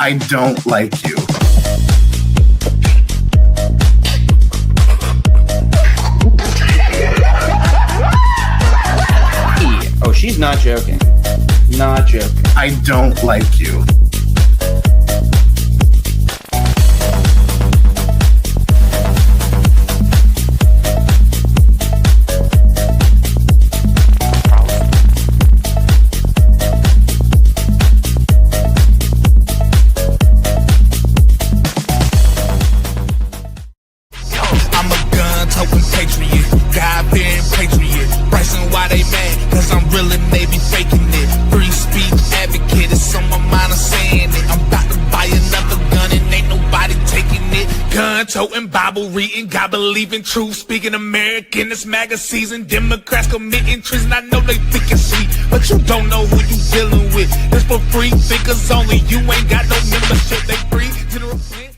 I don't like you. Oh, she's not joking. Not joking. I don't like you. Toting, Bible reading, God believing, truth speaking, American. This magazines and Democrats committing treason. I know they think it's sweet, but you don't know who you dealing with. It's for free thinkers only. You ain't got no membership. They free general plan.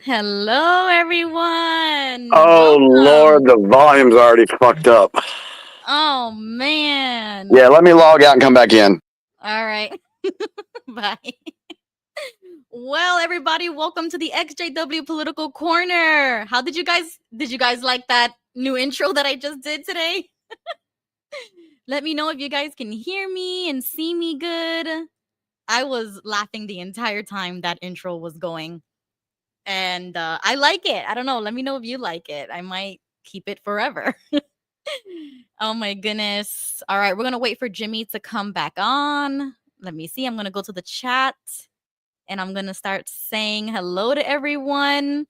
Hello, everyone. Oh, Welcome. Lord, the volume's already fucked up. Oh, man. Yeah, let me log out and come back in. All right. Bye. Well, everybody, welcome to the EXJW Political Corner. How did you guys like that new intro that I just did today? Let me know if you guys can hear me and see me good. I was laughing the entire time that intro was going. And I like it. I don't know. Let me know if you like it. I might keep it forever. Oh my goodness. All right. We're going to wait for Jimmy to come back on. Let me see. I'm going to go to the chat and I'm going to start saying hello to everyone.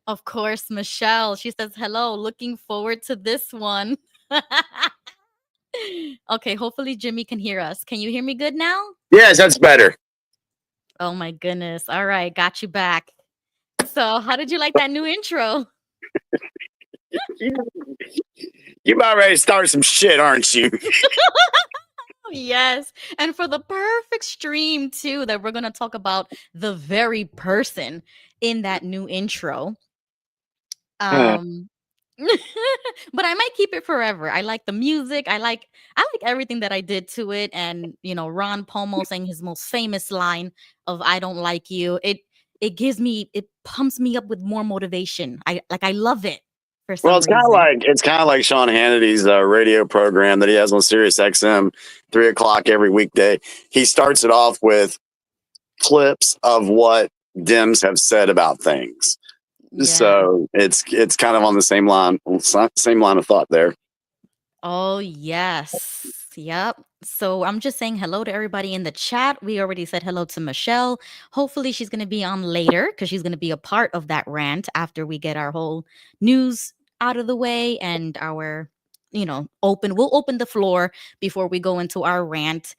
Of course, Michelle. She says hello. Looking forward to this one. Okay. Hopefully Jimmy can hear us. Can you hear me good now? Yes, that's better. Oh my goodness. All right. Got you back. So how did you like that new intro? You about ready to start some shit, aren't you? Yes. And for the perfect stream, too, that we're going to talk about the very person in that new intro. But I might keep it forever. I like the music. I like everything that I did to it. And, Ron Pomo saying his most famous line of "I don't like you." It pumps me up with more motivation. I love it. For some Well, it's kind of like Sean Hannity's radio program that he has on Sirius XM, 3:00 every weekday. He starts it off with clips of what Dems have said about things. Yeah. So it's kind of on the same line of thought there. Oh, yes. Yep. So I'm just saying hello to everybody in the chat. We already said hello to Michelle. Hopefully she's going to be on later because she's going to be a part of that rant after we get our whole news out of the way and our, we'll open the floor before we go into our rant.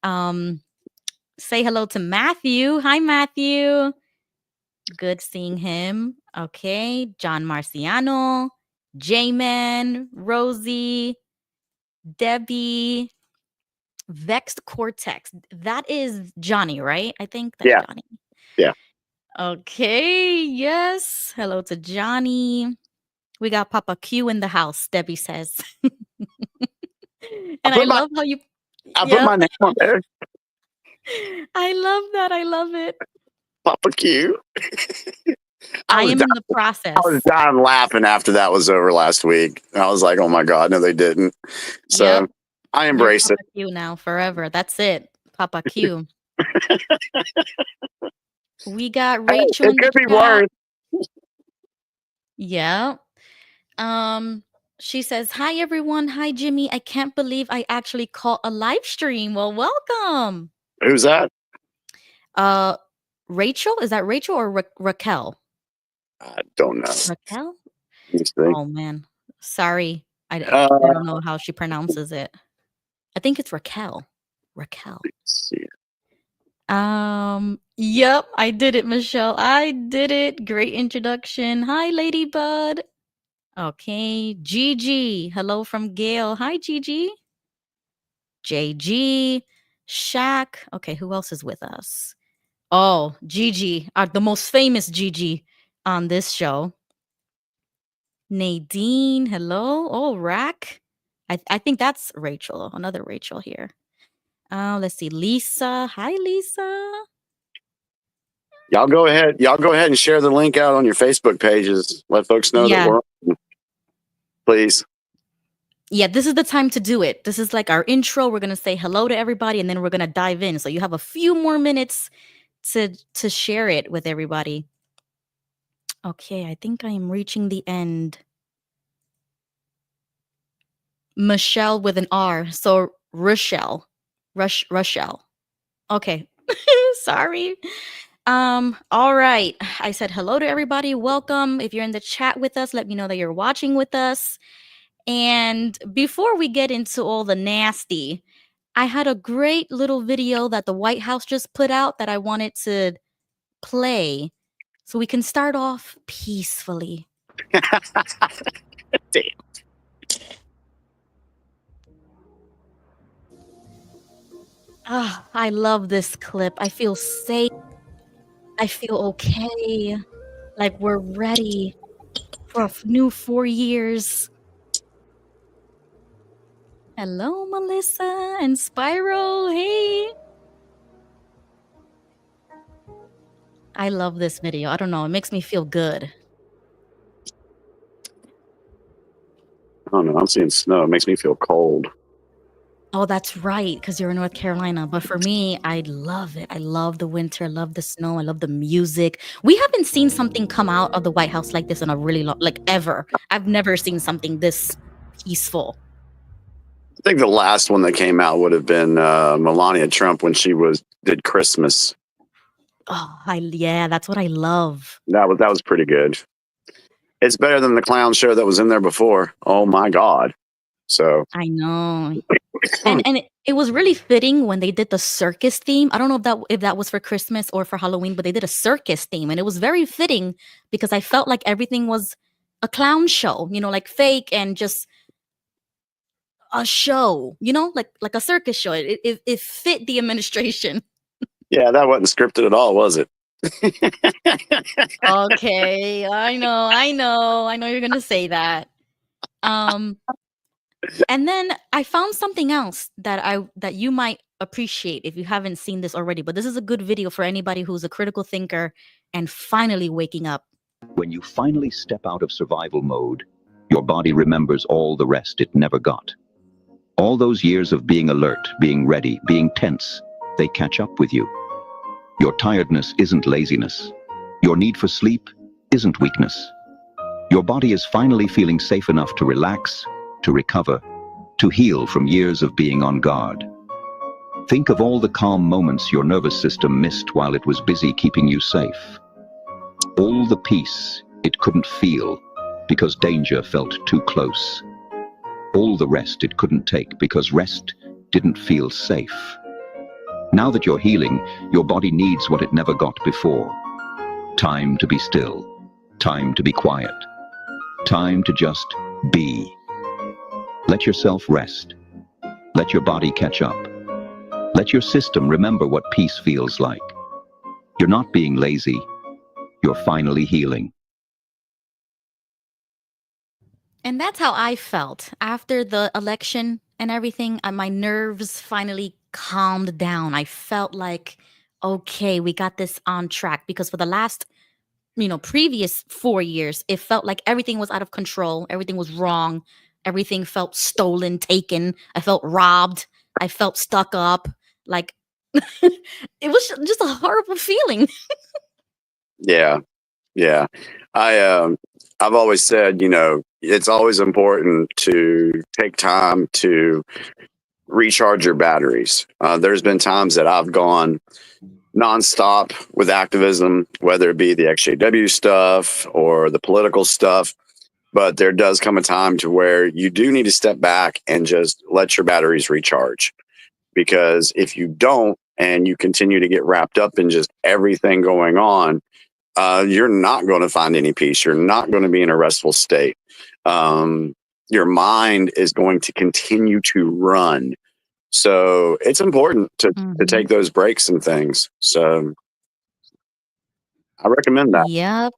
Say hello to Matthew. Hi, Matthew. Good seeing him. Okay. John Marciano, J-Man, Rosie, Debbie, Vexed Cortex. That is Johnny, right? I think that's Johnny. Yeah. Okay. Yes. Hello to Johnny. We got Papa Q in the house, Debbie says. And I love how you... I put my name on there. I love that. I love it. Papa Q. I am in the process. I was dying laughing after that was over last week. I was like, oh my God, no, they didn't. So I embrace it. Papa Q now, forever. That's it. Papa Q. We got Rachel. It could be worse. Yeah. She says, hi, everyone. Hi, Jimmy. I can't believe I actually caught a live stream. Well, welcome. Who's that? Rachel? Is that Rachel or Raquel? I don't know. Raquel? Oh, man. Sorry. I don't know how she pronounces it. I think it's Raquel. Raquel. Let's see. Yep, I did it, Michelle. I did it. Great introduction. Hi, Ladybud. Okay, Gigi. Hello from Gail. Hi, Gigi. JG, Shaq. Okay, who else is with us? Oh, Gigi, the most famous Gigi on this show. Nadine, hello. Oh, Rack. I think that's Rachel, another Rachel here. Let's see. Lisa. Hi, Lisa. Y'all go ahead. Y'all go ahead and share the link out on your Facebook pages. Let folks know that we're on. Please. Yeah, this is the time to do it. This is like our intro. We're going to say hello to everybody, and then we're going to dive in. So you have a few more minutes to share it with everybody. Okay, I think I am reaching the end. Michelle with an R. So Rochelle. Rochelle. Okay. Sorry. All right. I said hello to everybody. Welcome. If you're in the chat with us, let me know that you're watching with us. And before we get into all the nasty, I had a great little video that the White House just put out that I wanted to play so we can start off peacefully. Damn. Oh, I love this clip. I feel safe. I feel okay. Like we're ready for a new 4 years. Hello, Melissa and Spyro. Hey. I love this video. I don't know. It makes me feel good. I don't know. I'm seeing snow. It makes me feel cold. Oh, that's right, because you're in North Carolina. But for me, I love it. I love the winter. I love the snow. I love the music. We haven't seen something come out of the White House like this in a really long, like ever. I've never seen something this peaceful. I think the last one that came out would have been Melania Trump when she did Christmas. Oh, yeah, that's what I love. That was pretty good. It's better than the clown show that was in there before. Oh my God. So I know. And it was really fitting when they did the circus theme. I don't know if that was for Christmas or for Halloween, but they did a circus theme, and it was very fitting because I felt like everything was a clown show, like fake and just a show, like a circus show. It fit the administration. yeah, that wasn't scripted at all, was it? Okay, I know you're gonna say that. And then I found something else that you might appreciate if you haven't seen this already, but this is a good video for anybody who's a critical thinker and finally waking up. When you finally step out of survival mode, your body remembers all the rest it never got. All those years of being alert, being ready, being tense, they catch up with you. Your tiredness isn't laziness. Your need for sleep isn't weakness. Your body is finally feeling safe enough to relax, to recover, to heal from years of being on guard. Think of all the calm moments your nervous system missed while it was busy keeping you safe. All the peace it couldn't feel because danger felt too close. All the rest it couldn't take because rest didn't feel safe. Now that you're healing, your body needs what it never got before. Time to be still. Time to be quiet. Time to just be. Let yourself rest. Let your body catch up. Let your system remember what peace feels like. You're not being lazy. You're finally healing. And that's how I felt after the election and everything. My nerves finally calmed down. I felt like, okay, we got this on track, because for the last, previous 4 years, it felt like everything was out of control. Everything was wrong. Everything felt stolen, taken. I felt robbed. I felt stuck up. Like, it was just a horrible feeling. Yeah. I've always said, it's always important to take time to recharge your batteries. There's been times that I've gone nonstop with activism, whether it be the EXJW stuff or the political stuff. But there does come a time to where you do need to step back and just let your batteries recharge. because if you don't and you continue to get wrapped up in just everything going on, you're not going to find any peace. You're not going to be in a restful state. Your mind is going to continue to run. So it's important to take those breaks and things. So I recommend that. Yep.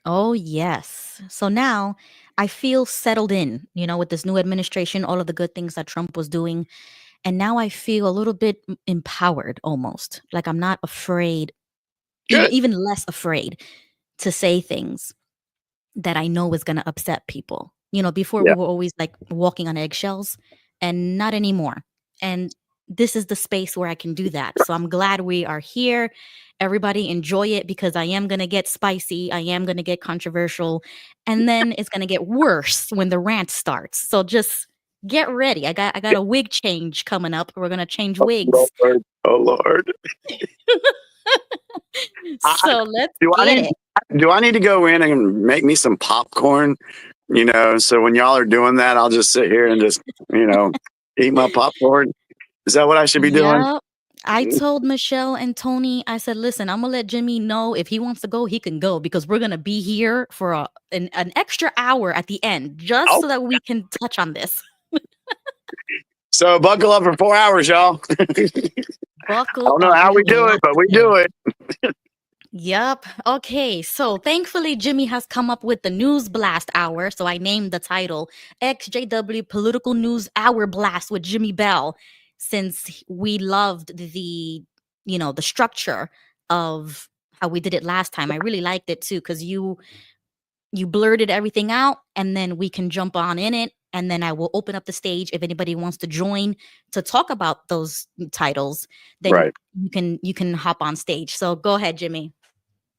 Oh, yes. So now I feel settled in, with this new administration, all of the good things that Trump was doing. And now I feel a little bit empowered almost. Like I'm not afraid, Good. even less afraid to say things that I know is going to upset people. Before we Yeah. were always like walking on eggshells, and not anymore. And this is the space where I can do that. So I'm glad we are here. Everybody enjoy it, because I am going to get spicy. I am going to get controversial. And then it's going to get worse when the rant starts. So just get ready. I got a wig change coming up. We're going to change wigs. Oh Lord. So let's do I need to go in and make me some popcorn? So when y'all are doing that, I'll just sit here and just, eat my popcorn. Is that what I should be doing? Yep. I told Michelle and Tony, I said, listen, I'm going to let Jimmy know if he wants to go, he can go, because we're going to be here for an extra hour at the end, just so that we can touch on this. So buckle up for 4 hours, y'all. Buckle I don't know how we do it, but we do it. Yep. Okay. So thankfully, Jimmy has come up with the News Blast Hour. So I named the title XJW Political News Hour Blast with Jimmy Bell, since we loved the structure of how we did it last time. I really liked it too, because you blurted everything out, and then we can jump on in it. And then I will open up the stage if anybody wants to join to talk about those titles. Then Right. you can hop on stage. So go ahead, Jimmy.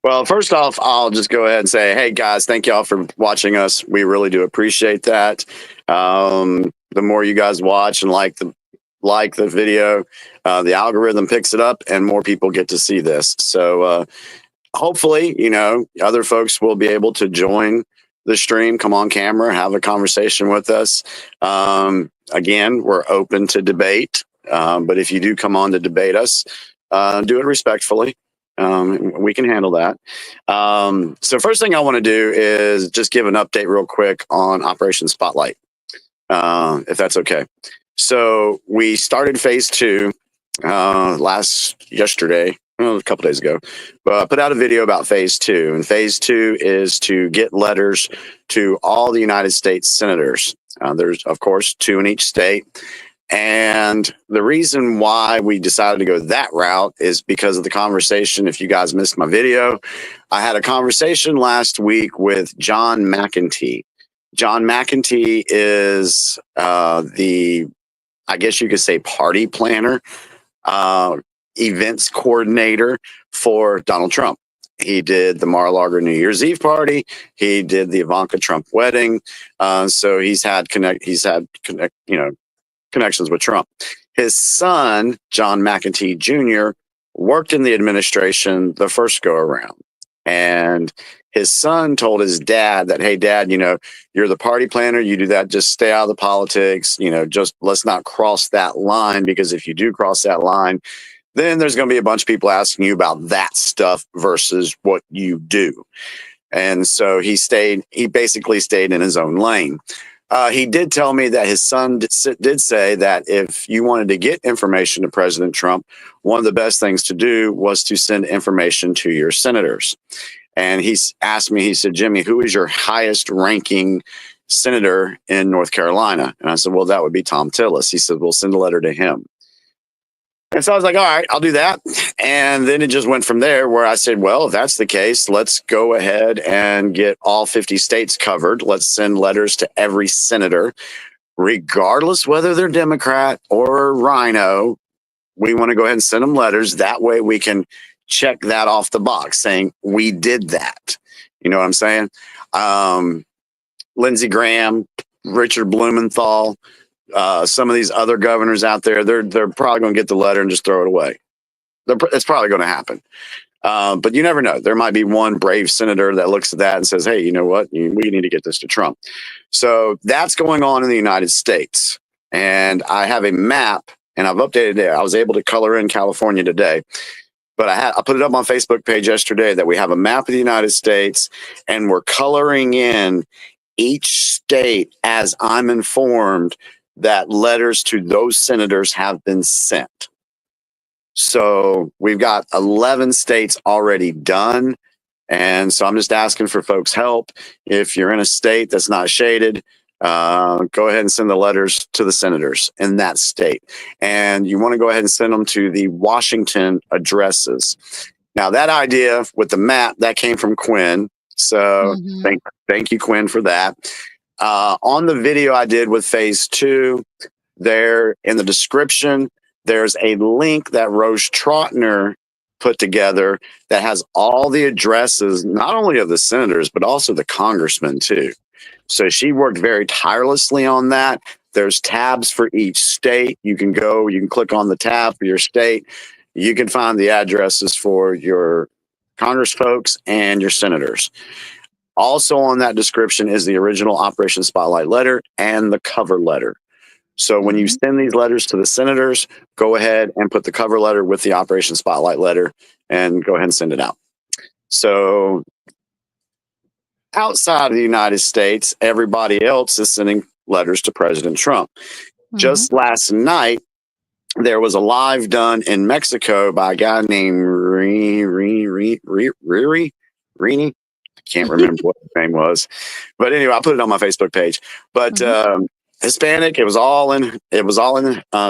Well, first off, I'll just go ahead and say, hey guys, thank y'all for watching us. We really do appreciate that. The more you guys watch and like the video, the algorithm picks it up and more people get to see this. So hopefully, other folks will be able to join the stream, come on camera, have a conversation with us. Again, we're open to debate, but if you do come on to debate us, do it respectfully. We can handle that. So first thing I want to do is just give an update real quick on Operation Spotlight, if that's okay. So we started phase 2 yesterday, a couple days ago, but put out a video about phase 2. And phase 2 is to get letters to all the United States senators. There's, of course, 2 in each state. And the reason why we decided to go that route is because of the conversation. If you guys missed my video, I had a conversation last week with John McEntee. John McEntee is I guess you could say, party planner, events coordinator for Donald Trump. He did the Mar-a-Lago New Year's Eve party. He did the Ivanka Trump wedding. So he's had connections with Trump. His son, John McEntee Jr., worked in the administration the first go around. And his son told his dad that, hey, Dad, you're the party planner. You do that. Just stay out of the politics. Just let's not cross that line, because if you do cross that line, then there's going to be a bunch of people asking you about that stuff versus what you do. And so he basically stayed in his own lane. He did tell me that his son did say that if you wanted to get information to President Trump, one of the best things to do was to send information to your senators. And he asked me, he said, Jimmy, who is your highest ranking senator in North Carolina? And I said, well, that would be Tom Tillis. He said, we'll send a letter to him. And so I was like, all right, I'll do that. And then it just went from there, where I said, well, if that's the case, let's go ahead and get all 50 states covered. Let's send letters to every senator, regardless whether they're Democrat or Rhino. We want to go ahead and send them letters. That way we can check that off the box saying we did that. You know what I'm saying? Lindsey Graham, Richard Blumenthal, some of these other governors out there, they're probably going to get the letter and just throw it away. It's probably going to happen. But you never know. There might be one brave senator that looks at that and says, hey, you know what? We need to get this to Trump. So that's going on in the United States. And I have a map and I've updated it. I was able to color in California today, but I put it up on Facebook page yesterday that we have a map of the United States, and we're coloring in each state as I'm informed that letters to those senators have been sent. So we've got 11 states already done. And so I'm just asking for folks' help. If you're in a state that's not shaded, go ahead and send the letters to the senators in that state. And you want to go ahead and send them to the Washington addresses. Now, that idea with the map, that came from Quinn. So thank you, Quinn, for that. On the video I did with phase 2, there in the description, there's a link that Rose Trotner put together that has all the addresses, not only of the senators, but also the congressmen too. So she worked very tirelessly on that. There's tabs for each state. You can click on the tab for your state. You can find the addresses for your Congress folks and your senators. Also on that description is the original Operation Spotlight letter and the cover letter. So when you send these letters to the senators, go ahead and put the cover letter with the Operation Spotlight letter and go ahead and send it out. So outside of the United States, everybody else is sending letters to President Trump. Just last night, there was a live done in Mexico by a guy named Rini. I can't remember what his name was, but anyway, I put it on my Facebook page. But Hispanic, it was all in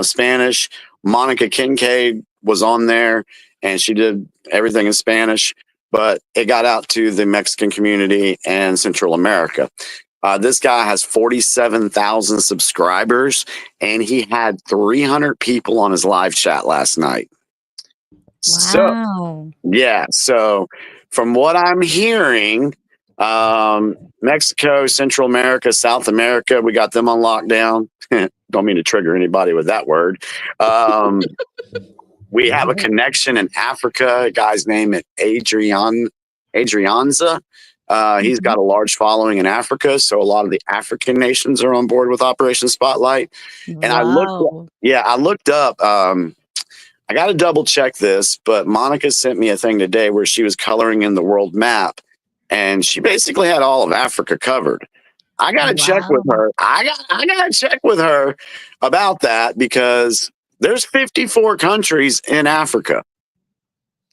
Spanish. Monica Kincaid was on there, and she did everything in Spanish. But it got out to the Mexican community and Central America. This guy has 47,000 subscribers, and he had 300 people on his live chat last night. Wow. So from what I'm hearing, Mexico, Central America, South America, we got them on lockdown. Don't mean to trigger anybody with that word. We have a connection in Africa. A guy's name is Adrianza. He's got a large following in Africa, so a lot of the African nations are on board with Operation Spotlight. And I looked up. I got to double check this, but Monica sent me a thing today where she was coloring in the world map, and she basically had all of Africa covered. I got to check with her. I got to check with her about that, because there's 54 countries in Africa.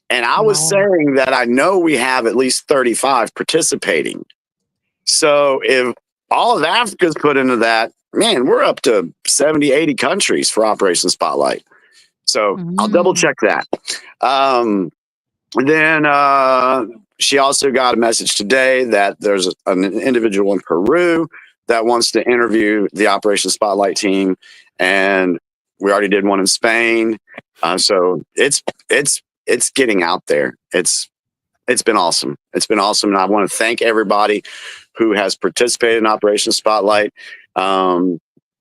And I was saying that I know we have at least 35 participating. So if all of Africa's put into that, man, we're up to 70, 80 countries for Operation Spotlight. So I'll double check that. Then she also got a message today that there's an individual in Peru that wants to interview the Operation Spotlight team. And we already did one in Spain. So it's getting out there. It's been awesome. It's been awesome. And I want to thank everybody who has participated in Operation Spotlight.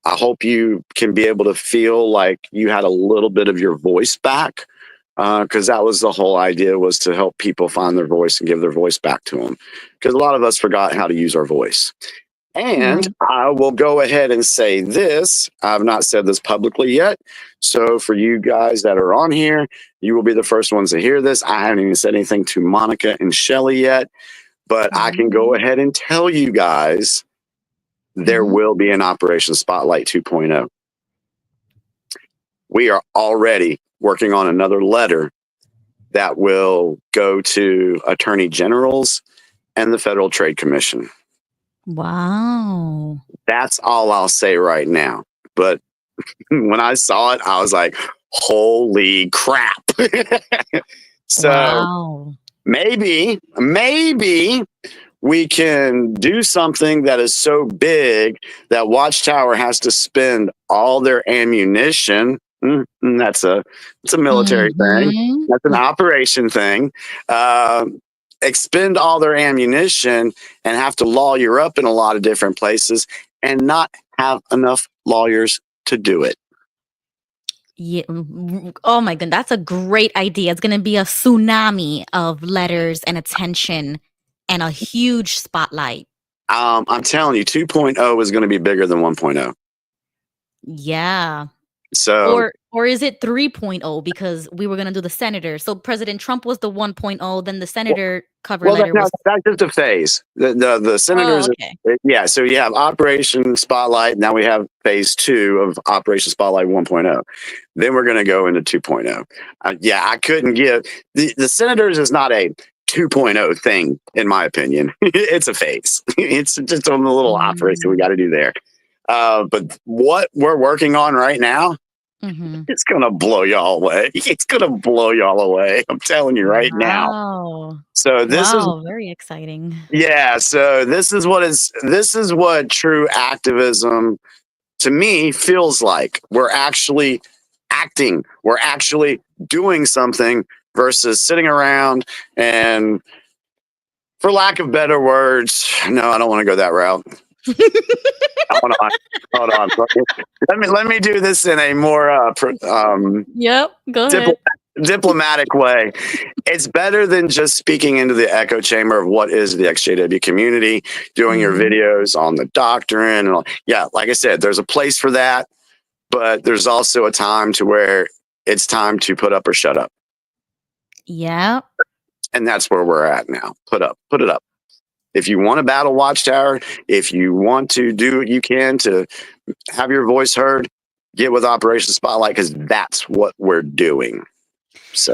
I hope you can be able to feel like you had a little bit of your voice back, because that was the whole idea, was to help people find their voice and give their voice back to them. Because a lot of us forgot how to use our voice. And I will go ahead and say this. I've not said this publicly yet. So for you guys that are on here, you will be the first ones to hear this. I haven't even said anything to Monica and Shelly yet, but I can go ahead and tell you guys there will be an Operation Spotlight 2.0. We are already working on another letter that will go to attorney generals and the Federal Trade Commission. Wow. That's all I'll say right now. But when I saw it, I was like, holy crap. So maybe we can do something that is so big that Watchtower has to spend all their ammunition. It's a military thing. That's an operation thing. Expend all their ammunition and have to lawyer up in a lot of different places and not have enough lawyers to do it. Yeah. Oh my God. That's a great idea. It's going to be a tsunami of letters and attention and a huge spotlight. I'm telling you, 2.0 is going to be bigger than 1.0. Yeah. So, Or is it 3.0? Because we were gonna do the senator. So President Trump was the 1.0, then the senator cover Well, letter was. that's just a phase. The Oh, senators, okay. yeah. So you have Operation Spotlight. Now we have phase 2 of Operation Spotlight 1.0. Then we're going to go into 2.0. Yeah, I couldn't give the senators is not a 2.0 thing, in my opinion. It's a phase. It's just a little operation we got to do there. But what we're working on right now, it's gonna blow y'all away. It's gonna blow y'all away. I'm telling you right now. Wow. So this is Very exciting. yeah. So this is what true activism to me feels like. We're actually acting. We're actually doing something versus sitting around and, for lack of better words, no, I don't want to go that route. Hold on. Let me do this in a more Yep. Go ahead. diplomatic way. It's better than just speaking into the echo chamber of what is the XJW community, doing your videos on the doctrine. And yeah, like I said, there's a place for that, but there's also a time to where it's time to put up or shut up. Yeah. And that's where we're at now. Put it up. If you want to battle Watchtower, if you want to do what you can to have your voice heard, get with Operation Spotlight, because that's what we're doing. So.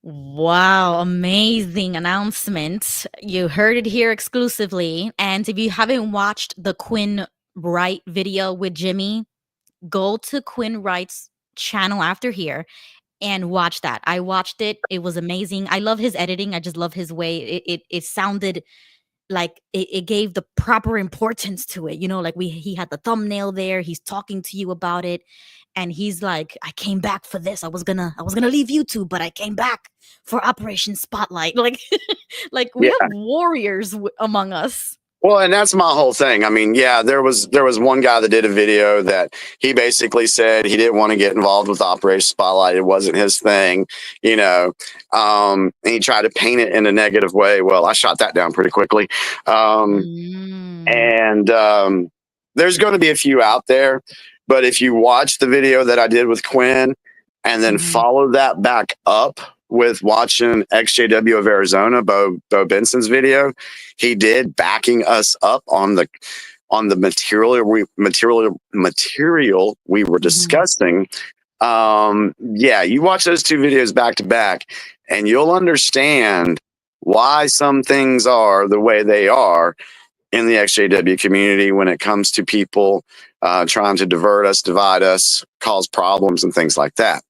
Wow, amazing announcement. You heard it here exclusively. And if you haven't watched the Quinn Wright video with Jimmy, go to Quinn Wright's channel after here and watch that. I watched it. It was amazing. I love his editing. I just love his way. It sounded like it gave the proper importance to it. You know, like he had the thumbnail there. He's talking to you about it. And he's like, I came back for this. I was gonna leave YouTube, but I came back for Operation Spotlight. Like, we have warriors among us. Well, and that's my whole thing. I mean, yeah, there was one guy that did a video that he basically said he didn't want to get involved with Operation Spotlight. It wasn't his thing, you know. And he tried to paint it in a negative way. Well, I shot that down pretty quickly. And there's going to be a few out there. But if you watch the video that I did with Quinn and then follow that back up with watching XJW of Arizona, Bo Benson's video, he did backing us up on the material we were discussing. Yeah, you watch those two videos back to back and you'll understand why some things are the way they are in the XJW community when it comes to people trying to divert us, divide us, cause problems and things like that.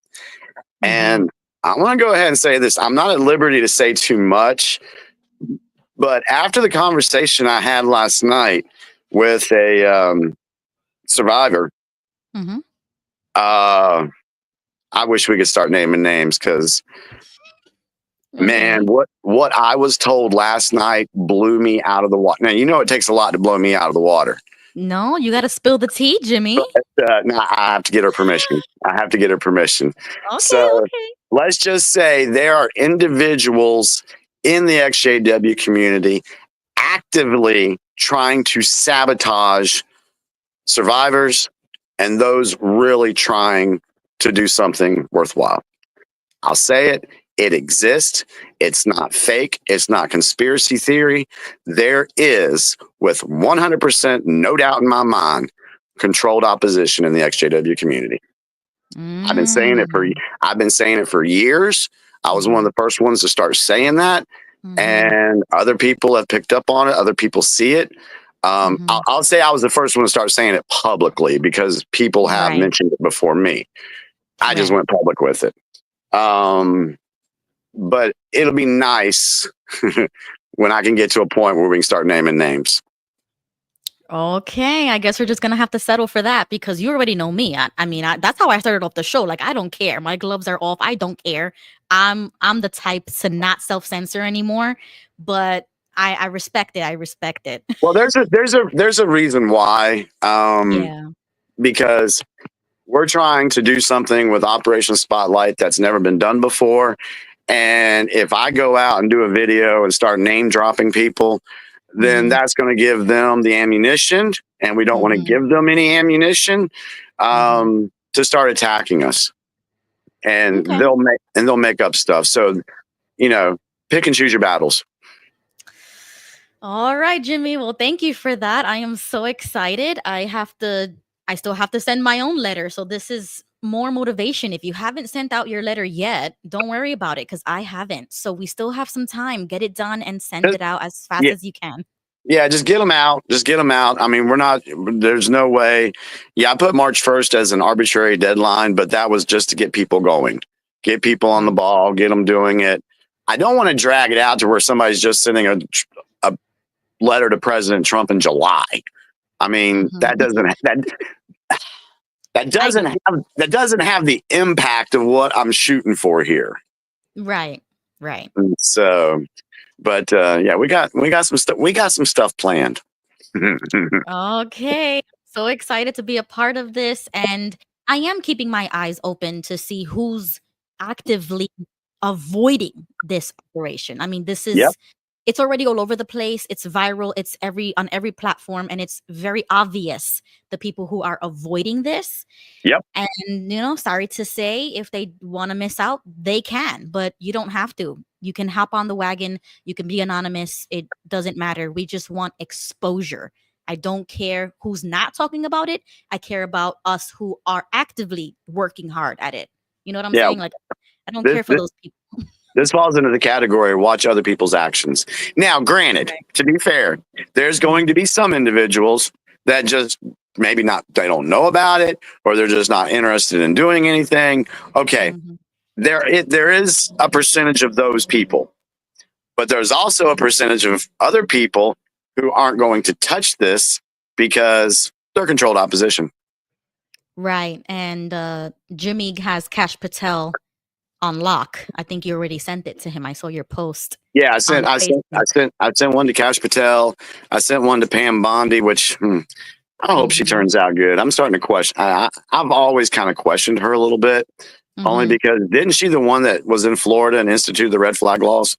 And I want to go ahead and say this. I'm not at liberty to say too much, but after the conversation I had last night with a survivor, I wish we could start naming names because, man, what I was told last night blew me out of the water. Now, you know it takes a lot to blow me out of the water. No, you got to spill the tea, Jimmy. No, I have to get her permission. Okay. So let's just say there are individuals in the XJW community actively trying to sabotage survivors and those really trying to do something worthwhile. I'll say it. It exists. It's not fake. It's not conspiracy theory. There is, with 100% no doubt in my mind, controlled opposition in the XJW community. I've been saying it for years. I was one of the first ones to start saying that, and other people have picked up on it. Other people see it. I'll say I was the first one to start saying it publicly because people have mentioned it before me. I just went public with it. But it'll be nice when I can get to a point where we can start naming names. Okay, I guess we're just gonna have to settle for that because you already know me. I mean, that's how I started off the show. Like, I don't care. My gloves are off. I don't care. I'm the type to not self-censor anymore. But I respect it. I respect it. Well, there's a reason why. Because we're trying to do something with Operation Spotlight that's never been done before. And if I go out and do a video and start name dropping people, then that's going to give them the ammunition, and we don't want to give them any ammunition to start attacking us. and Okay. they'll make up stuff. So, pick and choose your battles. All right, Jimmy. Well, thank you for that. I am so excited. I still have to send my own letter. So this is more motivation. If you haven't sent out your letter yet, don't worry about it because I haven't. So we still have some time. Get it done and send it out as fast Yeah. as you can. Yeah, just get them out. Just get them out. I mean, there's no way. Yeah, I put March 1st as an arbitrary deadline, but that was just to get people going, get people on the ball, get them doing it. I don't want to drag it out to where somebody's just sending a letter to President Trump in July. I mean, that doesn't have the impact of what I'm shooting for here. Right. And so, but yeah, we got some stuff. We got some stuff planned. Okay. So excited to be a part of this. And I am keeping my eyes open to see who's actively avoiding this operation. I mean, this is Yep. it's already all over the place. It's viral. It's on every platform, and it's very obvious the people who are avoiding this. Yep. And sorry to say, if they want to miss out, they can, but you don't have to. You can hop on the wagon. You can be anonymous. It doesn't matter. We just want exposure. I don't care who's not talking about it. I care about us who are actively working hard at it. You know what I'm saying? Like, I don't care for those people. This falls into the category of watch other people's actions. Now, granted, to be fair, there's going to be some individuals that just maybe they don't know about it, or they're just not interested in doing anything. Okay. There is a percentage of those people, but there's also a percentage of other people who aren't going to touch this because they're controlled opposition. Right. And Jimmy has Kash Patel on lock. I think you already sent it to him. I saw your post. Yeah, I sent one to Kash Patel. I sent one to Pam Bondi, which I hope she turns out good. I'm starting to question. I've always kind of questioned her a little bit, only because didn't she the one that was in Florida and instituted the red flag laws?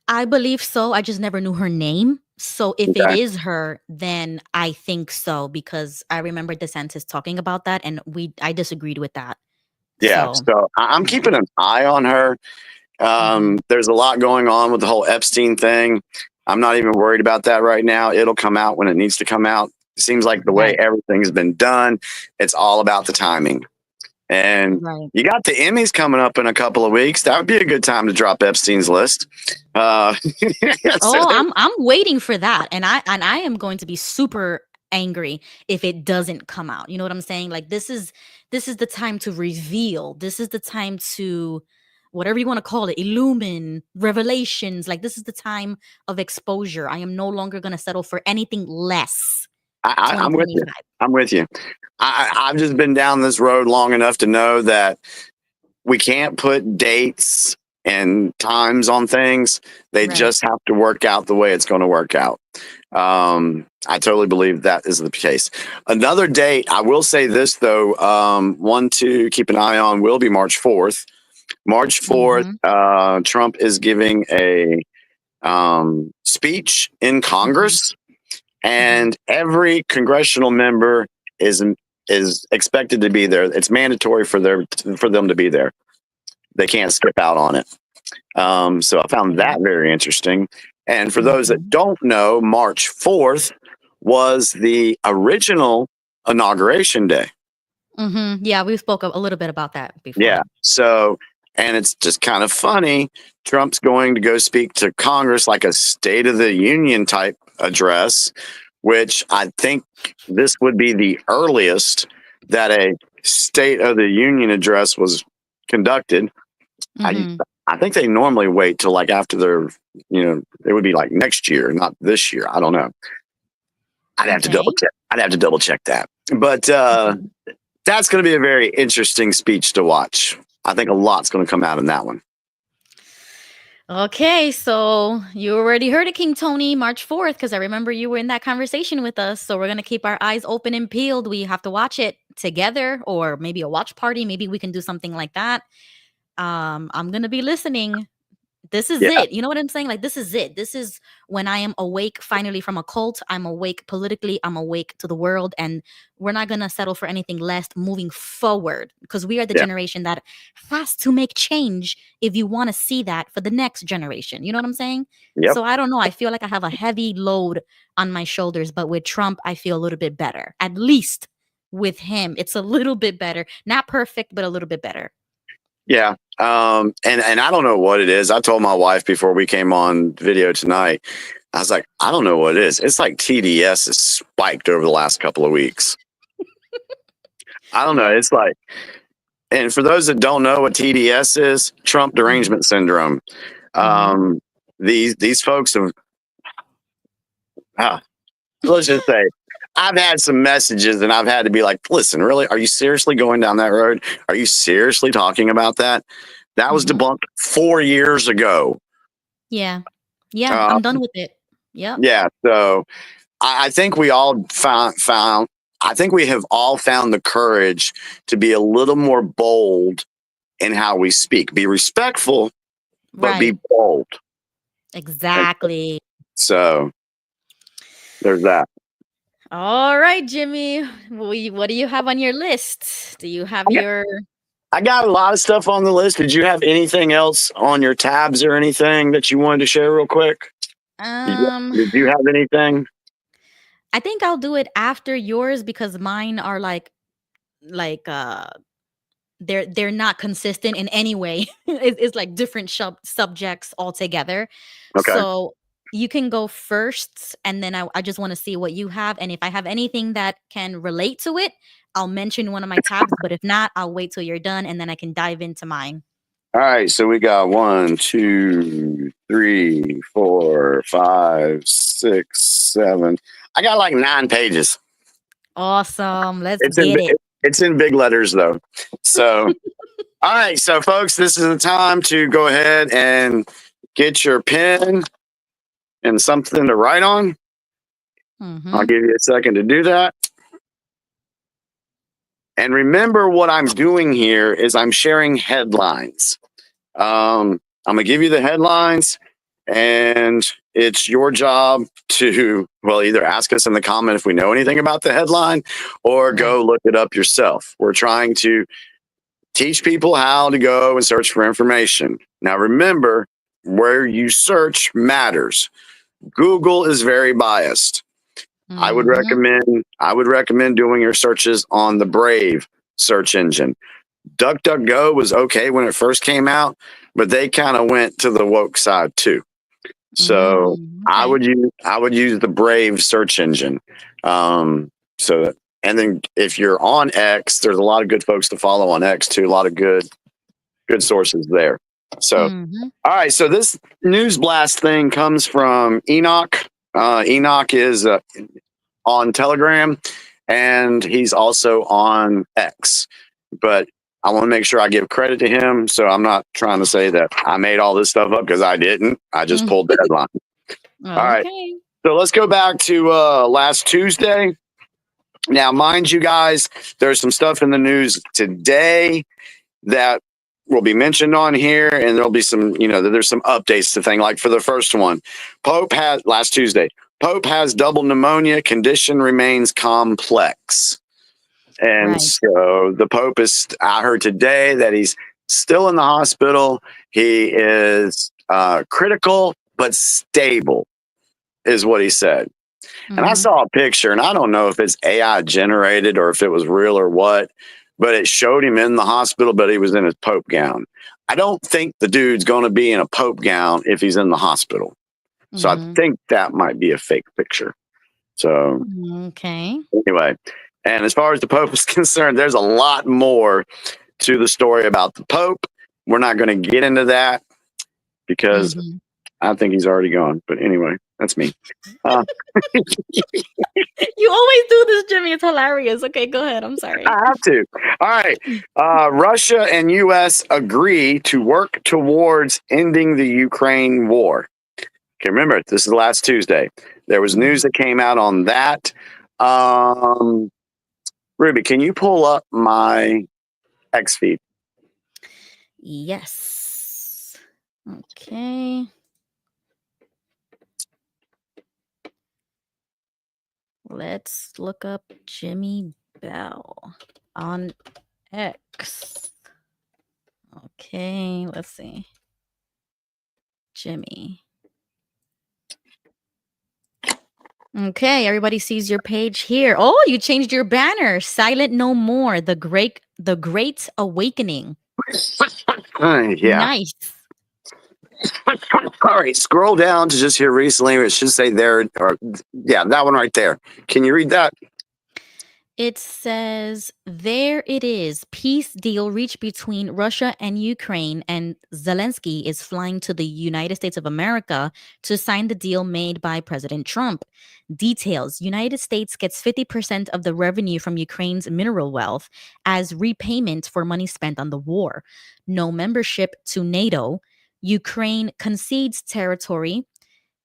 I believe so. I just never knew her name. So if it is her, then I think so, because I remember DeSantis talking about that, and I disagreed with that. Yeah, so I'm keeping an eye on her. There's a lot going on with the whole Epstein thing. I'm not even worried about that right now. It'll come out when it needs to come out. It seems like the way everything's been done, it's all about the timing. And you got the Emmys coming up in a couple of weeks. That would be a good time to drop Epstein's list. I'm waiting for that, and I am going to be super angry if it doesn't come out. You know what I'm saying? Like, this is the time to reveal. This is the time to, whatever you want to call it, illumine, revelations. Like, this is the time of exposure. I am no longer going to settle for anything less. I'm with you. I'm with you. I've just been down this road long enough to know that we can't put dates and times on things. They just have to work out the way it's going to work out. I totally believe that is the case. Another date, I will say this though, one to keep an eye on will be March 4th. March 4th, Trump is giving a speech in Congress, and every congressional member is expected to be there. It's mandatory for them to be there. They can't skip out on it. So I found that very interesting. And for those that don't know, March 4th was the original inauguration day. Yeah, we spoke a little bit about that before. Yeah. So, and it's just kind of funny. Trump's going to go speak to Congress like a State of the Union type address, which I think this would be the earliest that a State of the Union address was conducted. I think they normally wait till like after their, it would be like next year, not this year. I don't know. I'd have to double check. I'd have to double check that. But that's going to be a very interesting speech to watch. I think a lot's going to come out in that one. Okay, so you already heard it, King Tony, March 4th, because I remember you were in that conversation with us. So we're going to keep our eyes open and peeled. We have to watch it together, or maybe a watch party. Maybe we can do something like that. I'm going to be listening. This is Yeah. it. You know what I'm saying? Like, this is it. This is when I am awake finally from a cult. I'm awake politically. I'm awake to the world. And we're not going to settle for anything less moving forward, because we are the Yeah. generation that has to make change if you want to see that for the next generation. You know what I'm saying? Yep. So I don't know. I feel like I have a heavy load on my shoulders, but with Trump, I feel a little bit better. At least with him, it's a little bit better. Not perfect, but a little bit better. Yeah. And I don't know what it is. I told my wife before we came on video tonight, I was like, I don't know what it is. It's like TDS has spiked over the last couple of weeks. I don't know. Yeah. It's like, and for those that don't know what TDS is, Trump derangement syndrome. These folks have, let's just say, I've had some messages and I've had to be like, listen, really? Are you seriously going down that road? Are you seriously talking about that? That was debunked 4 years ago. Yeah. Yeah. I'm done with it. Yep. Yeah. So I think we all I think we have all found the courage to be a little more bold in how we speak. Be respectful, but be bold. Exactly. So there's that. All right, Jimmy. What do you have on your list? Do you have your... I got a lot of stuff on the list. Did you have anything else on your tabs or anything that you wanted to share real quick? Did you have anything? I think I'll do it after yours, because mine are like they're not consistent in any way. It's like different subjects altogether. Okay. So you can go first, and then I just want to see what you have, and if I have anything that can relate to it, I'll mention one of my tabs. But if not, I'll wait till you're done, and then I can dive into mine. All right, so we got 1, 2, 3, 4, 5, 6, 7. I got like 9 pages. Awesome. Let's get it. It's in big letters though. So, all right, so folks, this is the time to go ahead and get your pen and something to write on. I'll give you a second to do that. And remember, what I'm doing here is I'm sharing headlines. I'm going to give you the headlines, and it's your job to, well, either ask us in the comment if we know anything about the headline, or go look it up yourself. We're trying to teach people how to go and search for information. Now, remember, where you search matters. Google is very biased. I would recommend doing your searches on the Brave search engine. DuckDuckGo was okay when it first came out, but they kind of went to the woke side too. So I would use the Brave search engine. And then if you're on X, there's a lot of good folks to follow on X too. A lot of good sources there. So, all right. So this news blast thing comes from Enoch. Enoch is on Telegram, and he's also on X. But I want to make sure I give credit to him. So I'm not trying to say that I made all this stuff up, because I didn't. I just pulled the headline. All right. So let's go back to last Tuesday. Now, mind you guys, there's some stuff in the news today that will be mentioned on here, and there'll be some, there's some updates to things. Like for the first one, last Tuesday, Pope has double pneumonia, condition remains complex. And so the Pope I heard today that he's still in the hospital. He is critical, but stable, is what he said. And I saw a picture, and I don't know if it's AI generated or if it was real or what, but it showed him in the hospital, but he was in his Pope gown. I don't think the dude's going to be in a Pope gown if he's in the hospital. So I think that might be a fake picture. So, anyway, and as far as the Pope is concerned, there's a lot more to the story about the Pope. We're not going to get into that because I think he's already gone. But anyway, that's me. You always do this, Jimmy. It's hilarious. Okay, go ahead. I'm sorry. I have to. All right. Russia and U.S. agree to work towards ending the Ukraine war. Okay, remember, this is last Tuesday. There was news that came out on that. Ruby, can you pull up my X feed? Yes. Okay. Let's look up Jimmy Bell on X. Okay, let's see. Jimmy. Okay, everybody sees your page here. Oh, you changed your banner. Silent No More, the Great Awakening. Yeah. Nice. All right, scroll down to just here recently. It should say there, or yeah, that one right there. Can you read that? It says, there it is. Peace deal reached between Russia and Ukraine, and Zelensky is flying to the United States of America to sign the deal made by President Trump. Details: United States gets 50% of the revenue from Ukraine's mineral wealth as repayment for money spent on the war. No membership to NATO. Ukraine concedes territory.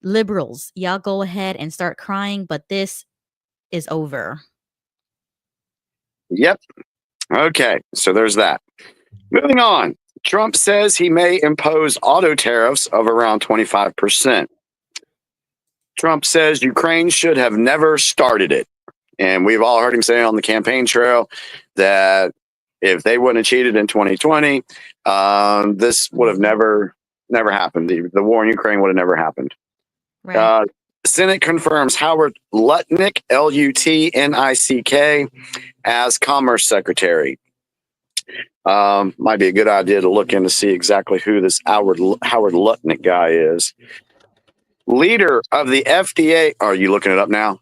Liberals, y'all go ahead and start crying, but this is over. Yep. Okay, so there's that. Moving on. Trump says he may impose auto tariffs of around 25%. Trump says Ukraine should have never started it. And we've all heard him say on the campaign trail that if they wouldn't have cheated in 2020, this would have never happened. The war in Ukraine would have never happened. Right. Senate confirms Howard Lutnick, Lutnick, as Commerce Secretary. Might be a good idea to look in to see exactly who this Howard Lutnick guy is. Leader of the FDA. Are you looking it up now?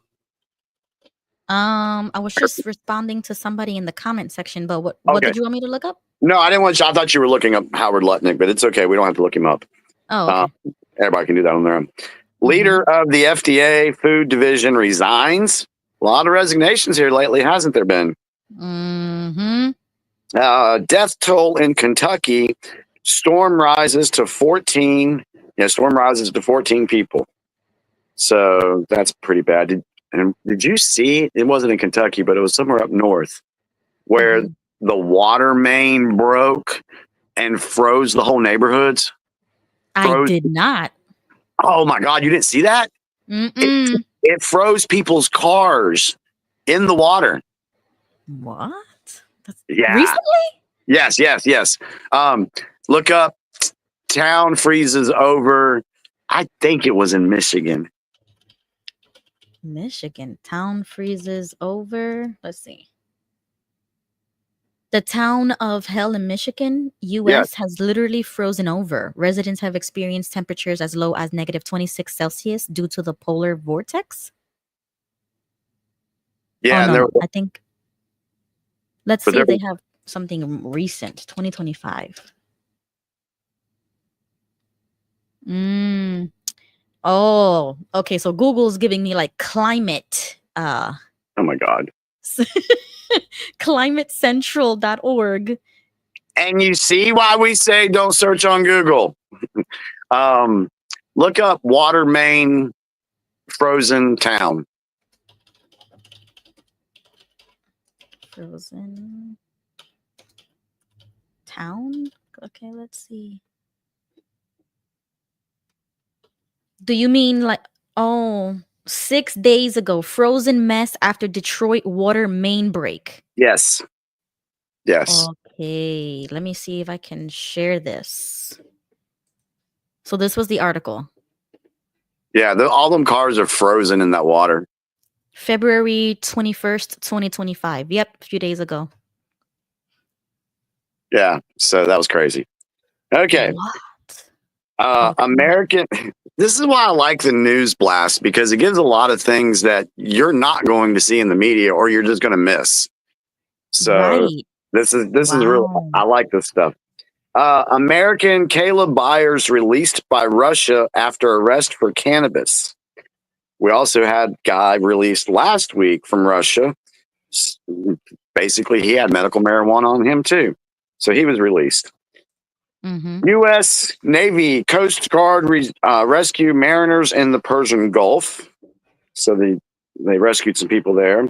I was just responding to somebody in the comment section, but what Okay. did you want me to look up? No, I didn't want you. I thought you were looking up Howard Lutnick, but it's okay. We don't have to look him up. Oh, okay. Everybody can do that on their own. Leader of the FDA Food Division resigns. A lot of resignations here lately, hasn't there been? Mm-hmm. Death toll in Kentucky. Storm rises to 14. Yeah, storm rises to 14 people. So that's pretty bad. Did you see? It wasn't in Kentucky, but it was somewhere up north where the water main broke and froze the whole neighborhoods. I did not. Oh my God, you didn't see that? It froze people's cars in the water. What? Yeah. Recently? Yes. Look up town freezes over. I think it was in Michigan. Michigan. Town freezes over. Let's see. The town of Hell in Michigan, U.S. has literally frozen over. Residents have experienced temperatures as low as negative 26 Celsius due to the polar vortex. Yeah, no, I think. Let's see if they have something recent, 2025. Oh, okay. So Google's giving me like climate. Oh my God. climatecentral.org. And you see why we say don't search on Google. Look up water main frozen town. Frozen town? Okay, let's see. Do you mean like, 6 days ago, frozen mess after Detroit water main break? Yes. Okay, let me see if I can share this. So this was the article. Yeah, all them cars are frozen in that water. February 21st, 2025. Yep, a few days ago. Yeah, so that was crazy. Okay. What? American. This is why I like the news blast, because it gives a lot of things that you're not going to see in the media or you're just going to miss. So this is real. I like this stuff. American Caleb Byers released by Russia after arrest for cannabis. We also had guy released last week from Russia. Basically, he had medical marijuana on him too, so he was released. U.S. Navy Coast Guard rescue mariners in the Persian Gulf. So they rescued some people there.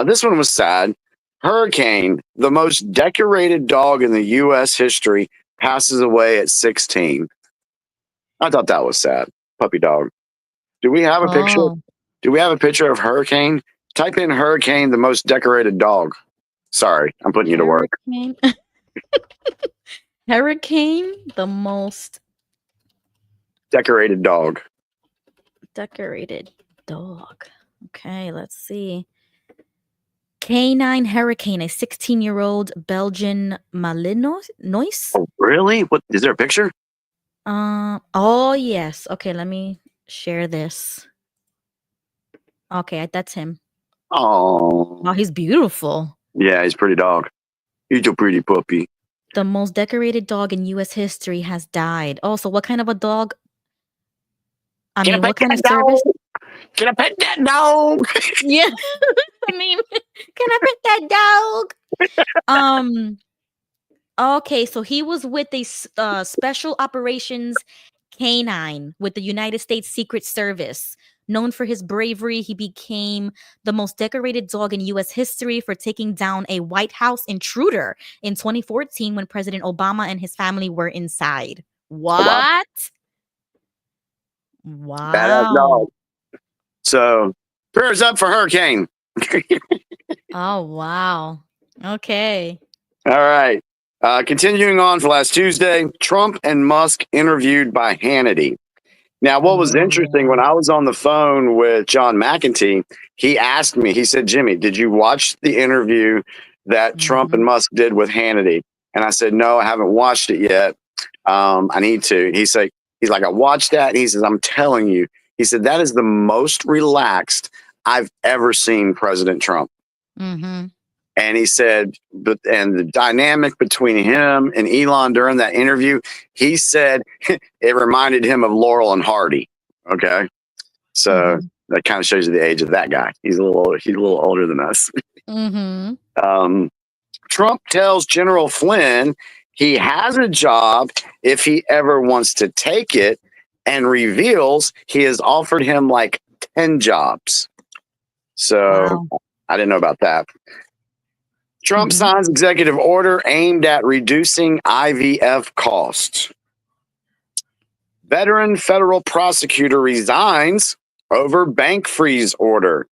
This one was sad. Hurricane, the most decorated dog in the U.S. history, passes away at 16. I thought that was sad. Puppy dog. Do we have a picture? Oh, Do we have a picture of Hurricane? Type in Hurricane, the most decorated dog. Sorry, I'm putting you to work. Hurricane. Hurricane, the most Decorated dog. decorated dog. Okay, let's see. Canine Hurricane, a 16-year-old Belgian Malinois. Oh, really? What is there a picture? Oh yes. Okay, let me share this. Okay, that's him. Oh, Wow, he's beautiful. yeah, he's a pretty dog. He's a pretty puppy. The most decorated dog in U.S. history has died. Oh, so what kind of a dog? I Can I mean, pet what kind that of service? dog? Can I pet that dog? Yeah. I mean, can I pet that dog? Okay, so he was with a special operations canine with the United States Secret Service. Known for his bravery, he became the most decorated dog in U.S. history for taking down a White House intruder in 2014 when President Obama and his family were inside. Wow. What? Badass dog. Wow. So, prayers up for Hurricane. Oh, wow. Okay. All right. Continuing on for last Tuesday, Trump and Musk interviewed by Hannity. Now, what was interesting when I was on the phone with John McEntee, he asked me, he said, Jimmy, did you watch the interview that Trump and Musk did with Hannity? And I said, no, I haven't watched it yet. I need to. He's like, I watched that. And he says, I'm telling you, he said, that is the most relaxed I've ever seen President Trump. Mm-hmm. And he said, and the dynamic between him and Elon during that interview, he said it reminded him of Laurel and Hardy. Okay. So that kind of shows you the age of that guy. He's a little older than us. Trump tells General Flynn he has a job if he ever wants to take it, and reveals he has offered him like 10 jobs. So I didn't know about that. Trump signs executive order aimed at reducing IVF costs. Veteran federal prosecutor resigns over bank freeze order.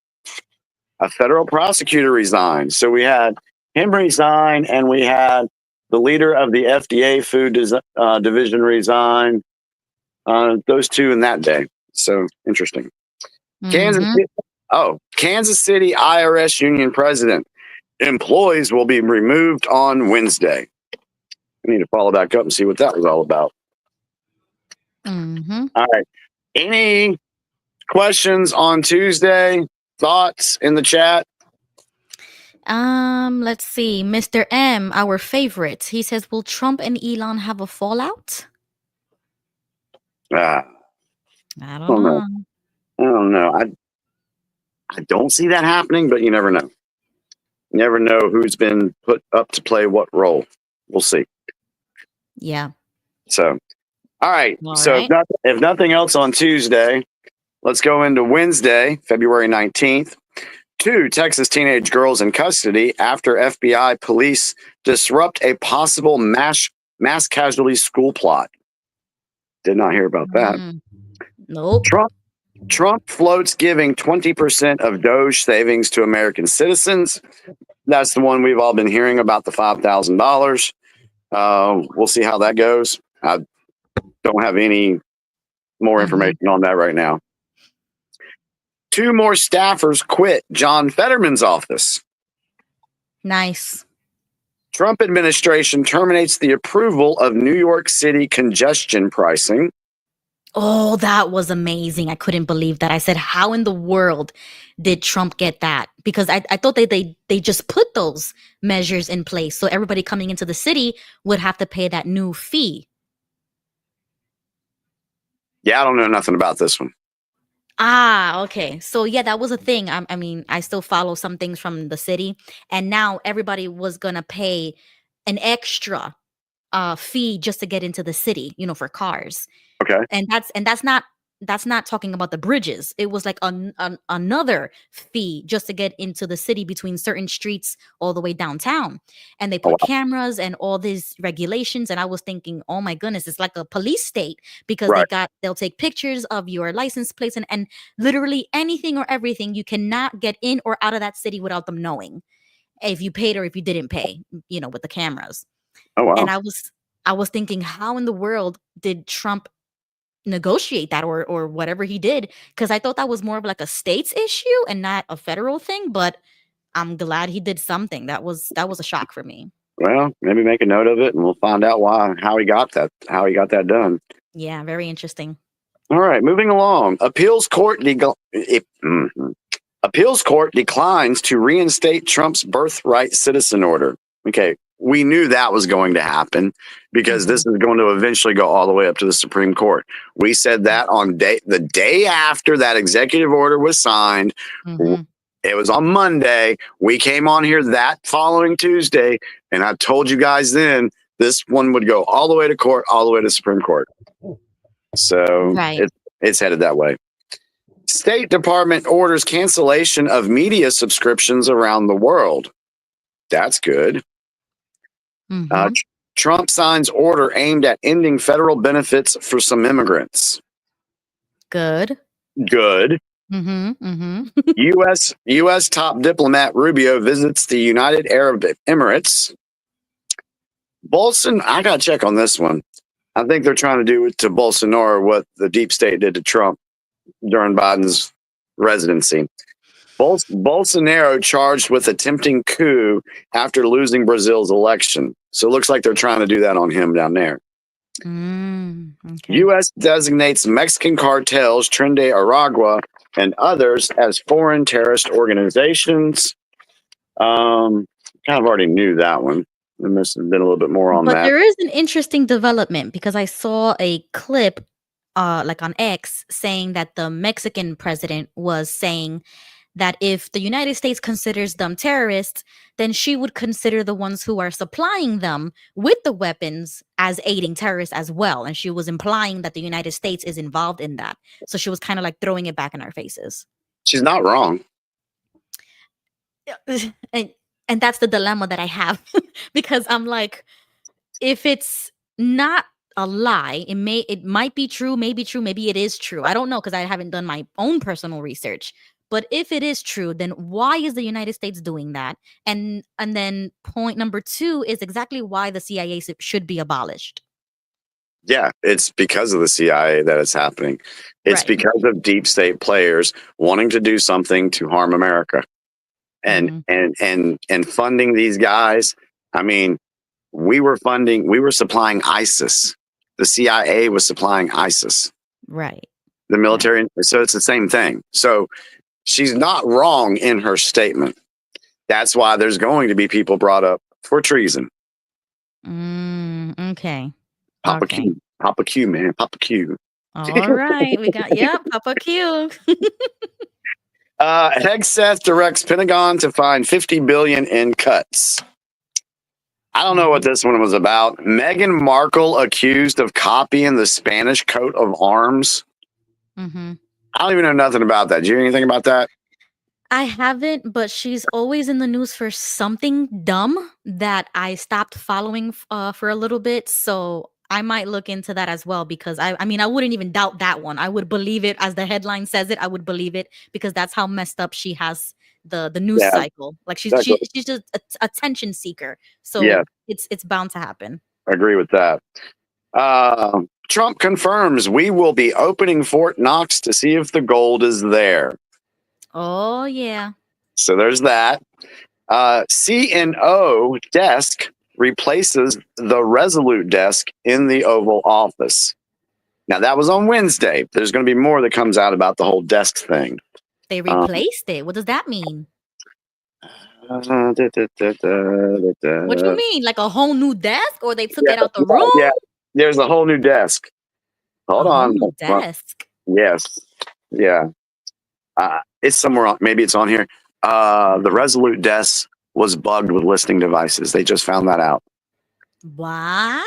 A federal prosecutor resigned. So we had him resign, and we had the leader of the FDA food division resign. Those two in that day. So interesting. Kansas City IRS union president. Employees will be removed on Wednesday. I need to follow back up and see what that was all about. All right. Any questions on Tuesday? Thoughts in the chat? Let's see. Mr. M, our favorite. He says, will Trump and Elon have a fallout? I don't know. I don't know. I don't see that happening, but you never know. You never know who's been put up to play what role. We'll see. Yeah. So, all right. All so right. If nothing else on Tuesday, let's go into Wednesday, February 19th. 2 Texas teenage girls in custody after FBI police disrupt a possible mass casualty school plot. Did not hear about that. Nope. Trump floats giving 20% of Doge savings to American citizens. That's the one we've all been hearing about, the $5,000. We'll see how that goes. I don't have any more information on that right now. 2 more staffers quit John Fetterman's office. Nice. Trump administration terminates the approval of New York City congestion pricing. Oh, that was amazing. I couldn't believe that. I said, how in the world did Trump get that? Because I thought they just put those measures in place so everybody coming into the city would have to pay that new fee. Yeah, I don't know nothing about this one. Okay. So yeah, that was a thing. I mean, I still follow some things from the city, and now everybody was gonna pay an extra fee just to get into the city, for cars. Okay. And that's not that's not talking about the bridges. It was like another fee just to get into the city between certain streets all the way downtown. And they Oh, put wow. cameras and all these regulations. And I was thinking, oh my goodness, it's like a police state because Right. they'll take pictures of your license plates and literally anything or everything. You cannot get in or out of that city without them knowing if you paid or if you didn't pay, with the cameras. Oh, wow. And I was thinking, how in the world did Trump negotiate that or whatever he did? Because I thought that was more of like a state's issue and not a federal thing. But I'm glad he did something. That was a shock for me. Well, maybe make a note of it, and we'll find out how he got that done. Yeah, very interesting. All right, moving along. Appeals court declines to reinstate Trump's birthright citizen order. Okay, we knew that was going to happen because this is going to eventually go all the way up to the Supreme Court. We said that on the day after that executive order was signed. It was on Monday. We came on here that following Tuesday, and I told you guys then this one would go all the way to court, all the way to Supreme Court. So Right. it's headed that way. State Department orders cancellation of media subscriptions around the world. That's good. Trump signs order aimed at ending federal benefits for some immigrants. Good. U.S. top diplomat Rubio visits the United Arab Emirates. I got to check on this one. I think they're trying to do to Bolsonaro what the deep state did to Trump during Biden's residency. Bolsonaro charged with attempting coup after losing Brazil's election. So it looks like they're trying to do that on him down there. Okay. U.S. designates Mexican cartels, Trinidad, Aragua, and others as foreign terrorist organizations. Kind of already knew that one. There must have been a little bit more on that. But there is an interesting development because I saw a clip like on X saying that the Mexican president was saying that if the United States considers them terrorists, then she would consider the ones who are supplying them with the weapons as aiding terrorists as well. And she was implying that the United States is involved in that. So she was kind of like throwing it back in our faces. She's not wrong. And that's the dilemma that I have because I'm like, if it's not a lie, it might be true, maybe it is true. I don't know because I haven't done my own personal research. But if it is true, then why is the United States doing that? And then point number 2 is exactly why the CIA should be abolished. Yeah, it's because of the CIA that it's happening. It's Right. because of deep state players wanting to do something to harm America. And funding these guys. I mean, we were supplying ISIS. The CIA was supplying ISIS. Right. The military. Yeah. So it's the same thing. So she's not wrong in her statement. That's why there's going to be people brought up for treason. Okay. Papa Q, man. Papa Q. All right. We got, Papa Q. Hegseth directs Pentagon to find $50 billion in cuts. I don't know what this one was about. Meghan Markle accused of copying the Spanish coat of arms. I don't even know nothing about that. Do you hear anything about that? I haven't, but she's always in the news for something dumb that I stopped following for a little bit. So I might look into that as well because I mean, I wouldn't even doubt that one. I would believe it as the headline says it. I would believe it because that's how messed up she has the news cycle. Like she's just a attention seeker. So it's bound to happen. I agree with that. Trump confirms we will be opening Fort Knox to see if the gold is there. Oh, yeah. So there's that. CNO desk replaces the Resolute desk in the Oval Office. Now, that was on Wednesday. There's going to be more that comes out about the whole desk thing. They replaced it. What does that mean? What do you mean? Like a whole new desk? Or they took it out the room? Yeah, there's a whole new desk. Hold on. New desk? Yes. Yeah. It's somewhere on, maybe it's on here. The Resolute desk was bugged with listening devices. They just found that out. What?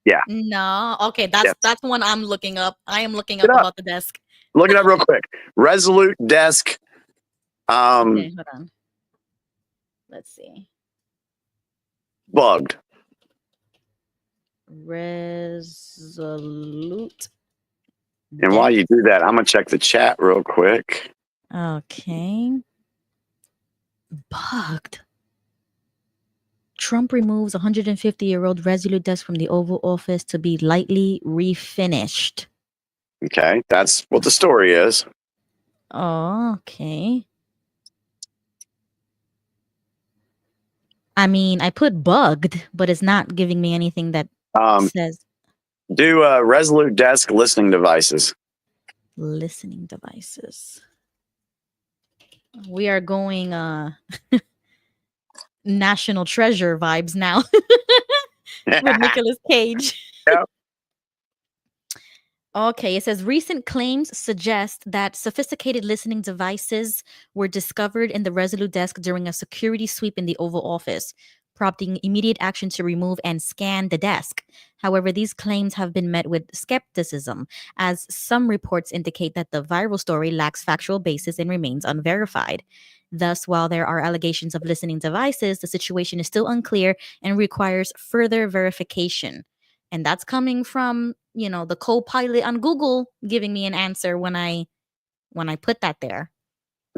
Yeah. No. Okay, that's one I'm looking up. I am looking Look up it up. about the desk. Look it up real quick. Resolute desk. Okay, hold on. Let's see. Bugged. Resolute. And while you do that, I'm gonna check the chat real quick. Okay. Bugged. Trump removes 150-year-old Resolute desk from the Oval Office to be lightly refinished. Okay, that's what the story is. Oh, okay. I mean, I put bugged, but it's not giving me anything that says Do Resolute desk listening devices. listening devices. We are going National Treasure vibes now with Nicolas Cage. Yep. Okay, it says recent claims suggest that sophisticated listening devices were discovered in the Resolute desk during a security sweep in the Oval Office, prompting immediate action to remove and scan the desk. However, these claims have been met with skepticism, as some reports indicate that the viral story lacks factual basis and remains unverified. Thus, while there are allegations of listening devices, the situation is still unclear and requires further verification. And that's coming from, the co-pilot on Google giving me an answer when I put that there.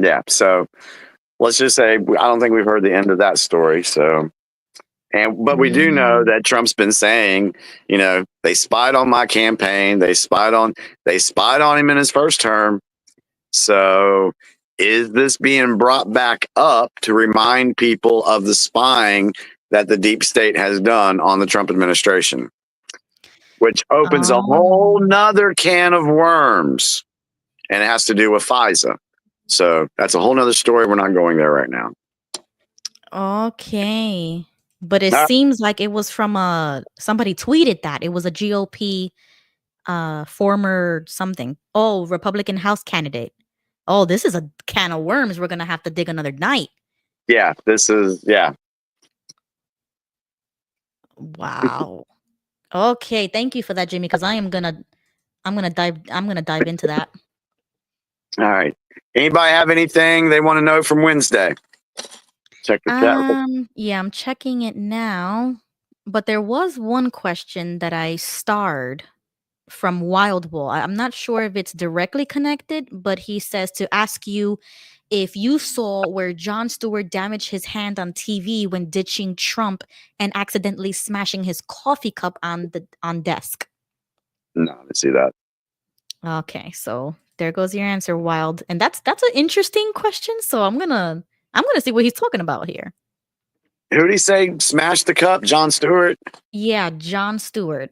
Yeah. So let's just say I don't think we've heard the end of that story. So, but we do know that Trump's been saying, they spied on my campaign. They spied on him in his first term. So is this being brought back up to remind people of the spying that the deep state has done on the Trump administration? Which opens a whole nother can of worms, and it has to do with FISA. So that's a whole nother story. We're not going there right now. Okay. But it seems like it was from somebody tweeted that. It was a GOP former something. Oh, Republican House candidate. Oh, this is a can of worms we're going to have to dig another night. Yeah, yeah. Wow. Okay, thank you for that, Jimmy, because I'm gonna dive into that. All right. Anybody have anything they want to know from Wednesday? Check the chat. Yeah, I'm checking it now. But there was one question that I starred from Wildwall. I'm not sure if it's directly connected, but he says to ask you if you saw where Jon Stewart damaged his hand on TV when ditching Trump and accidentally smashing his coffee cup on desk. No, I didn't see that. Okay, so there goes your answer, Wild. And that's an interesting question. So I'm gonna see what he's talking about here. Who did he say smashed the cup? Jon Stewart? Yeah, Jon Stewart.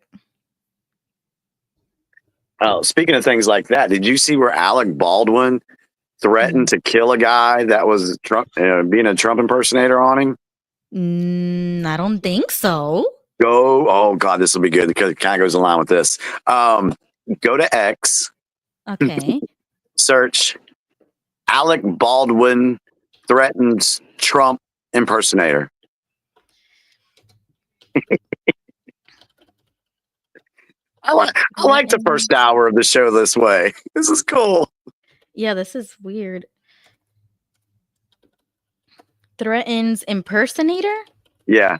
Oh, speaking of things like that, did you see where Alec Baldwin threatened to kill a guy that was Trump, being a Trump impersonator on him? I don't think so. Oh God, this will be good because it kind of goes in line with this. Go to X. Okay. Search Alec Baldwin threatens Trump impersonator. I like the first hour of the show this way. This is cool. Yeah, this is weird. Threatens impersonator? Yeah.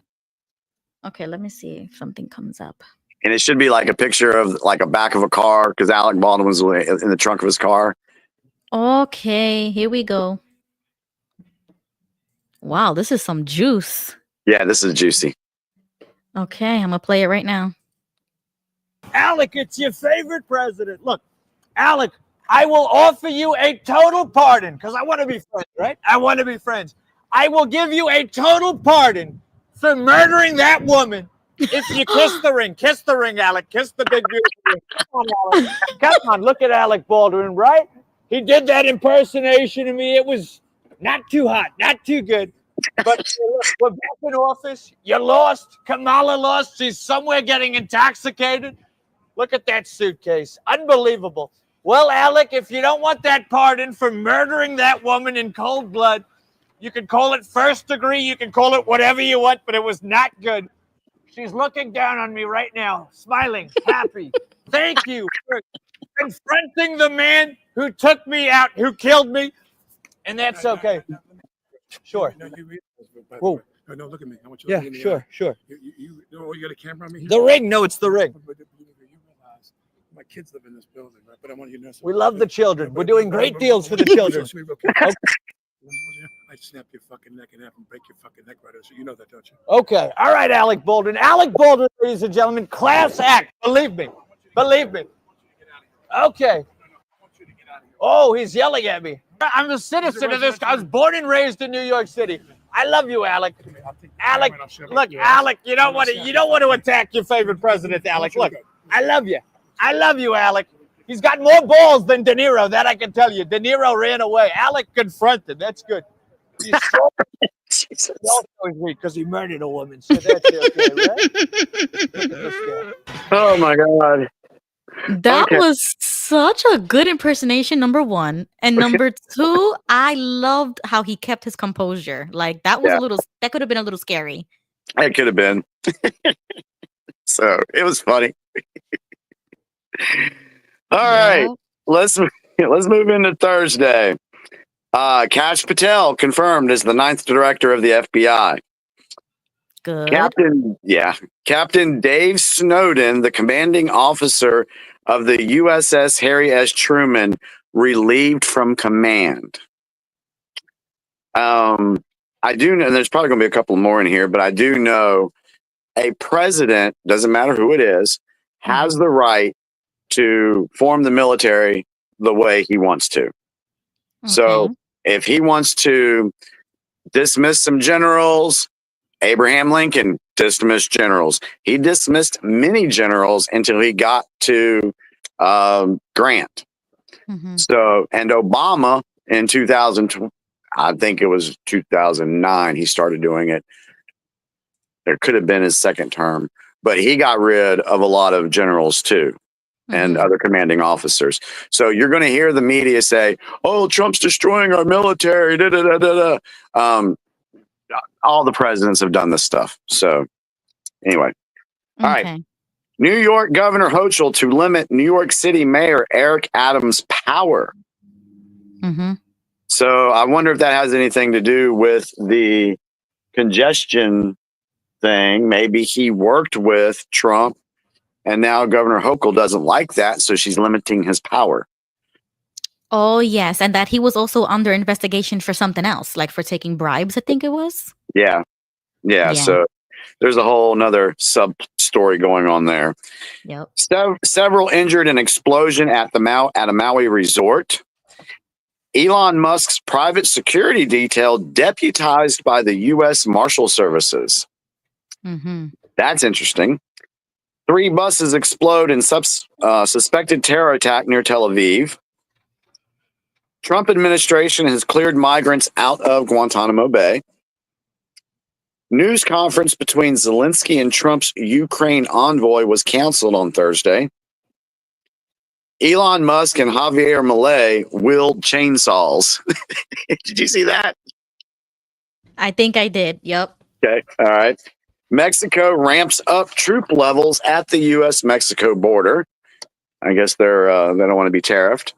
Okay, let me see if something comes up. And it should be like a picture of like a back of a car because Alec Baldwin was in the trunk of his car. Okay, here we go. Wow, this is some juice. Yeah, this is juicy. Okay, I'm going to play it right now. Alec, it's your favorite president. Look, Alec, I will offer you a total pardon because I want to be friends, right? I want to be friends. I will give you a total pardon for murdering that woman if you kiss the ring, Alec. Kiss the big beautiful ring. Come on, Alec. Come on, look at Alec Baldwin, right? He did that impersonation of me. It was not too hot, not too good. But look, we're back in office. You lost. Kamala lost. She's somewhere getting intoxicated. Look at that suitcase. Unbelievable. Well, Alec, if you don't want that pardon for murdering that woman in cold blood, you can call it first degree. You can call it whatever you want, but it was not good. She's looking down on me right now, smiling, happy. Thank you for confronting the man who took me out, who killed me. And that's okay. Sure. No, you read this, by the Whoa. way. No, look at me. I want you to look Yeah, me in the sure, eye. sure. You got a camera on me? The ring. No, it's the ring. But you realize my kids live in this building, right? But I want you to know something. We love the children. We're doing great deals for the children. Okay. I'd snap your fucking neck in half and break your fucking neck right over. So you know that, don't you? Okay. All right, Alec Baldwin. Alec Baldwin, ladies and gentlemen, class act. Believe me. Believe me. Okay. Oh, he's yelling at me. I'm a citizen of this. I was born and raised in New York City. I love you, Alec. Alec, look, Alec, you don't want to attack your favorite president, Alec. Look, I love you. I love you, Alec. He's got more balls than De Niro, that I can tell you. De Niro ran away. Alec confronted. That's good. He's so weak because he murdered a woman. So that's okay, right? Look at this guy. Oh my God. That Okay. was such a good impersonation, number one. And number two, I loved how he kept his composure. Like that was that could have been a little scary. It could have been. So it was funny. All right. Let's move into Thursday. Kash Patel confirmed as the 9th director of the FBI. Good. Captain Dave Snowden, the commanding officer of the USS Harry S. Truman, relieved from command. I do know, and there's probably going to be a couple more in here, but I do know a president, doesn't matter who it is, has the right to form the military the way he wants to. Okay. So if he wants to dismiss some generals, Abraham Lincoln dismissed generals. He dismissed many generals until he got to Grant. So, and Obama in 2000, I think it was 2009, he started doing it. There could have been his second term, but he got rid of a lot of generals too. And other commanding officers. So you're going to hear the media say, "Oh, Trump's destroying our military." Da, da, da, da, da. All the presidents have done this stuff. So anyway, all right. New York Governor Hochul to limit New York City Mayor Eric Adams' power. So I wonder if that has anything to do with the congestion thing. Maybe he worked with Trump. And now Governor Hochul doesn't like that, so she's limiting his power. Oh, yes. And that he was also under investigation for something else, like for taking bribes, I think it was. Yeah. So there's a whole nother sub story going on there. Yep. Several injured in explosion at a Maui resort. Elon Musk's private security detail deputized by the U.S. Marshal Services. That's interesting. 3 buses explode in suspected terror attack near Tel Aviv. Trump administration has cleared migrants out of Guantanamo Bay. News conference between Zelensky and Trump's Ukraine envoy was canceled on Thursday. Elon Musk and Javier Milei wield chainsaws. Did you see that? I think I did. Yep. Okay. All right. Mexico ramps up troop levels at the U.S.-Mexico border. I guess they don't want to be tariffed.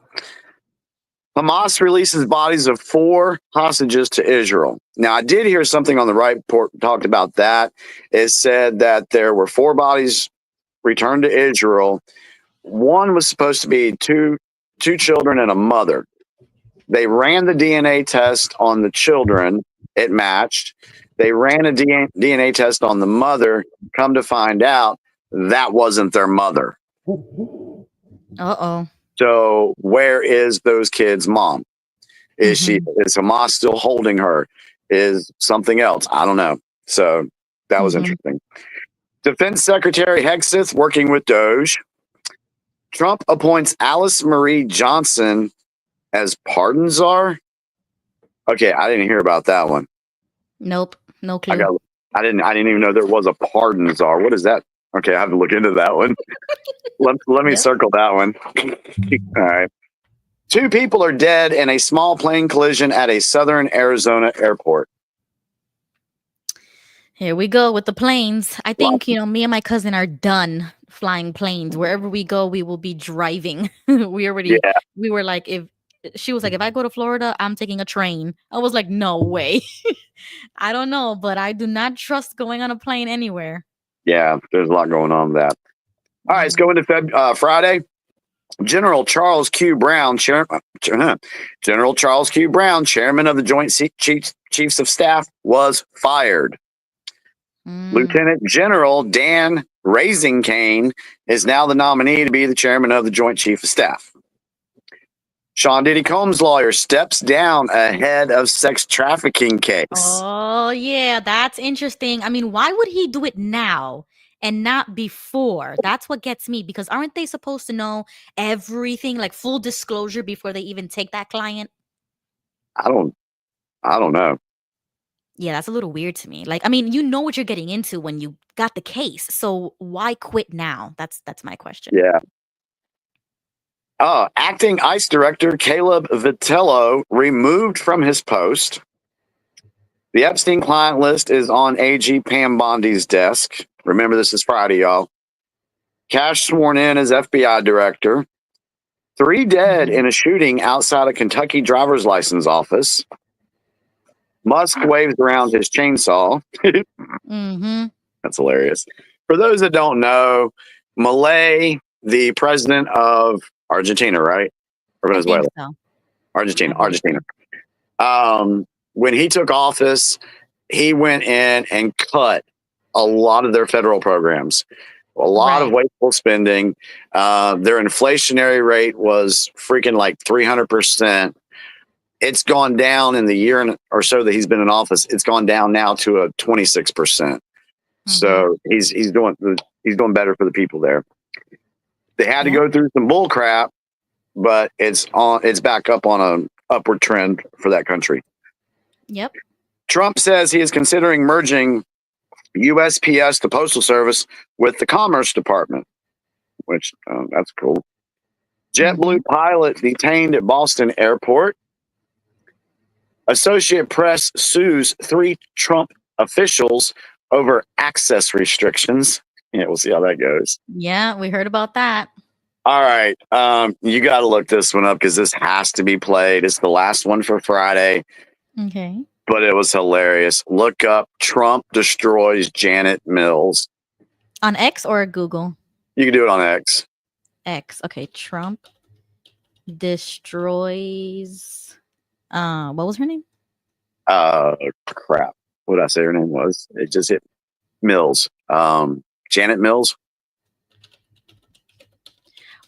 Hamas releases bodies of 4 hostages to Israel. Now, I did hear something on the right report talked about that. It said that there were 4 bodies returned to Israel. One was supposed to be two children and a mother. They ran the DNA test on the children. It matched. They ran a DNA test on the mother. Come to find out, that wasn't their mother. Uh-oh. So where is those kids' mom? Is Hamas still holding her? Is something else? I don't know. So that was interesting. Defense Secretary Hegseth working with Doge. Trump appoints Alice Marie Johnson as pardon czar. Okay, I didn't hear about that one. Nope, no clue. I didn't even know there was a pardon czar. What is that? Okay, I have to look into that one. let me circle that one. All right. 2 people are dead in a small plane collision at a southern Arizona airport. Here we go with the planes. I think, me and my cousin are done flying planes. Wherever we go, we will be driving. we Yeah. were like, if she was like, if I go to Florida, I'm taking a train. I was like, no way. I don't know, but I do not trust going on a plane anywhere. Yeah. There's a lot going on with that. All right. Let's go into Friday. General Charles Q. Brown, General Charles Q. Brown, chairman of the Joint Chiefs of Staff, was fired. Lieutenant General Dan Raisingcane is now the nominee to be the chairman of the Joint Chief of Staff. Sean Diddy Combs' lawyer steps down ahead of sex trafficking case. Oh, yeah, that's interesting. I mean, why would he do it now and not before? That's what gets me, because aren't they supposed to know everything, like full disclosure before they even take that client? I don't know. Yeah, that's a little weird to me. Like, I mean, you know what you're getting into when you got the case. So why quit now? That's my question. Yeah. Acting ICE Director Caleb Vitello removed from his post. The Epstein client list is on AG Pam Bondi's desk. Remember, this is Friday, y'all. Cash sworn in as FBI director. 3 dead in a shooting outside a Kentucky driver's license office. Musk waves around his chainsaw. That's hilarious. For those that don't know, Milei, the president of Argentina, right? Or Venezuela? So. Argentina. When he took office, he went in and cut a lot of their federal programs, a lot of wasteful spending. Their inflationary rate was freaking like 300%. It's gone down in the year or so that he's been in office. It's gone down now to a 26%. So he's doing better for the people there. They had to go through some bull crap, but it's back up on an upward trend for that country. Yep. Trump says he is considering merging USPS, the Postal Service, with the Commerce Department, which that's cool. JetBlue pilot detained at Boston Airport. Associated Press sues 3 Trump officials over access restrictions. Yeah, we'll see how that goes. Yeah, we heard about that. All right. You got to look this one up because this has to be played. It's the last one for Friday. Okay. But it was hilarious. Look up Trump destroys Janet Mills. On X or Google? You can do it on X. X. Okay. Trump destroys. What was her name? Crap. What did I say her name was? It just hit Mills. Janet Mills.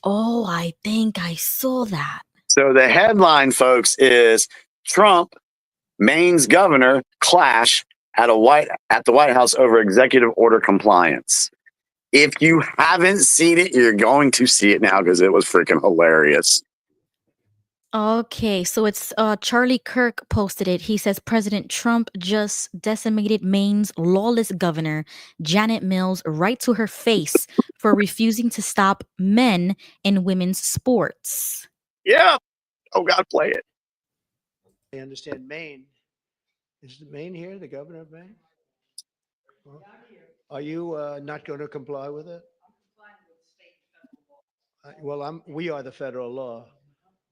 Oh, I think I saw that. So the headline, folks, is Trump, Maine's governor, clash at the White House over executive order compliance. If you haven't seen it, you're going to see it now because it was freaking hilarious. Okay, so it's Charlie Kirk posted it. He says President Trump just decimated Maine's lawless governor, Janet Mills, right to her face for refusing to stop men in women's sports. Yeah. Oh, God, play it. I understand Maine. Is Maine here, the governor of Maine? Well, are you not going to comply with it? Well, we are the federal law.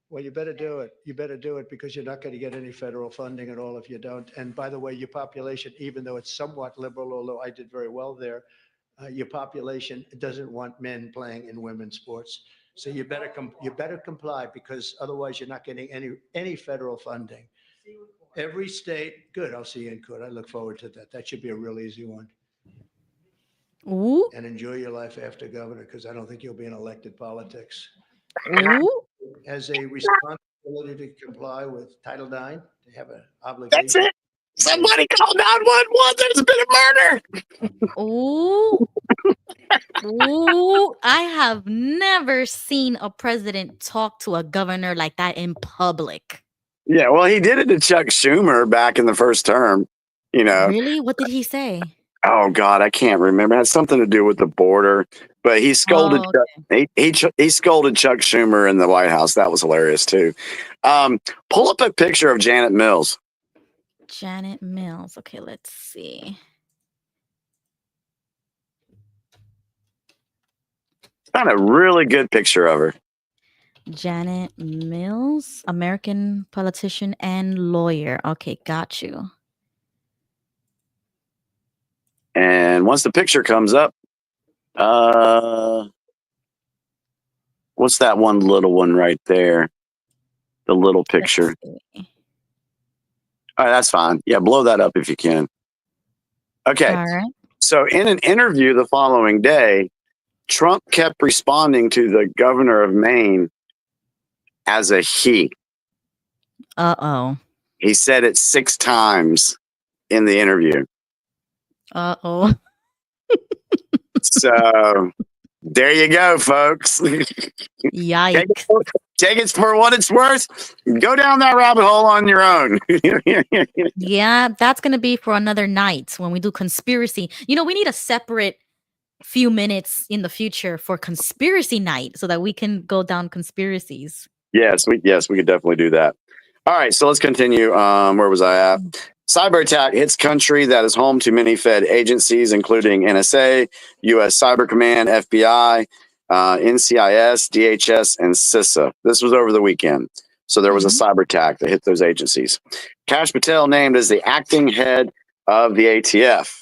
Well, you better do it. You better do it because you're not going to get any federal funding at all if you don't. And by the way, your population, even though it's somewhat liberal, although I did very well there, your population doesn't want men playing in women's sports. So you better comply because otherwise you're not getting any federal funding. Every state, good. I'll see you in court. I look forward to that. That should be a real easy one. Ooh. And enjoy your life after governor because I don't think you'll be in elected politics. Ooh. Has a responsibility to comply with Title IX. They have an obligation. That's it. Somebody call 911. There's been a murder. Ooh. Ooh. I have never seen a president talk to a governor like that in public. Yeah, well, he did it to Chuck Schumer back in the first term. You know. Really? What did he say? Oh God, I can't remember. It had something to do with the border. But he scolded he scolded Chuck Schumer in the White House. That was hilarious too. Pull up a picture of Janet Mills. Janet Mills. Okay, let's see. Found a really good picture of her. Janet Mills, American politician and lawyer. Okay, got you. And once the picture comes up, what's that one little one right there? The little picture. All right, that's fine. Yeah, blow that up if you can. Okay. All right. So in an interview the following day, Trump kept responding to the governor of Maine as a he. Uh-oh. He said it 6 times in the interview. Uh-oh. So there you go, folks. Yikes. Take it for what it's worth. Go down that rabbit hole on your own. Yeah, that's going to be for another night when we do conspiracy. You know, we need a separate few minutes in the future for conspiracy night so that we can go down conspiracies. Yes, we could definitely do that. All right, so let's continue. Where was I at? Cyber attack hits country that is home to many Fed agencies, including NSA, U.S. Cyber Command, FBI, NCIS, DHS, and CISA. This was over the weekend. So there was a cyber attack that hit those agencies. Kash Patel named as the acting head of the ATF.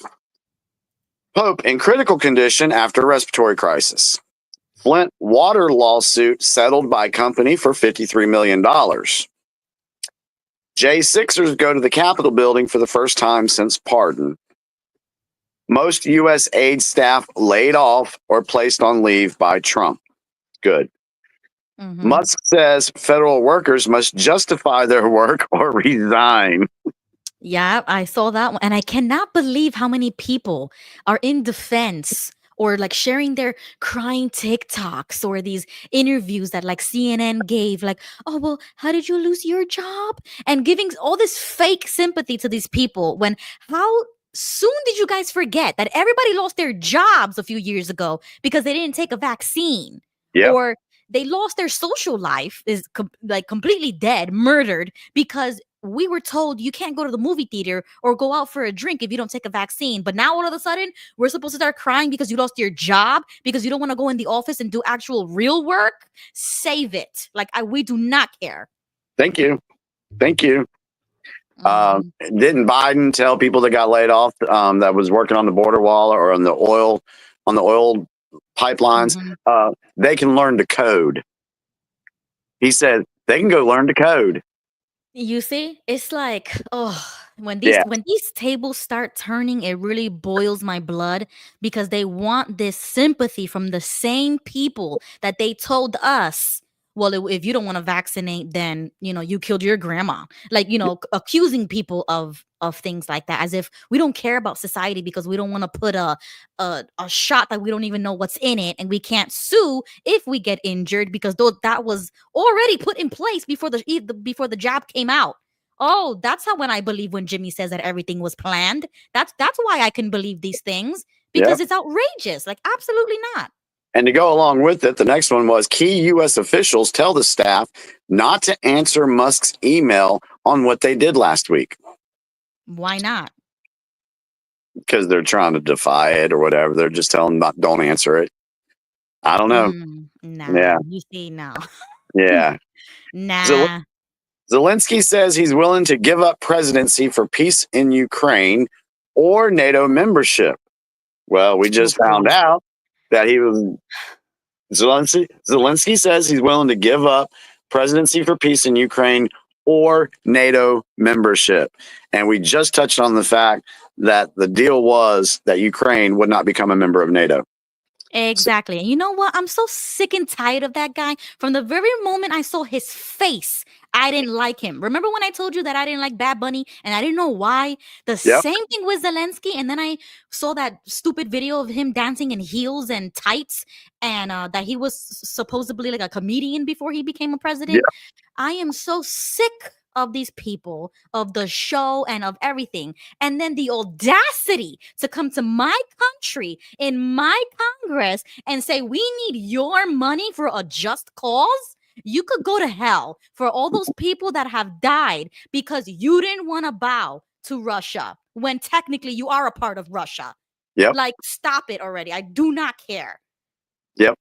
Pope in critical condition after respiratory crisis. Flint water lawsuit settled by company for $53 million. J6ers go to the Capitol building for the first time since pardon. Most U.S. aid staff laid off or placed on leave by Trump. Good. Musk says federal workers must justify their work or resign. Yeah, I saw that one. And I cannot believe how many people are in defense or like sharing their crying TikToks or these interviews that like CNN gave, like, oh, well, how did you lose your job? And giving all this fake sympathy to these people when how soon did you guys forget that everybody lost their jobs a few years ago because they didn't take a vaccine? Yep. Or they lost their social life, is like completely dead, murdered because we were told you can't go to the movie theater or go out for a drink if you don't take a vaccine. But now all of a sudden, we're supposed to start crying because you lost your job, because you don't want to go in the office and do actual real work. Save it. Like, we do not care. Thank you. Didn't Biden tell people that got laid off that was working on the border wall or on the oil pipelines, they can learn to code? He said they can go learn to code. You see, it's like, when these tables start turning, it really boils my blood because they want this sympathy from the same people that they told us, well, if you don't want to vaccinate, then, you killed your grandma. Like, accusing people of things like that, as if we don't care about society because we don't want to put a shot that we don't even know what's in it, and we can't sue if we get injured because that was already put in place before the jab came out. Oh, that's how when I believe when Jimmy says that everything was planned. That's why I can believe these things, because it's outrageous. Like, absolutely not. And to go along with it, the next one was key U.S. officials tell the staff not to answer Musk's email on what they did last week. Why not? Because they're trying to defy it or whatever. They're just telling them don't answer it. I don't know. Nah, you see, no. Yeah. Nah. Zelensky says he's willing to give up presidency for peace in Ukraine or NATO membership. Well, we just found out that Zelensky says he's willing to give up presidency for peace in Ukraine or NATO membership. And we just touched on the fact that the deal was that Ukraine would not become a member of NATO. Exactly. And you know what? I'm so sick and tired of that guy. From the very moment I saw his face, I didn't like him. Remember when I told you that I didn't like Bad Bunny and I didn't know why? Same thing with Zelensky. And then I saw that stupid video of him dancing in heels and tights and that he was supposedly like a comedian before he became a president. Yeah. I am so sick of these people, of the show and of everything. And then the audacity to come to my country in my Congress and say, we need your money for a just cause. You could go to hell for all those people that have died because you didn't want to bow to Russia when technically you are a part of Russia. Yep. Like, stop it already. I do not care. Yep.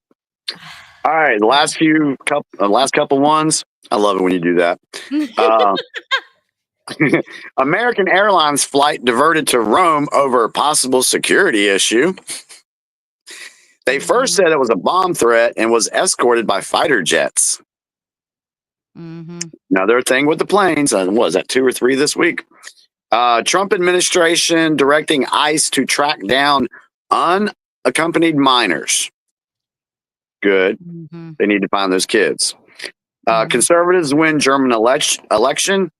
All right, the last couple ones. I love it when you do that. Uh, American Airlines flight diverted to Rome over possible security issue. They first said it was a bomb threat and was escorted by fighter jets. Another thing with the planes. What was that, 2 or 3 this week? Trump administration directing ICE to track down unaccompanied minors. Good. They need to find those kids. Conservatives win German election,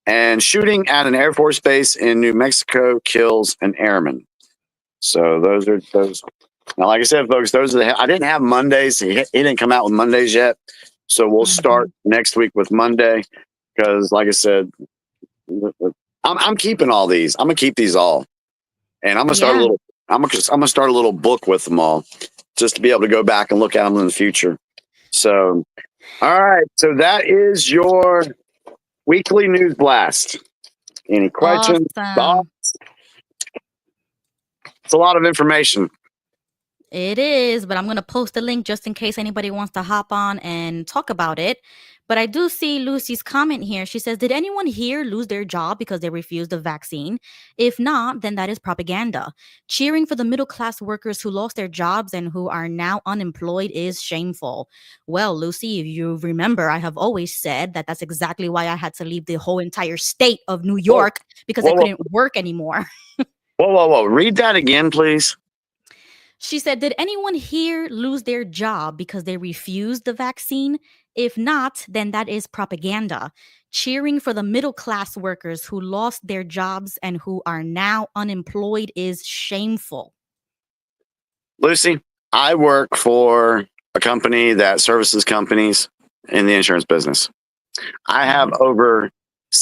and shooting at an Air Force base in New Mexico kills an airman. So those are those. Now, like I said, folks, those are I didn't have Mondays. He didn't come out with Mondays yet. So we'll start next week with Monday because, like I said, I'm keeping all these. I'm gonna keep these all, and I'm gonna start a little. I'm gonna start a little book with them all, just to be able to go back and look at them in the future. So, all right. So that is your weekly news blast. Any questions? Thoughts? It's a lot of information. It is, but I'm going to post a link just in case anybody wants to hop on and talk about it. But I do see Lucy's comment here. She says, did anyone here lose their job because they refused the vaccine? If not, then that is propaganda. Cheering for the middle-class workers who lost their jobs and who are now unemployed is shameful. Well, Lucy, if you remember, I have always said that that's exactly why I had to leave the whole entire state of New York because I couldn't work anymore. Whoa. Read that again, please. She said, did anyone here lose their job because they refused the vaccine? If not, then that is propaganda. Cheering for the middle-class workers who lost their jobs and who are now unemployed is shameful. Lucy, I work for a company that services companies in the insurance business. I have over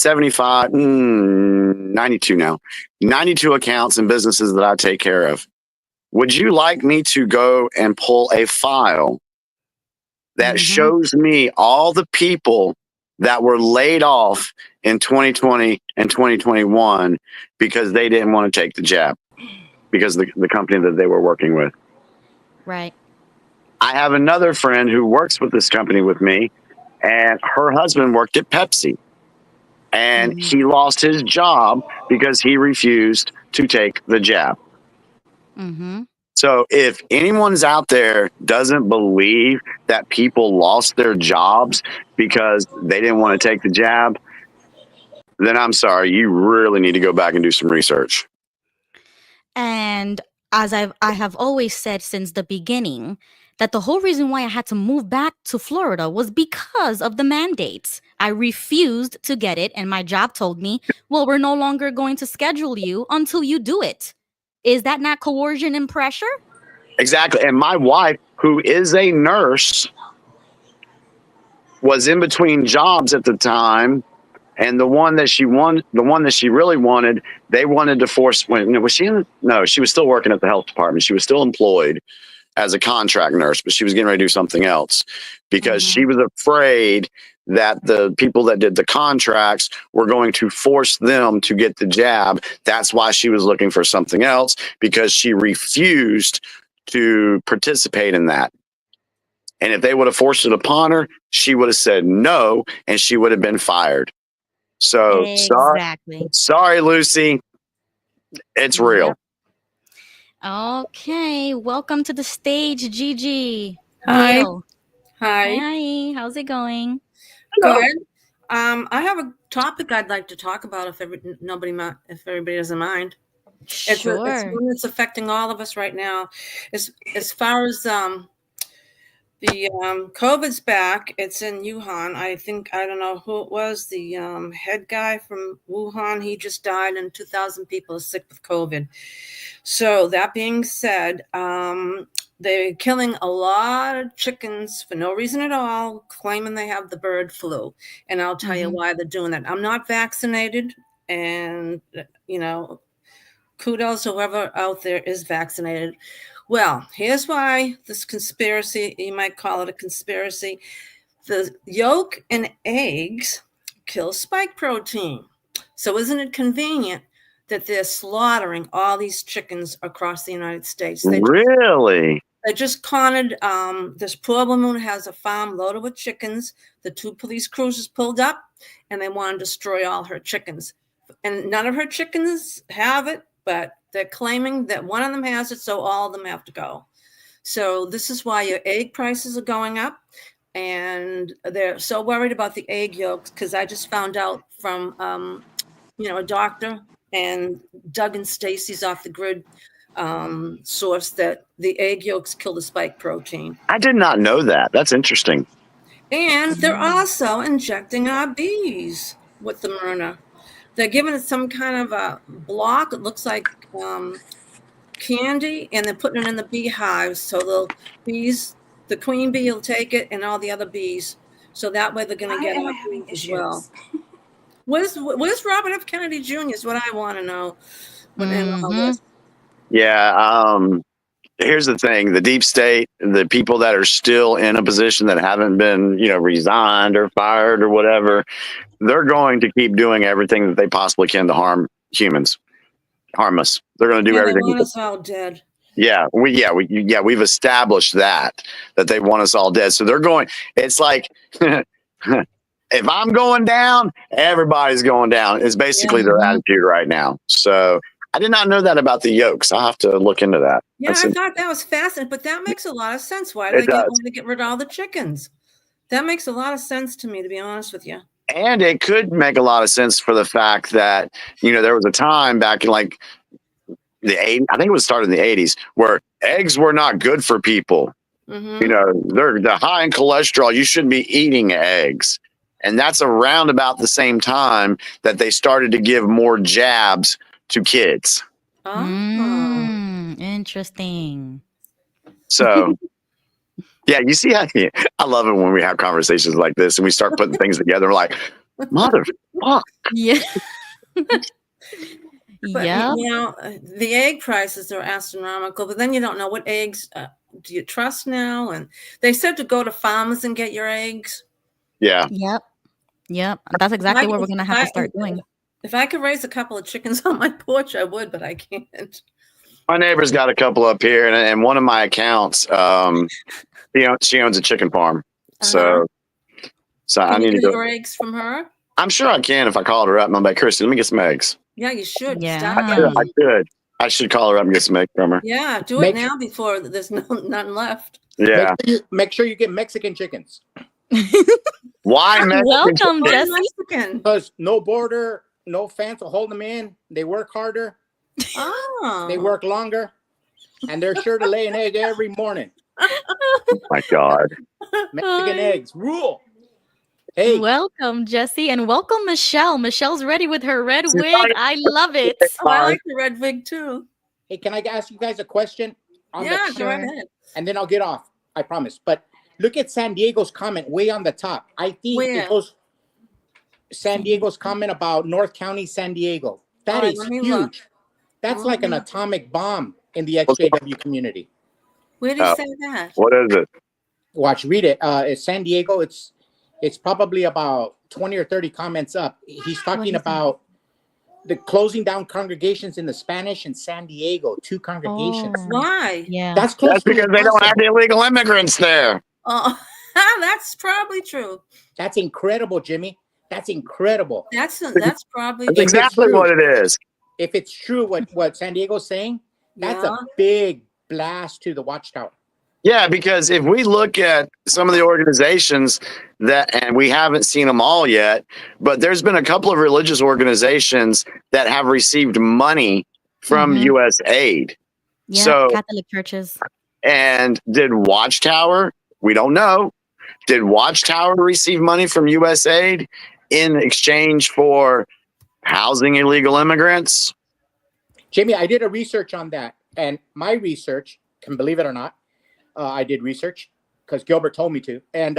92 now, 92 accounts and businesses that I take care of. Would you like me to go and pull a file that shows me all the people that were laid off in 2020 and 2021 because they didn't want to take the jab because of the company that they were working with? Right. I have another friend who works with this company with me, and her husband worked at Pepsi, and he lost his job because he refused to take the jab. So if anyone's out there doesn't believe that people lost their jobs because they didn't want to take the jab, then I'm sorry, you really need to go back and do some research. And as I have always said since the beginning, that the whole reason why I had to move back to Florida was because of the mandates. I refused to get it, and my job told me, well, we're no longer going to schedule you until you do it. Is that not coercion and pressure? Exactly. And my wife, who is a nurse, was in between jobs at the time. And the one that she really wanted, they wanted to force. Was she in? No, she was still working at the health department. She was still employed as a contract nurse, but she was getting ready to do something else because she was afraid that the people that did the contracts were going to force them to get the jab. That's why she was looking for something else, because she refused to participate in that. And if they would have forced it upon her, she would have said no, and she would have been fired. So sorry, Lucy. It's real. Okay, welcome to the stage, Gigi. Hi. Gail. Hi. Hi. How's it going? Good. I have a topic I'd like to talk about if everybody doesn't mind. It's one that's affecting all of us right now. As far as the COVID's back, it's in Wuhan. I don't know who it was. The head guy from Wuhan, he just died, and 2,000 people are sick with COVID. So that being said, they're killing a lot of chickens for no reason at all, claiming they have the bird flu. And I'll tell you why they're doing that. I'm not vaccinated, and, kudos to whoever out there is vaccinated. Well, here's why this conspiracy, you might call it a conspiracy. The yolk in eggs kill spike protein. So isn't it convenient that they're slaughtering all these chickens across the United States? Really? They just cornered this poor woman who has a farm loaded with chickens. The 2 police cruisers pulled up, and they want to destroy all her chickens. And none of her chickens have it, but they're claiming that one of them has it, so all of them have to go. So this is why your egg prices are going up. And they're so worried about the egg yolks, because I just found out from, a doctor and Doug and Stacy's Off the Grid source that the egg yolks kill the spike protein. I did not know that. That's interesting. And they're also injecting our bees with the Myrna. They're giving it some kind of a block. It looks like candy, and they're putting it in the beehives. So the queen bee will take it, and all the other bees. So that way they're going to get our bees as well. Where's Robert F. Kennedy Jr. is what I want to know. Yeah. Here's the thing: the deep state, the people that are still in a position that haven't been, resigned or fired or whatever, they're going to keep doing everything that they possibly can to harm humans, harm us. They're going to do everything. They want us all dead. Yeah, we've established that they want us all dead. So they're going. It's like, if I'm going down, everybody's going down. It's basically their attitude right now. So I did not know that about the yolks. I'll have to look into that. Yeah, I thought that was fascinating, but that makes a lot of sense. Why do they want to get rid of all the chickens? That makes a lot of sense to me, to be honest with you. And it could make a lot of sense for the fact that, there was a time back in like the 80s, I think it was started in the 80s, where eggs were not good for people. They're high in cholesterol. You shouldn't be eating eggs. And that's around about the same time that they started to give more jabs to kids. Interesting. So, yeah, you see how I love it when we have conversations like this and we start putting things together. We're like, motherfucker. Yeah. But, the egg prices are astronomical, but then you don't know what eggs do you trust now. And they said to go to farmers and get your eggs. Yeah. Yep. That's exactly what we're going to have to start doing. If I could raise a couple of chickens on my porch, I would, but I can't. My neighbor's got a couple up here, and one of my accounts, she owns a chicken farm. So I need to get go. Your eggs from her? I'm sure I can if I called her up and I'm like, Christy, let me get some eggs. Yeah, you should. Yeah. I should call her up and get some eggs from her. Yeah, do it now before there's none left. Yeah. Make sure you get Mexican chickens. Why Mexican? Welcome, Jesse. Because no border, no fence will hold them in. They work harder. They work longer. And they're sure to lay an egg every morning. Oh my God. Mexican eggs rule. Hey. Welcome, Jesse, and welcome, Michelle. Michelle's ready with her red wig. I love it. I like the red wig too. Hey, can I ask you guys a question? Go ahead. And then I'll get off. I promise. But look at San Diego's comment way on the top. I think it goes San Diego's comment about North County, San Diego. That is huge. Look. That's like an atomic bomb in the EXJW community. Where did you say that? What is it? Watch, read it. It's San Diego. It's probably about 20 or 30 comments up. He's talking about the closing down congregations in the Spanish in San Diego, 2 congregations. Why? Yeah. That's because they don't have the illegal immigrants there. Oh, that's probably true. That's incredible, Jimmy. That's incredible. That's probably That's exactly what it is. If it's true what San Diego's saying, that's a big blast to the Watchtower. Yeah, because if we look at some of the organizations and we haven't seen them all yet, but there's been a couple of religious organizations that have received money from U.S. aid. Yeah, so, Catholic churches. And did Watchtower? We don't know. Did Watchtower receive money from U.S. aid in exchange for housing illegal immigrants? Jamie, I did a research on that, and my research, can believe it or not, I did research because Gilbert told me to, and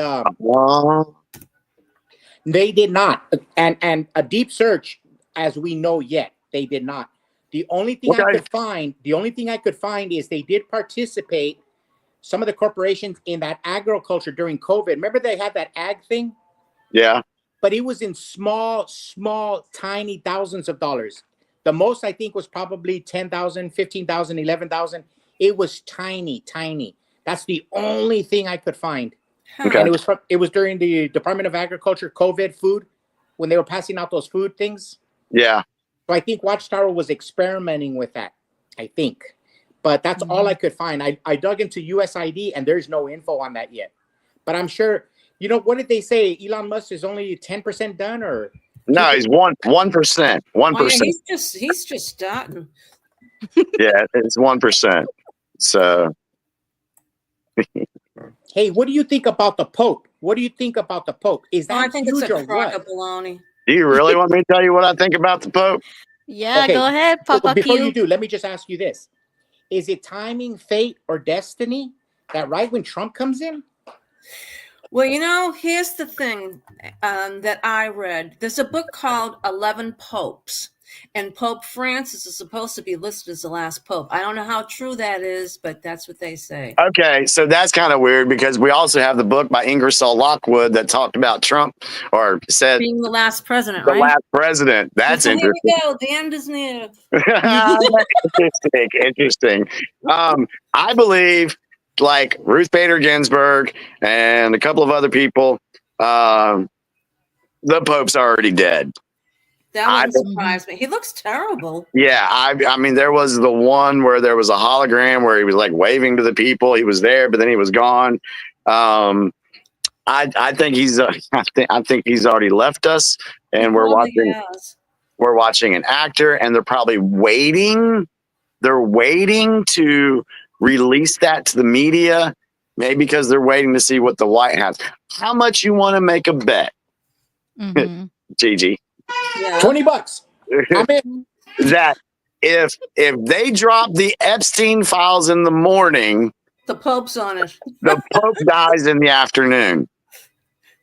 they did not. And a deep search, as we know yet, they did not. The only thing I could find is they did participate. Some of the corporations in that agriculture during COVID. Remember they had that ag thing? Yeah. But it was in small, tiny thousands of dollars. The most I think was probably 10,000, 15,000, 11,000. It was tiny. That's the only thing I could find. Okay. And it was during the Department of Agriculture COVID food, when they were passing out those food things. Yeah. So I think Watchtower was experimenting with that, I think. But that's all I could find. I dug into USID and there's no info on that yet. But I'm sure, you know, what did they say? Elon Musk is only 10% done, or? No, he's 1%. 1%. Oh, yeah, he's just starting. Yeah, it's 1%. So. Hey, what do you think about the Pope? What do you think about the Pope? Is that I think it's huge a or crock what? of baloney. Do you really want me to tell you what I think about the Pope? Yeah, Okay, go ahead, Papa before Q. you do, let me just ask you this. Is it timing, fate, or destiny that right when Trump comes in? Well, you know, here's the thing that I read. There's a book called 11 Popes, and Pope Francis is supposed to be listed as the last pope. I don't know how true that is, but that's what they say. Okay, so that's kind of weird because we also have the book by Ingersoll Lockwood that talked about Trump, or said being the last president, the right? last president. That's so interesting. Here we go. The end is near. Interesting. I believe, like Ruth Bader Ginsburg and a couple of other people, the Pope's already dead. That wouldn't surprise me. He looks terrible. Yeah, I mean, there was the one where there was a hologram where he was like waving to the people. He was there, but then he was gone. I think he's I think he's already left us, and we're watching an actor, and they're probably waiting. They're waiting to release that to the media, maybe because they're waiting to see what the White House. How much you want to make a bet, Gigi? Yeah. $20. I'm in. That if they drop the Epstein files in the morning, the Pope's on it. The Pope dies in the afternoon.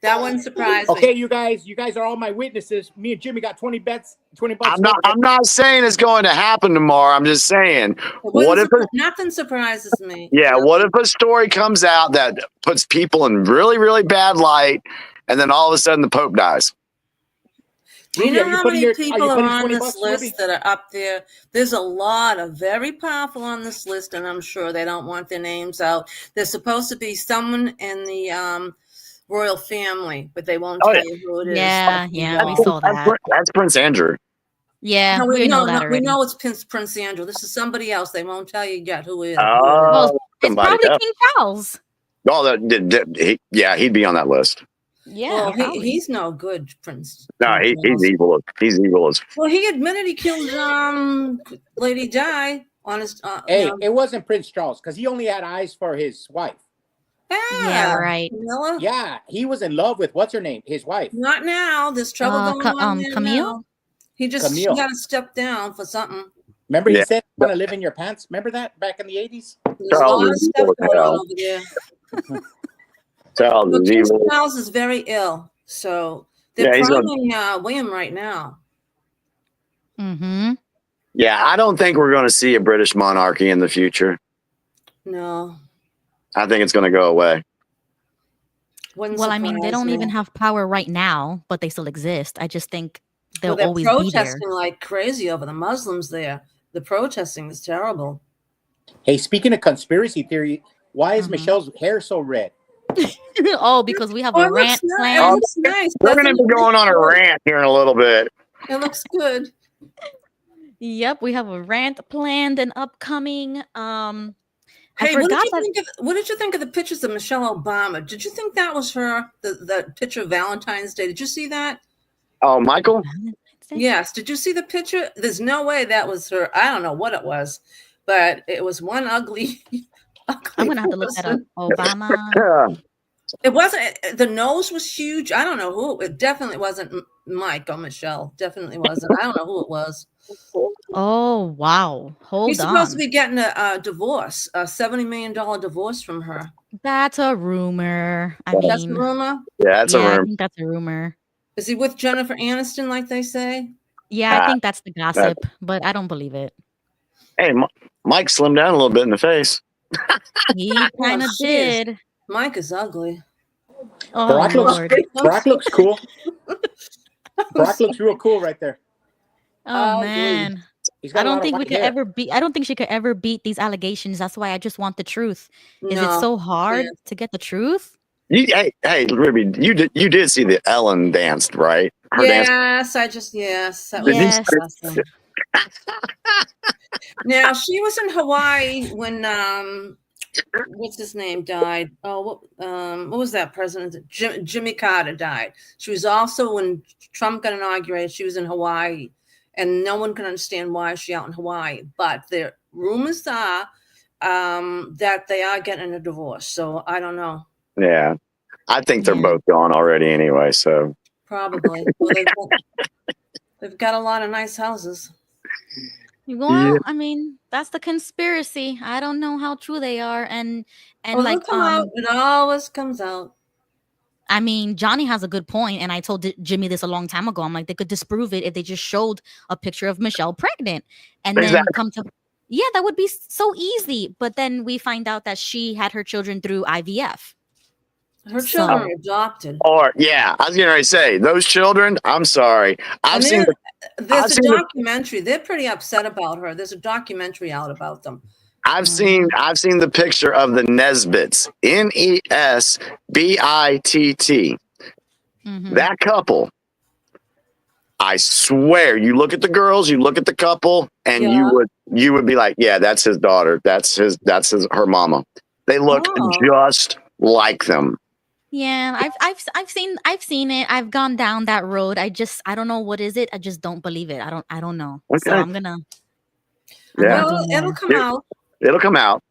That wouldn't surprise me. Okay, you guys are all my witnesses. Me and Jimmy got 20 bets, $20. I'm not saying it's going to happen tomorrow. I'm just saying, nothing surprises me. Yeah, what if a story comes out that puts people in really, really bad light, and then all of a sudden the Pope dies? Do you know how many people are on this list that are up there? There's a lot of very powerful on this list, and I'm sure they don't want their names out. There's supposed to be someone in the royal family, but they won't tell you who it is. Yeah, we saw that. That's Prince Andrew. Yeah, we know that already. We know it's Prince Andrew. This is somebody else. They won't tell you yet who it is. Oh, it's probably King Charles. Oh, he'd be on that list. Yeah, well, he's no good, Prince. No, he's evil. He's evil as. Well, he admitted he killed Lady Di on his. It wasn't Prince Charles because he only had eyes for his wife. Yeah, right. Camilla? Yeah, he was in love with what's her name, his wife. Not now. There's trouble going on there Camille. now. He got to step down for something. Remember, he said, "Want to live in your pants." Remember that back in the 80s? There's a lot of stuff going on over there. Charles is very ill, so they're priming William right now. Yeah, I don't think we're going to see a British monarchy in the future. No. I think it's going to go away. Well, I mean, they don't even have power right now, but they still exist. I just think they'll always be there. They're protesting like crazy over the Muslims there. The protesting is terrible. Hey, speaking of conspiracy theory, why is Michelle's hair so red? Oh, because we have a rant plan. It looks nice. We're going to be going on a rant here in a little bit. It looks good. Yep, we have a rant planned and upcoming. Hey, what did you think of the pictures of Michelle Obama? Did you think that was her? The picture of Valentine's Day. Did you see that? Oh, Michael? Yes. Did you see the picture? There's no way that was her. I don't know what it was, but it was one ugly. I'm gonna have to look that up. Obama. It wasn't. The nose was huge. I don't know who. It definitely wasn't Mike or Michelle. Definitely wasn't. I don't know who it was. Oh wow! He's supposed to be getting a divorce, a $70 million divorce from her. That's a rumor. That's a rumor. Yeah, that's a rumor. I think that's a rumor. Is he with Jennifer Aniston, like they say? Yeah, I think that's the gossip, but I don't believe it. Hey, Mike slimmed down a little bit in the face. He kind of did. Mike is ugly. Oh, Brock looks cool. Brock looks real cool right there. Oh man. He's got I a lot don't of think we white could hair. ever beat. I don't think she could ever beat these allegations. That's why I just want the truth. Is it No. so hard Yeah. to get the truth? Hey, Ruby, you did see the Ellen danced, right? Her dance. Yes, that was Yes. awesome. Now she was in Hawaii when what's his name died. Oh, what was that president? Jimmy Carter died. She was also when Trump got inaugurated. She was in Hawaii, and no one can understand why she's out in Hawaii. But the rumors are that they are getting a divorce. So I don't know. Yeah, I think they're Yeah. both gone already anyway. So Probably. Well, they've got a lot of nice houses. Well, I mean, that's the conspiracy. I don't know how true they are, and Oh, like they'll come out. It always comes out. I mean, Johnny has a good point, and I told Jimmy this a long time ago. I'm like, they could disprove it if they just showed a picture of Michelle pregnant, and then come to, yeah, that would be so easy. But then we find out that she had her children through IVF. Her children are adopted. Or yeah, I was going to say those children. I'm sorry, I've seen. There's a documentary. They're pretty upset about her. There's a documentary out about them. I've seen the picture of the Nesbitts, Nesbitt. That couple. I swear, you look at the girls, you look at the couple, and you would be like, yeah, that's his daughter. That's her mama. They look just like them. Yeah, I've seen it. I've gone down that road. I don't know what is it. I just don't believe it. I don't know. Okay. So I'm gonna. Well, it'll come out. It'll come out.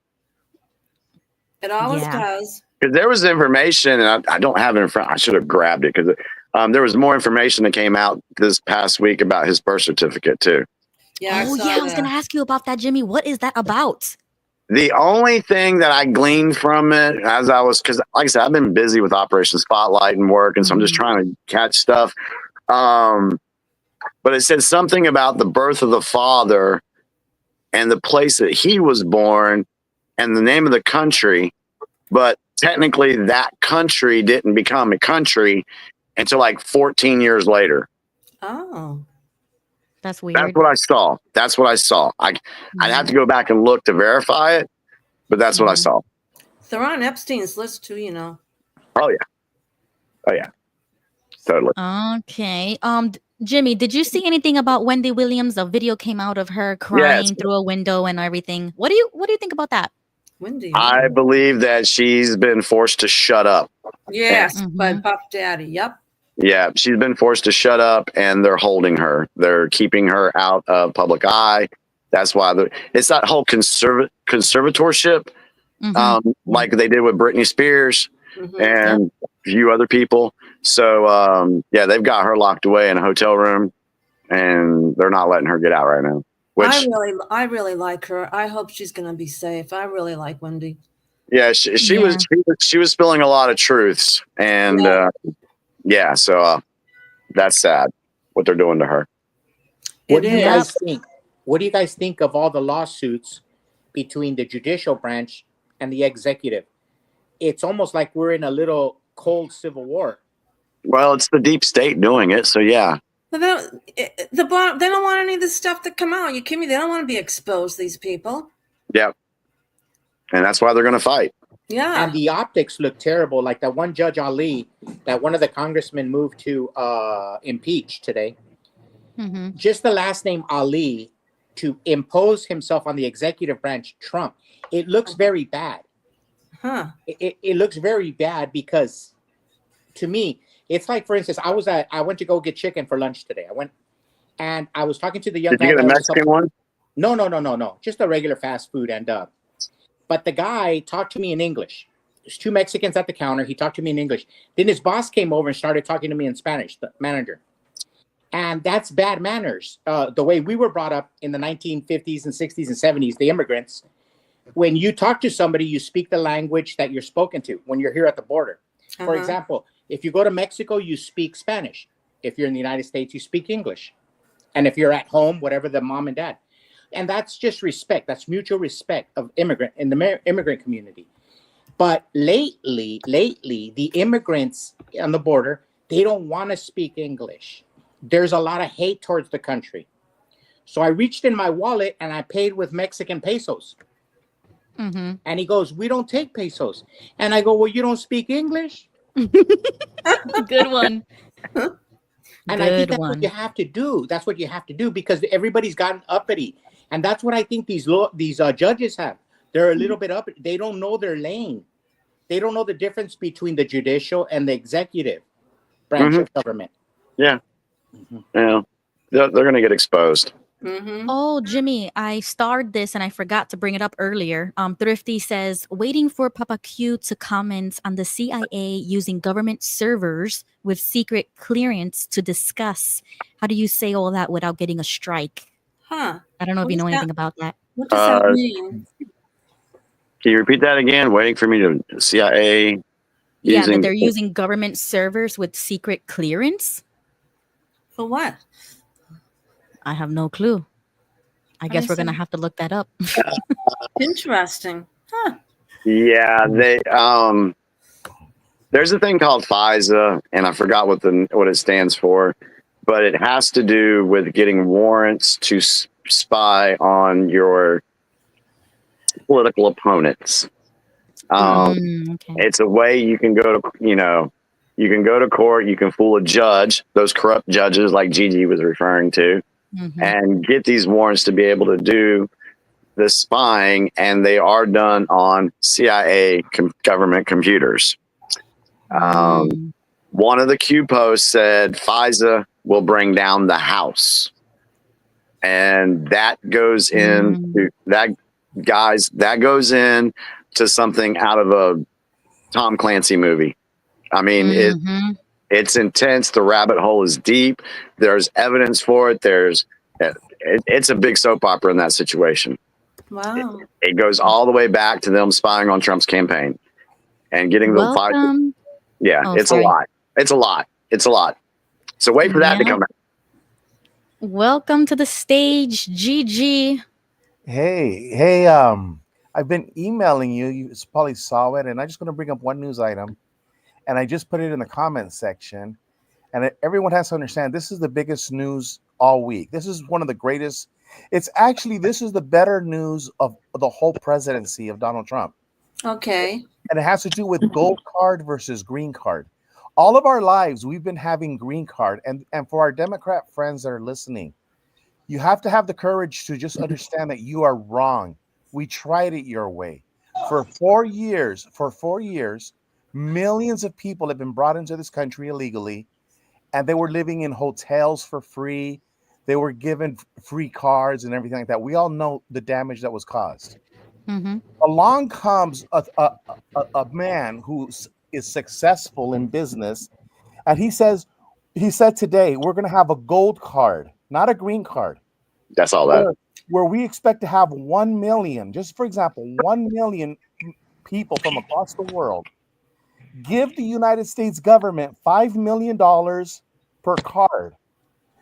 It always does. Because there was information, and I don't have it in front. I should have grabbed it because there was more information that came out this past week about his birth certificate too. Yeah. I was gonna ask you about that, Jimmy. What is that about? The only thing that I gleaned from it, because like I said, I've been busy with Operation Spotlight and work, and so I'm just trying to catch stuff. But it said something about the birth of the father and the place that he was born and the name of the country. But technically, that country didn't become a country until like 14 years later. Oh. That's weird. That's what I saw. I'd have to go back and look to verify it, but that's what I saw. They're on Epstein's list too, you know. Oh yeah. Totally. Okay. Jimmy, did you see anything about Wendy Williams? A video came out of her crying through a window and everything. What do you think about that? Wendy. I believe that she's been forced to shut up. Yes, by Puff Daddy. Yep. Yeah, she's been forced to shut up, and they're holding her. They're keeping her out of public eye. That's why it's that whole conservatorship, like they did with Britney Spears and a few other people. So, they've got her locked away in a hotel room, and they're not letting her get out right now. Which I really like her. I hope she's going to be safe. I really like Wendy. Yeah, she was spilling a lot of truths, and so that's sad what they're doing to her. What do you guys think? What do you guys think of all the lawsuits between the judicial branch and the executive? It's almost like we're in a little cold civil war. Well, it's the deep state doing it, so yeah. They don't want any of this stuff to come out. You kidding me? They don't want to be exposed, these people. Yep. And that's why they're going to fight. Yeah. And the optics look terrible. Like that one Judge Ali, that one of the congressmen moved to impeach today. Just the last name Ali to impose himself on the executive branch, Trump. It looks very bad. It looks very bad because, to me, it's like, for instance, I went to go get chicken for lunch today. I went and I was talking to the young guy. Did you get a Mexican one? No. Just a regular fast food. And but the guy talked to me in English. There's two Mexicans at the counter. He talked to me in English. Then his boss came over and started talking to me in Spanish, the manager. And that's bad manners. The way we were brought up in the 1950s and 60s and 70s, the immigrants, when you talk to somebody, you speak the language that you're spoken to when you're here at the border. For example, if you go to Mexico, you speak Spanish. If you're in the United States, you speak English. And if you're at home, whatever the mom and dad. And that's just respect. That's mutual respect of immigrant in the immigrant community. But lately, the immigrants on the border, they don't want to speak English. There's a lot of hate towards the country. So I reached in my wallet and I paid with Mexican pesos. Mm-hmm. And he goes, we don't take pesos. And I go, well, you don't speak English? Good one. And I think that's what you have to do. That's what you have to do because everybody's gotten uppity. And that's what I think these judges have. They're a little bit up. They don't know their lane. They don't know the difference between the judicial and the executive branch of government. Yeah. Yeah. They're going to get exposed. Oh, Jimmy, I starred this and I forgot to bring it up earlier. Thrifty says, waiting for Papa Q to comment on the CIA using government servers with secret clearance to discuss. How do you say all that without getting a strike? Huh. I don't know if you know anything about that. What does that mean? Can you repeat that again? Waiting for me to CIA? Yeah, that they're using government servers with secret clearance. For what? I have no clue. I guess we're going to have to look that up. Interesting. Huh. Yeah, they there's a thing called FISA, and I forgot what it stands for, but it has to do with getting warrants to spy on your political opponents. It's a way you can go to, you can go to court, you can fool a judge, those corrupt judges like Gigi was referring to, and get these warrants to be able to do the spying, and they are done on CIA government computers. One of the Q posts said FISA will bring down the House, and that goes in that goes in to something out of a Tom Clancy movie. I mean, it's intense. The rabbit hole is deep. There's evidence for it. It's a big soap opera in that situation. Wow. It goes all the way back to them spying on Trump's campaign and getting the fight. Yeah, it's a lot. It's a lot. It's a lot. So wait for that to come out. Welcome to the stage, Gigi. Hey, I've been emailing you. You probably saw it, and I'm just going to bring up one news item, and I just put it in the comments section. And everyone has to understand this is the biggest news all week. This is one of the greatest. This is the better news of the whole presidency of Donald Trump. Okay. And it has to do with gold card versus green card. All of our lives, we've been having green card. And for our Democrat friends that are listening, you have to have the courage to just understand that you are wrong. We tried it your way. For 4 years, millions of people have been brought into this country illegally, and they were living in hotels for free. They were given free cards and everything like that. We all know the damage that was caused. Along comes a man who is successful in business, and he said today, we're going to have a gold card, not a green card. That's all that. Where we expect to have 1 million, just for example, 1 million people from across the world give the United States government $5 million per card.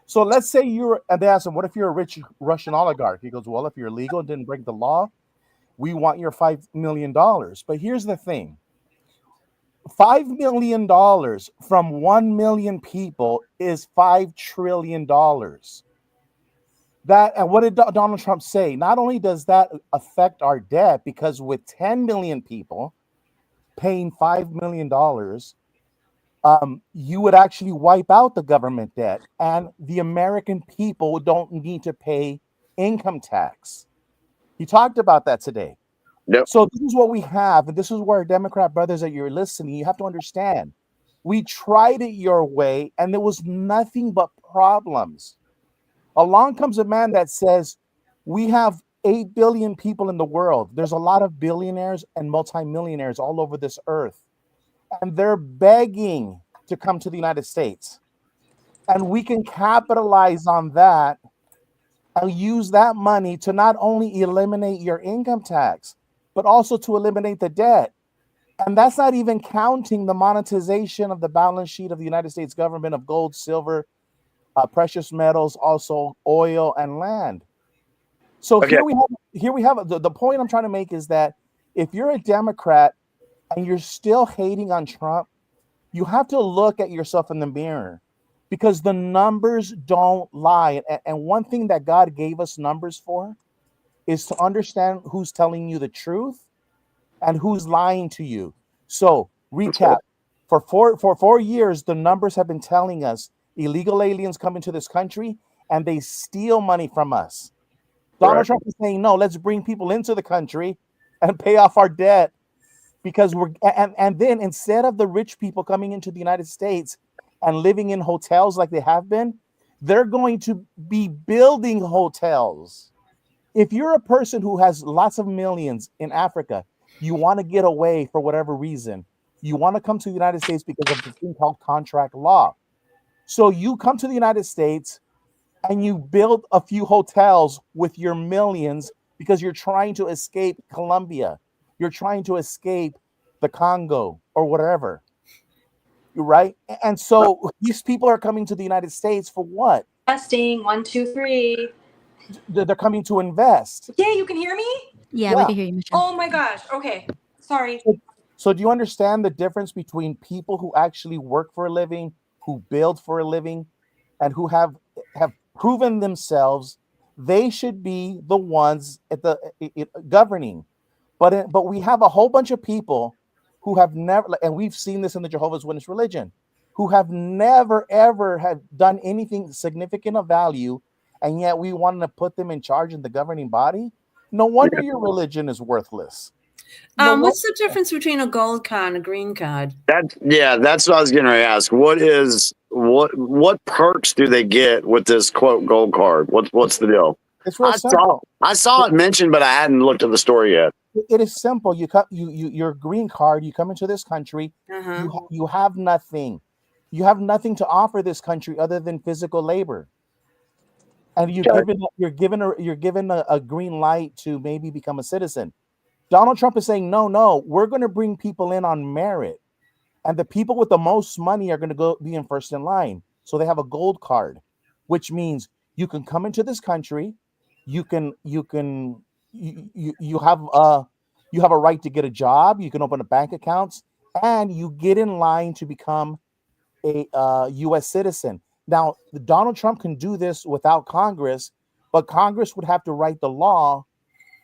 So let's say and they ask him, what if you're a rich Russian oligarch? He goes, well, if you're legal and didn't break the law, we want your $5 million. But here's the thing. $5 million from 1 million people is $5 trillion. And what did Donald Trump say? Not only does that affect our debt, because with 10 million people paying $5 million, you would actually wipe out the government debt, and the American people don't need to pay income tax. He talked about that today. Yep. So this is what we have, and this is where Democrat brothers that you're listening, you have to understand. We tried it your way, and there was nothing but problems. Along comes a man that says, we have 8 billion people in the world. There's a lot of billionaires and multimillionaires all over this earth. And they're begging to come to the United States. And we can capitalize on that and use that money to not only eliminate your income tax, but also to eliminate the debt. And that's not even counting the monetization of the balance sheet of the United States government of gold, silver, precious metals, also oil and land. So here we have the point I'm trying to make is that if you're a Democrat and you're still hating on Trump, you have to look at yourself in the mirror because the numbers don't lie. And one thing that God gave us numbers for is to understand who's telling you the truth and who's lying to you. So recap, for 4 years, the numbers have been telling us illegal aliens come into this country and they steal money from us. Donald Trump is saying, no, let's bring people into the country and pay off our debt, because and then instead of the rich people coming into the United States and living in hotels like they have been, they're going to be building hotels. If you're a person who has lots of millions in Africa, you want to get away for whatever reason, you want to come to the United States because of the thing called contract law. So you come to the United States and you build a few hotels with your millions because you're trying to escape Colombia. You're trying to escape the Congo or whatever. Right? And so these people are coming to the United States for what? Testing, 1, 2, 3. They're coming to invest. Yeah, you can hear me? Yeah, we can hear you, Michelle. Oh my gosh. Okay. Sorry. So do you understand the difference between people who actually work for a living, who build for a living, and who have proven themselves? They should be the ones at the governing. But we have a whole bunch of people who have never, and we've seen this in the Jehovah's Witness religion, who have never ever have done anything significant of value, and yet we wanted to put them in charge in the governing body. No wonder your religion is worthless. What's the difference between a gold card and a green card? That's what I was going to ask. What perks do they get with this quote gold card? What's the deal? It's real simple. I saw it mentioned, but I hadn't looked at the story yet. It is simple. Your green card. You come into this country. You have nothing. You have nothing to offer this country other than physical labor, and you're given a green light to maybe become a citizen. Donald Trump is saying, no, we're going to bring people in on merit. And the people with the most money are going to go be in first in line. So they have a gold card, which means you can come into this country. You have a right to get a job. You can open a bank accounts, and you get in line to become a U.S. citizen. Now, Donald Trump can do this without Congress, but Congress would have to write the law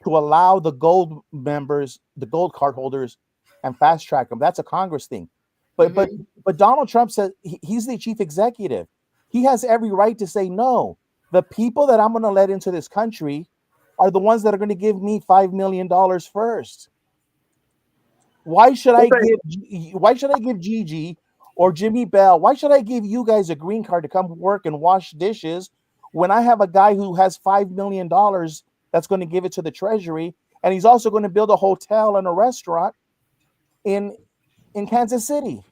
to allow the gold members, the gold card holders, and fast track them. That's a Congress thing. But Donald Trump says he's the chief executive. He has every right to say, no, the people that I'm going to let into this country are the ones that are going to give me $5 million first. Why should I give Gigi or Jimmy Bell? Why should I give you guys a green card to come work and wash dishes when I have a guy who has $5 million that's going to give it to the Treasury, and he's also going to build a hotel and a restaurant in Kansas City?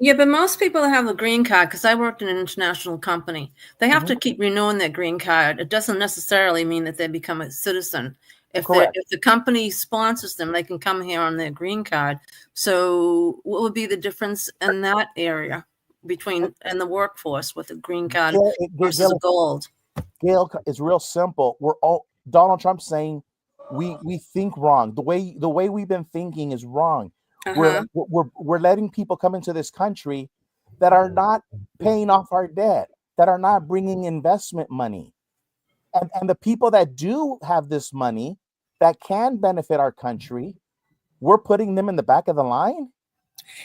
Yeah, but most people that have a green card, because I worked in an international company, they have to keep renewing their green card. It doesn't necessarily mean that they become a citizen. If the company sponsors them, they can come here on their green card. So what would be the difference in that area between and the workforce with a green card versus a gold? Gail, it's real simple. Donald Trump saying we think wrong. The way we've been thinking is wrong. We're letting people come into this country that are not paying off our debt, that are not bringing investment money, and the people that do have this money that can benefit our country, we're putting them in the back of the line.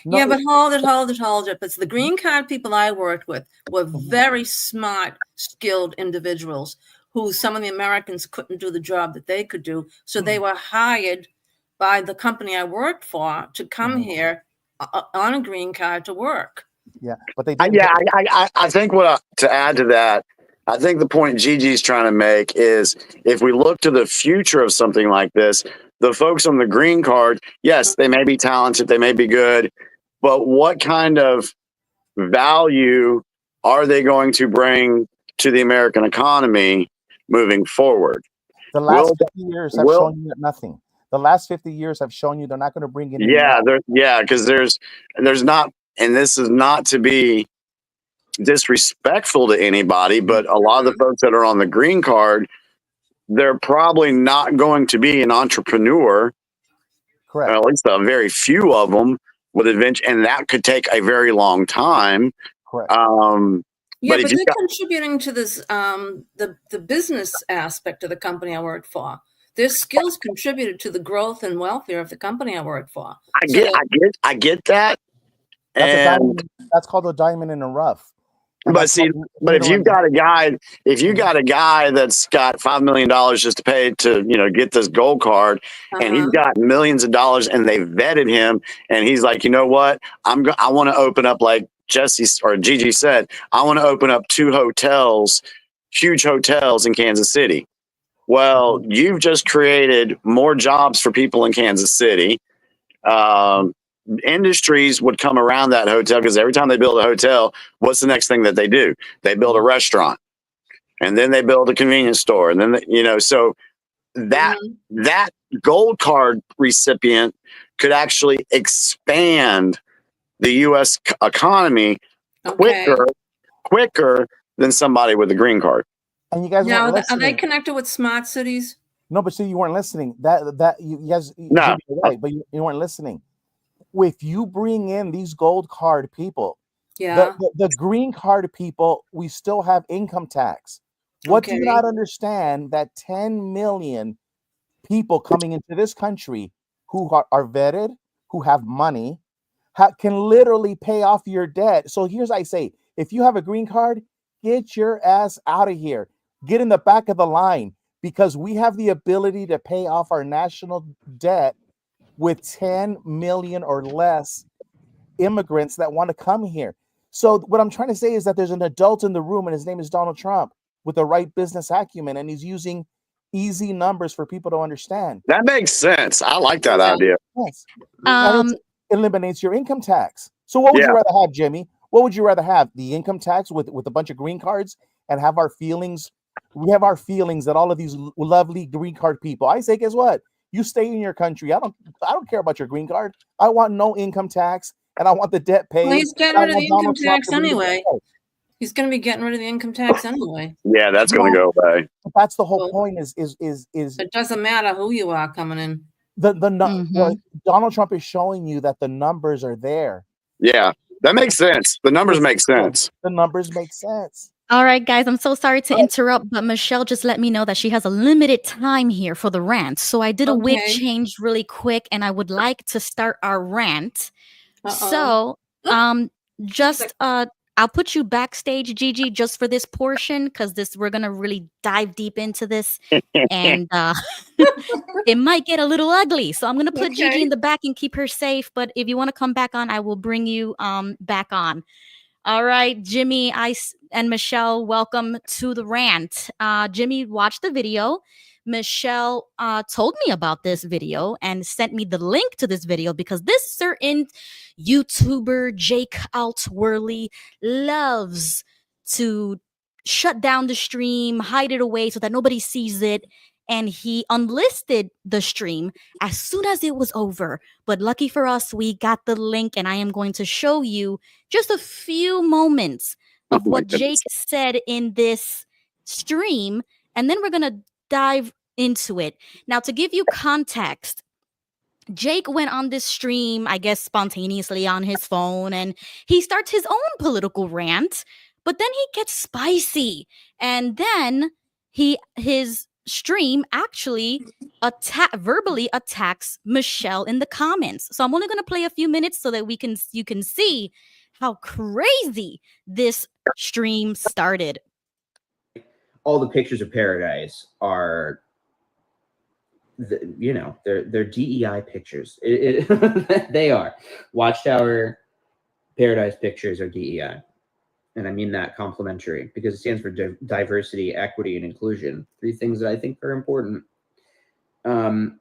Yeah, but hold it. But the green card people I worked with were very smart, skilled individuals who some of the Americans couldn't do the job that they could do. So they were hired by the company I worked for to come here on a green card to work. Yeah, but they didn't. I think to add to that, I think the point Gigi's trying to make is if we look to the future of something like this, the folks on the green card, yes, they may be talented, they may be good, but what kind of value are they going to bring to the American economy moving forward? The last 50 years have shown you nothing. The last 50 years have shown you they're not going to bring in. Because there's not, and this is not to be disrespectful to anybody, but a lot of the folks that are on the green card, they're probably not going to be an entrepreneur. Correct. At least a very few of them would adventure, and that could take a very long time. Correct. Yeah, but but they're contributing to this the business aspect of the company I work for. Their skills contributed to the growth and welfare of the company I work for. I get that. That's And a diamond. That's called a diamond in the rough. And but see, but if you got a guy, that's got $5 million just to pay to, get this gold card, and he's got millions of dollars, and they vetted him, and he's like, you know what, I want to open up, like Jesse or Gigi said, I want to open up 2 hotels, huge hotels in Kansas City. Well, you've just created more jobs for people in Kansas City. Industries would come around that hotel, because every time they build a hotel, what's the next thing that they do? They build a restaurant, and then they build a convenience store, and then so that gold card recipient could actually expand the U.S. economy quicker than somebody with a green card. And you guys now, are they connected with smart cities? No, but see, you weren't listening. That you guys, no, right, but you weren't listening. If you bring in these gold card people, the green card people, we still have income tax. What do you not understand? That 10 million people coming into this country who are vetted, who have money, can literally pay off your debt. So here's I say, if you have a green card, get your ass out of here. Get in the back of the line, because we have the ability to pay off our national debt with 10 million or less immigrants that want to come here. So what I'm trying to say is that there's an adult in the room, and his name is Donald Trump, with the right business acumen, and he's using easy numbers for people to understand. That makes sense. I like that idea. Yes. And it eliminates your income tax. So what would you rather have, Jimmy? What would you rather have? The income tax with a bunch of green cards, and have our feelings? We have our feelings that all of these lovely green card people. I say, guess what? You stay in your country. I don't care about your green card. I want no income tax, and I want the debt paid. Well, he's getting rid of the income tax anyway. He's going to be getting rid of the income tax anyway. Yeah, that's going to go away. That's the whole point. Is it doesn't matter who you are coming in. Donald Trump is showing you that the numbers are there. Yeah, that makes sense. The numbers make sense. The numbers make sense. All right, guys, I'm so sorry to interrupt, but Michelle just let me know that she has a limited time here for the rant. So I did a wig change really quick, and I would like to start our rant. So I'll put you backstage, Gigi, just for this portion, because we're gonna really dive deep into this, and it might get a little ugly. So I'm gonna put Gigi in the back and keep her safe. But if you want to come back on, I will bring you back on. All right, Jimmy, and Michelle, welcome to the rant. Jimmy watched the video. Michelle told me about this video and sent me the link to this video, because this certain YouTuber, Jake AltWorldly, loves to shut down the stream, hide it away so that nobody sees it. And he unlisted the stream as soon as it was over. But lucky for us, we got the link, and I am going to show you just a few moments of what Jake said in this stream, and then we're going to dive into it. Now, to give you context, Jake went on this stream, I guess spontaneously on his phone, and he starts his own political rant, but then he gets spicy, and then his stream actually verbally attacks Michelle in the comments. So I'm only going to play a few minutes so that you can see how crazy this stream started. All the pictures of paradise are, they're DEI pictures. They are. Watchtower Paradise pictures are DEI. And I mean that complimentary, because it stands for diversity, equity, and inclusion. 3 things that I think are important. And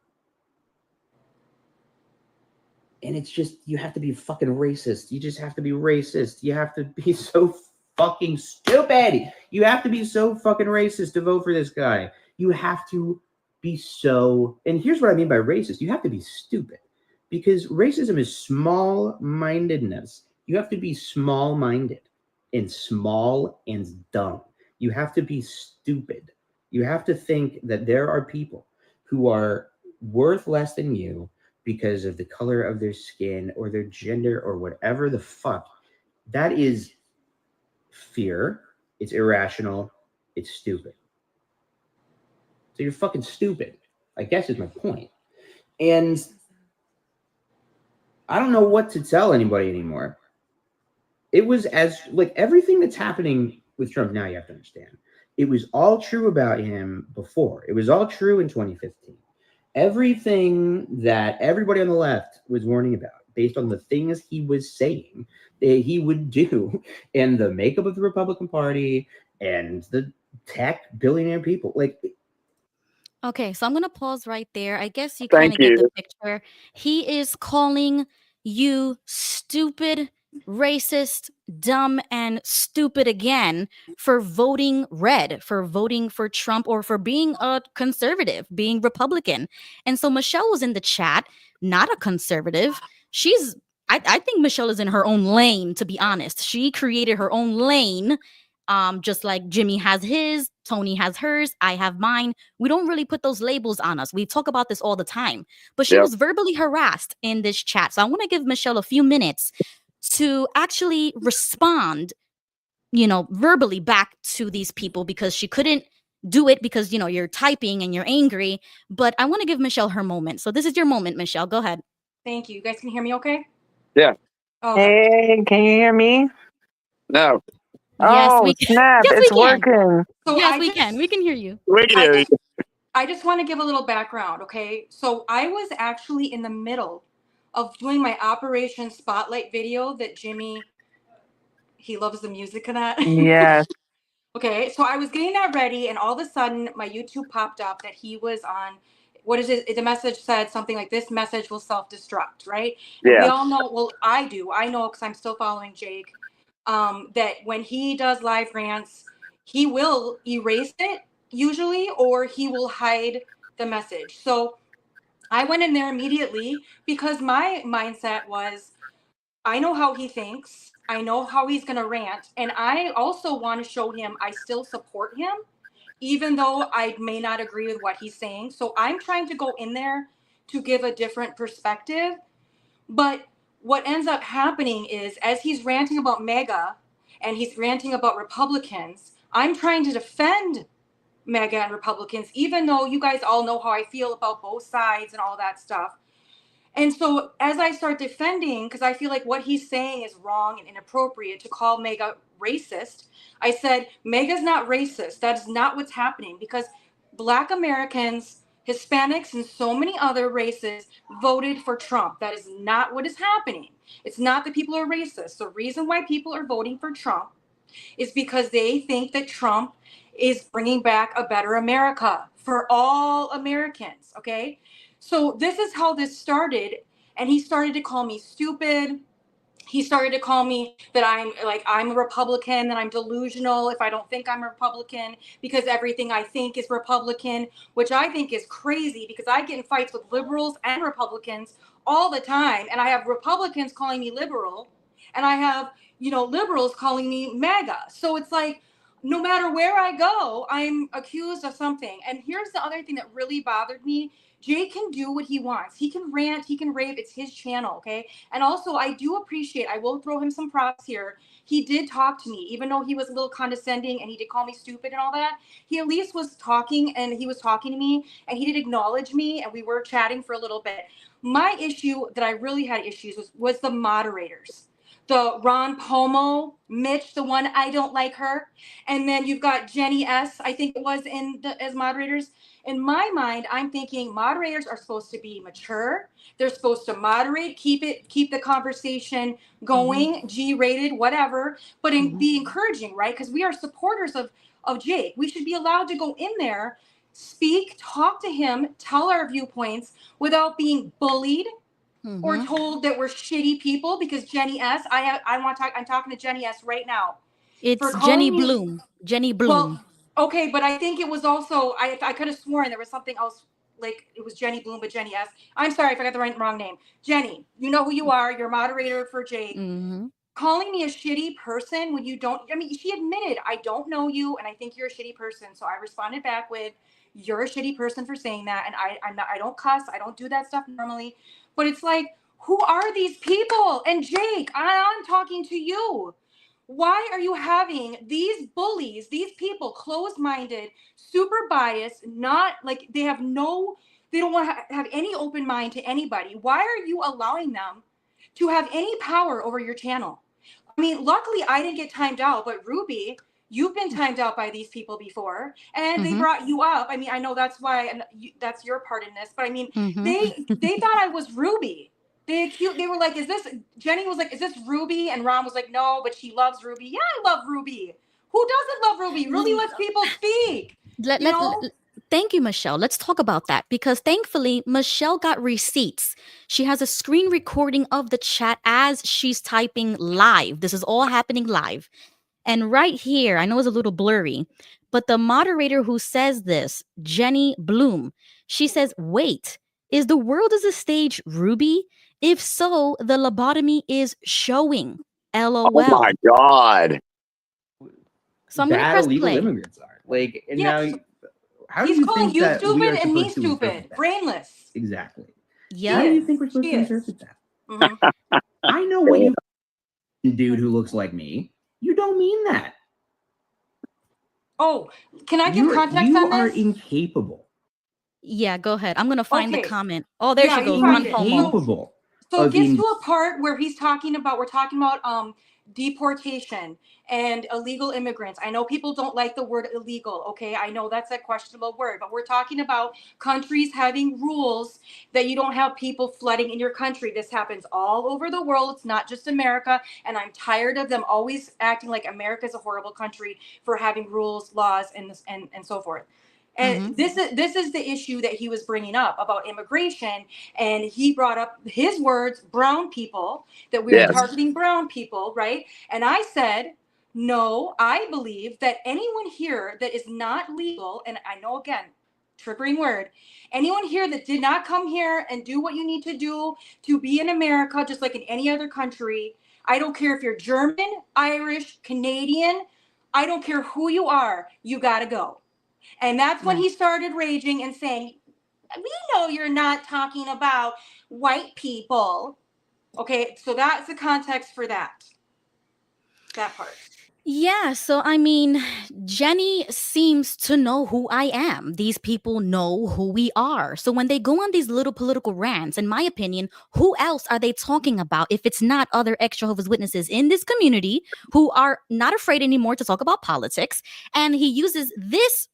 it's just, you have to be fucking racist. You just have to be racist. You have to be so fucking stupid. You have to be so fucking racist to vote for this guy. You have to be so, and here's what I mean by racist. You have to be stupid, because racism is small-mindedness. You have to be small-minded and small and dumb. You have to be stupid. You have to think that there are people who are worth less than you because of the color of their skin or their gender or whatever the fuck. That is fear, it's irrational, it's stupid. So you're fucking stupid, I guess is my point. And I don't know what to tell anybody anymore. It was as like everything that's happening with Trump now, you have to understand. It was all true about him before. It was all true in 2015. Everything that everybody on the left was warning about, based on the things he was saying that he would do, and the makeup of the Republican Party and the tech billionaire people, like. Okay, so I'm gonna pause right there. I guess you Thank kind of get the you. picture. He is calling you stupid, racist, dumb, and stupid again for voting red, for voting for Trump, or for being a conservative, being Republican. And so Michelle was in the chat, not a conservative. I think Michelle is in her own lane, to be honest. She created her own lane. Just like Jimmy has his, Tony has hers, I have mine. We don't really put those labels on us. We talk about this all the time. But she was verbally harassed in this chat. So I want to give Michelle a few minutes to actually respond, verbally back to these people, because she couldn't do it because, you're typing and you're angry. But I want to give Michelle her moment. So this is your moment, Michelle. Go ahead. Thank you. You guys can hear me okay? Yeah. Okay. Hey, can you hear me? No. Yes, Oh, we can. snap. Yes, It's we can. working. So Yes, we can. We can hear you. We can hear you. I just want to give a little background, okay? So I was actually in the middle of doing my Operation Spotlight video that Jimmy, he loves the music of that. Yes. Okay, so I was getting that ready, and all of a sudden my YouTube popped up that he was on, what is it? The message said something like, this message will self-destruct, right? And we Yeah. all know, well, I know because I'm still following Jake, that when he does live rants, he will erase it usually, or he will hide the message. So I went in there immediately because my mindset was, I know how he thinks. I know how he's going to rant. And I also want to show him I still support him, even though I may not agree with what he's saying. So I'm trying to go in there to give a different perspective. But what ends up happening is, as he's ranting about MAGA and he's ranting about Republicans, I'm trying to defend MAGA and Republicans, even though you guys all know how I feel about both sides and all that stuff. And so as I start defending, because I feel like what he's saying is wrong and inappropriate to call MAGA racist, I said, MAGA's not racist. That is not what's happening, because Black Americans, Hispanics, and so many other races voted for Trump. That is not what is happening. It's not that people are racist. The reason why people are voting for Trump is because they think that Trump is bringing back a better America for all Americans, okay? So this is how this started, and he started to call me stupid. He started to call me that I'm a Republican, that I'm delusional if I don't think I'm a Republican, because everything I think is Republican, which I think is crazy, because I get in fights with liberals and Republicans all the time, and I have Republicans calling me liberal, and I have, liberals calling me MAGA. So it's like, no matter where I go, I'm accused of something. And here's the other thing that really bothered me. Jay can do what he wants. He can rant, he can rave. It's his channel, okay? And also, I do appreciate, I will throw him some props here. He did talk to me, even though he was a little condescending and he did call me stupid and all that. He at least was talking, and he was talking to me, and he did acknowledge me, and we were chatting for a little bit. My issue that I really had issues was the moderators. The Ron Pomo, Mitch, the one I don't like her. And then you've got Jenny S., I think it was, as moderators. In my mind, I'm thinking moderators are supposed to be mature. They're supposed to moderate, keep the conversation going, G-rated, whatever, but be encouraging, right? Because we are supporters of Jake. We should be allowed to go in there, speak, talk to him, tell our viewpoints without being bullied or told that we're shitty people. Because Jenny S., I'm talking to Jenny S. right now. It's Jenny Bloom. Jenny Bloom. Well, okay, but I think it was also, I could have sworn there was something else, like it was Jenny Bloom, but Jenny S. I'm sorry if I got the wrong name. Jenny, you know who you are. You're a moderator for Jake. Calling me a shitty person when you don't, she admitted, I don't know you and I think you're a shitty person. So I responded back with, you're a shitty person for saying that. And I don't cuss. I don't do that stuff normally. But it's like, who are these people? And Jake, I'm talking to you. Why are you having these bullies, these people, closed-minded, super biased, not like they don't want to have any open mind to anybody? Why are you allowing them to have any power over your channel? I mean, luckily I didn't get timed out, but Ruby, you've been timed out by these people before, and they brought you up. I mean, I know that's why, and that's your part in this, but I mean, they thought I was Ruby. They were like, Jenny was like, is this Ruby? And Ron was like, no, but she loves Ruby. Yeah, I love Ruby. Who doesn't love Ruby? Ruby lets people speak. Thank you, Michelle. Let's talk about that, because thankfully Michelle got receipts. She has a screen recording of the chat as she's typing live. This is all happening live. And right here, I know it's a little blurry, but the moderator who says this, Jenny Bloom, she says, wait, is the world as a stage, Ruby? If so, the lobotomy is showing. LOL. Oh my God. So I'm going to press illegal play. immigrants are. Like, and Yes. now, how do He's you calling think you that we stupid are and me supposed to stupid, interpret that? brainless. Exactly. Yeah. How do you think we're supposed to interpret that? I know when you dude who looks like me, you don't mean that. Oh, can I give context on this? You are incapable. Yeah, go ahead. I'm going to find the Okay. comment. Oh, there she goes. you Ron find it. Pomo. So it gets to a part where we're talking about deportation and illegal immigrants. I know people don't like the word illegal, okay? I know that's a questionable word, but we're talking about countries having rules that you don't have people flooding in your country. This happens all over the world. It's not just America, and I'm tired of them always acting like America's a horrible country for having rules, laws, and so forth. And this is the issue that he was bringing up about immigration, and he brought up his words, brown people, that we are targeting brown people, right? And I said, no, I believe that anyone here that is not legal, and I know, again, triggering word, anyone here that did not come here and do what you need to do to be in America, just like in any other country, I don't care if you're German, Irish, Canadian, I don't care who you are, you gotta go. And that's when he started raging and saying, we know you're not talking about white people. Okay, so that's the context for that part. Yeah, so I mean, Jenny seems to know who I am. These people know who we are. So when they go on these little political rants, in my opinion, who else are they talking about if it's not other ex-Jehovah's Witnesses in this community who are not afraid anymore to talk about politics? And he uses this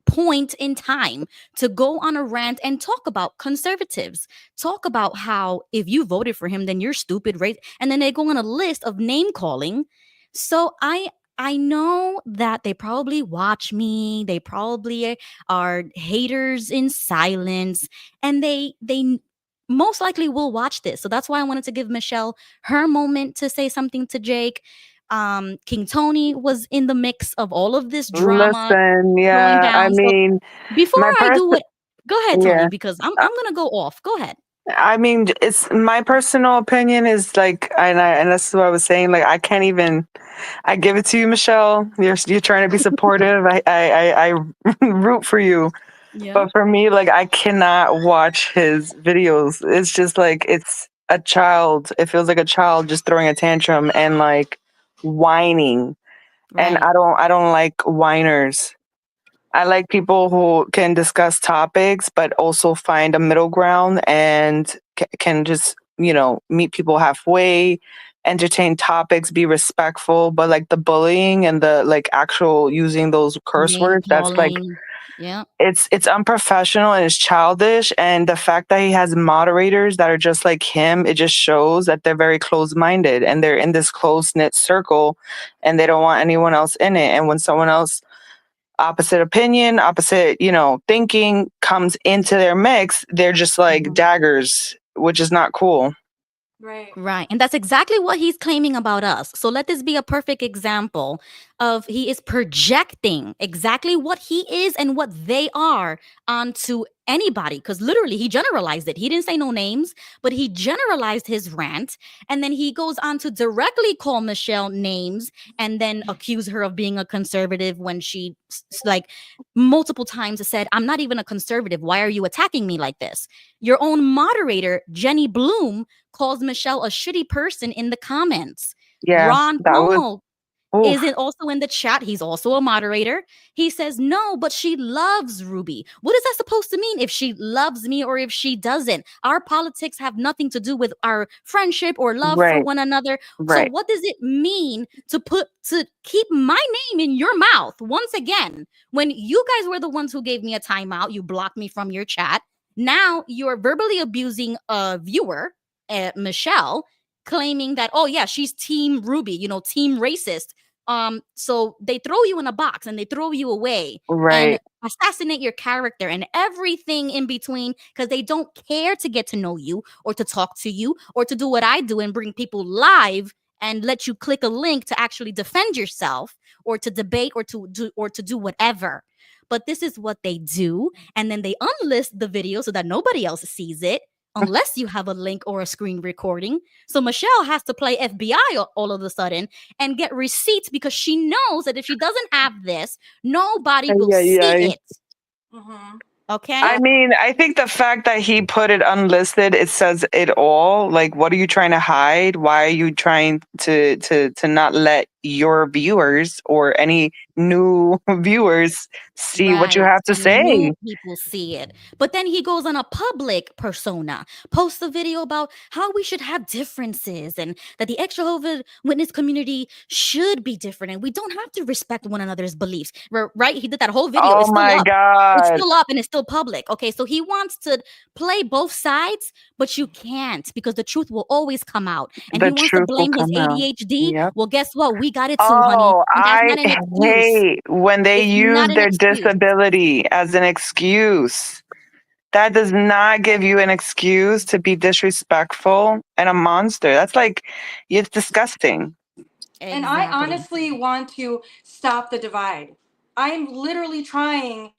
point in time to go on a rant and talk about conservatives, talk about how if you voted for him, then you're stupid, right? And then they go on a list of name calling. So I know that they probably watch me. They probably are haters in silence, and they most likely will watch this. So that's why I wanted to give Michelle her moment to say something to Jake. King Tony was in the mix of all of this drama. Listen, yeah, I mean, before I do it, go ahead, Tony, yeah. because I'm gonna go off. Go ahead. I mean, it's my personal opinion is like, and that's what I was saying. Like, I can't even. I give it to you, Michelle. You're trying to be supportive. I root for you. Yeah. But for me, like, I cannot watch his videos. It's just like it's a child. It feels like a child just throwing a tantrum and like whining. Right. And I don't like whiners. I like people who can discuss topics, but also find a middle ground and can just, meet people halfway, entertain topics, be respectful. But like the bullying and the like actual using those curse words, that's like, yeah, it's unprofessional and it's childish. And the fact that he has moderators that are just like him, it just shows that they're very close-minded and they're in this close-knit circle and they don't want anyone else in it. And when someone else opposite opinion, opposite, thinking comes into their mix, they're just like daggers, which is not cool. Right. And that's exactly what he's claiming about us. So let this be a perfect example of he is projecting exactly what he is and what they are onto anybody. Because literally he generalized it. He didn't say no names, but he generalized his rant. And then he goes on to directly call Michelle names and then accuse her of being a conservative when she like multiple times said, I'm not even a conservative. Why are you attacking me like this? Your own moderator, Jenny Bloom, calls Michelle a shitty person in the comments. Yeah, Ron Pomo isn't also in the chat. He's also a moderator. He says, no, but she loves Ruby. What is that supposed to mean if she loves me or if she doesn't? Our politics have nothing to do with our friendship or love for one another. So what does it mean to keep my name in your mouth? Once again, when you guys were the ones who gave me a timeout, you blocked me from your chat. Now you're verbally abusing a viewer, Michelle, claiming that, oh yeah, she's team Ruby, team racist. So they throw you in a box and they throw you away and assassinate your character and everything in between, because they don't care to get to know you or to talk to you or to do what I do and bring people live and let you click a link to actually defend yourself or to debate or to do whatever. But this is what they do, and then they unlist the video so that nobody else sees it, unless you have a link or a screen recording. So Michelle has to play FBI all of a sudden and get receipts, because she knows that if she doesn't have this, nobody will see it. Okay. I mean, I think the fact that he put it unlisted, it says it all. Like, what are you trying to hide? Why are you trying to not let your viewers or any new viewers see what you have to say? New people see it. But then he goes on a public persona, posts a video about how we should have differences and that the Jehovah's Witness community should be different and we don't have to respect one another's beliefs. Right? He did that whole video. Oh it's still my up. God. It's still up and it's still public. Okay, so he wants to play both sides, but you can't, because the truth will always come out. And he wants to blame his ADHD. Yep. Well, guess what? We got it too, honey. And that's not an excuse. Hate when they use their disability as an excuse. That does not give you an excuse to be disrespectful and a monster. That's like, it's disgusting. And I honestly want to stop the divide. I'm literally trying.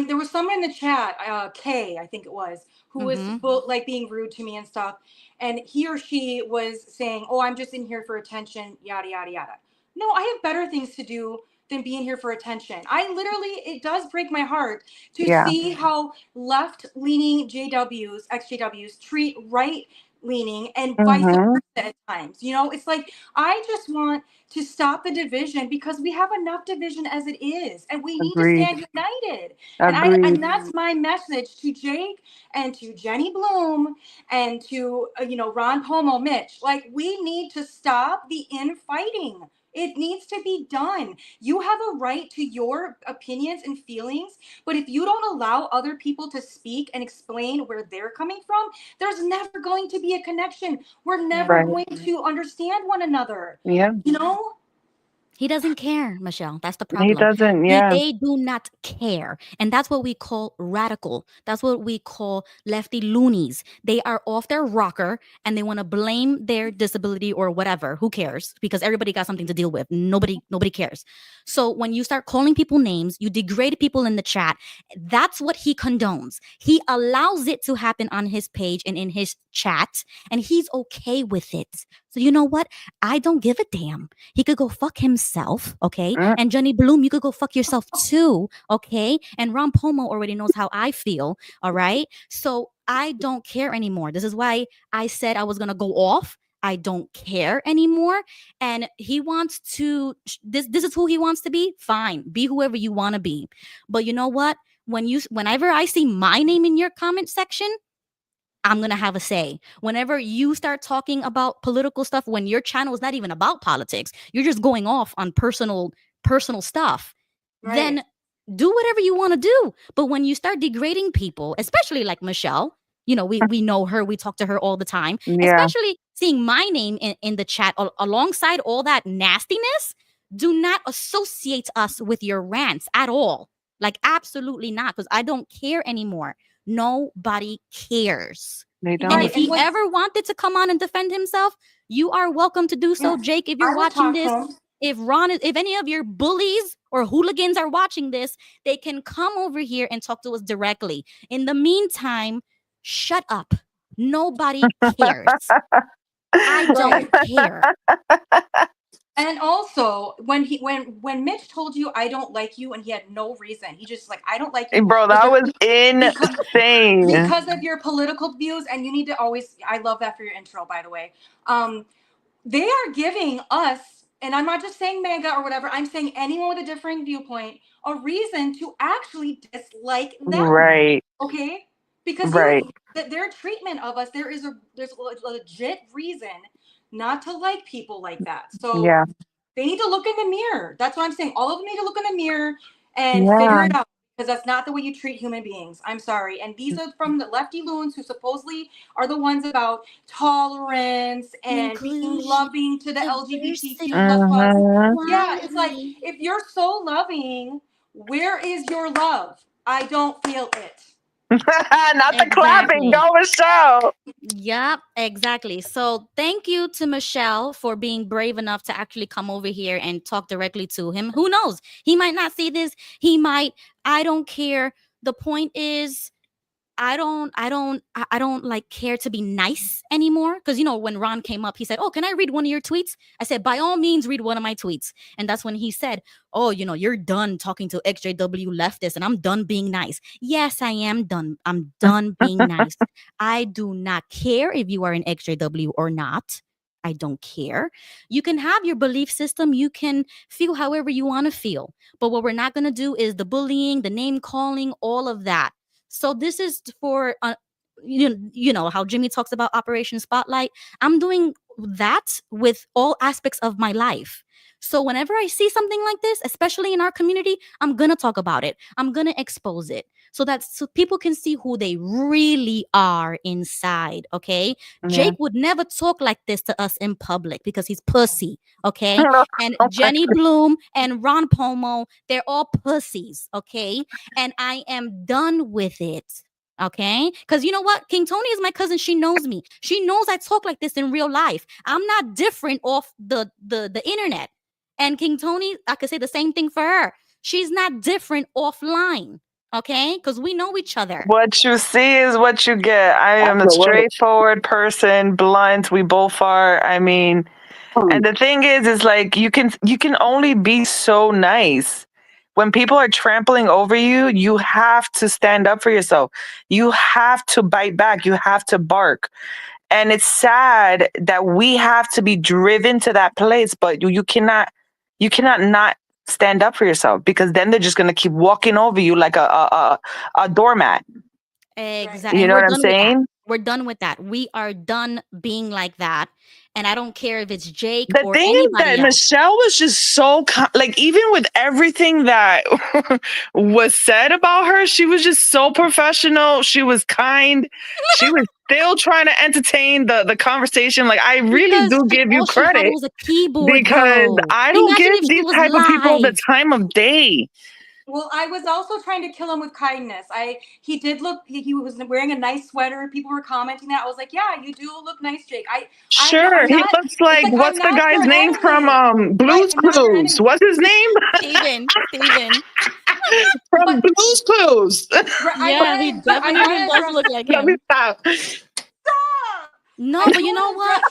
There was someone in the chat, Kay, I think it was, who was like being rude to me and stuff. And he or she was saying, oh, I'm just in here for attention, yada, yada, yada. No, I have better things to do than being here for attention. It does break my heart to see how left-leaning XJWs treat right-leaning and vice versa at times. It's like, I just want to stop the division, because we have enough division as it is, and we need to stand united. And that's my message to Jake and to Jenny Bloom and to Ron Pomo, Mitch. Like, we need to stop the infighting. It needs to be done. You have a right to your opinions and feelings, but if you don't allow other people to speak and explain where they're coming from, there's never going to be a connection. We're never going to understand one another. Yeah. He doesn't care, Michelle. That's the problem. He doesn't, yeah. They do not care. And that's what we call radical. That's what we call lefty loonies. They are off their rocker and they want to blame their disability or whatever. Who cares? Because everybody got something to deal with. Nobody cares. So when you start calling people names, you degrade people in the chat. That's what he condones. He allows it to happen on his page and in his chat, and he's okay with it. So you know what? I don't give a damn. He could go fuck himself, okay? And Jenny Bloom, you could go fuck yourself too, okay? And Ron Pomo already knows how I feel, all right? So I don't care anymore. This is why I said I was going to go off. I don't care anymore. And he wants to, this is who he wants to be. Fine, be whoever you want to be. But you know what? Whenever I see my name in your comment section, I'm going to have a say. Whenever you start talking about political stuff, when your channel is not even about politics, you're just going off on personal stuff, then do whatever you want to do. But when you start degrading people, especially like Michelle, we know her, we talk to her all the time, especially seeing my name in the chat alongside all that nastiness, do not associate us with your rants at all. Like, absolutely not, because I don't care anymore. Nobody cares. They don't. And if he ever wanted to come on and defend himself, you are welcome to do so. Jake, if you're watching this, if any of your bullies or hooligans are watching this, they can come over here and talk to us directly. In the meantime, shut up. Nobody cares. I don't care. And also, when Mitch told you I don't like you, and he had no reason, he just like, I don't like you, bro. That was insane because of your political views. And you need to always. I love that for your intro, by the way. They are giving us and I'm not just saying MAGA or whatever, I'm saying anyone with a differing viewpoint, a reason to actually dislike them. Right. Okay? Because their treatment of us, there's a legit reason not to like people like that. So yeah. they need to look in the mirror. That's what I'm saying. All of them need to look in the mirror and figure it out, because that's not the way you treat human beings. I'm sorry. And these are from the lefty loons who supposedly are the ones about tolerance and being loving to the LGBTQ plus. Yeah, it's like, if you're so loving, where is your love? I don't feel it. Not the clapping. Go, Michelle. Yep, exactly. So thank you to Michelle for being brave enough to actually come over here and talk directly to him. Who knows? He might not see this. He might. I don't care. The point is, I don't like care to be nice anymore. Because, you know, when Ron came up, he said, "Oh, can I read one of your tweets?" I said, "By all means, read one of my tweets." And that's when he said, "Oh, you know, you're done talking to XJW leftists and I'm done being nice." Yes, I am done. I'm done being nice. I do not care if you are an XJW or not. I don't care. You can have your belief system. You can feel however you want to feel. But what we're not going to do is the bullying, the name calling, all of that. So this is for, you know how Jimmy talks about Operation Spotlight. I'm doing that with all aspects of my life. So whenever I see something like this, especially in our community, I'm going to talk about it. I'm going to expose it so that people can see who they really are inside, okay? Jake would never talk like this to us in public because he's pussy, okay? And Jenny Bloom and Ron Pomo, they're all pussies, okay? And I am done with it. Okay, because you know what? King Tony is my cousin. She knows me. She knows I talk like this in real life. I'm not different off the internet. And King Tony, I could say the same thing for her. She's not different offline. Okay, because we know each other. What you see is what you get. I am a straightforward person, blunt. We both are. I mean, and the thing is like you can only be so nice. When people are trampling over you, you have to stand up for yourself. You have to bite back. You have to bark. And it's sad that we have to be driven to that place, but you cannot not stand up for yourself, because then they're just going to keep walking over you like a doormat. Exactly. You know what I'm saying? We're done with that. We are done being like that. And I don't care if it's Jake the or thing anybody is that else. Michelle was just so like, even with everything that was said about her, she was just so professional. She was kind. She was still trying to entertain the conversation. Like, I really do give you credit, was a keyboard, because I don't give these type of people the time of day. Well, I was also trying to kill him with kindness. He did look. He was wearing a nice sweater. People were commenting that. I was like, "Yeah, you do look nice, Jake." Sure, he looks like what's the guy's name from Blue's Clues? What's his name? Steven. From Blue's Clues. Yeah, he definitely does look like him. Let me stop. No, but you know what?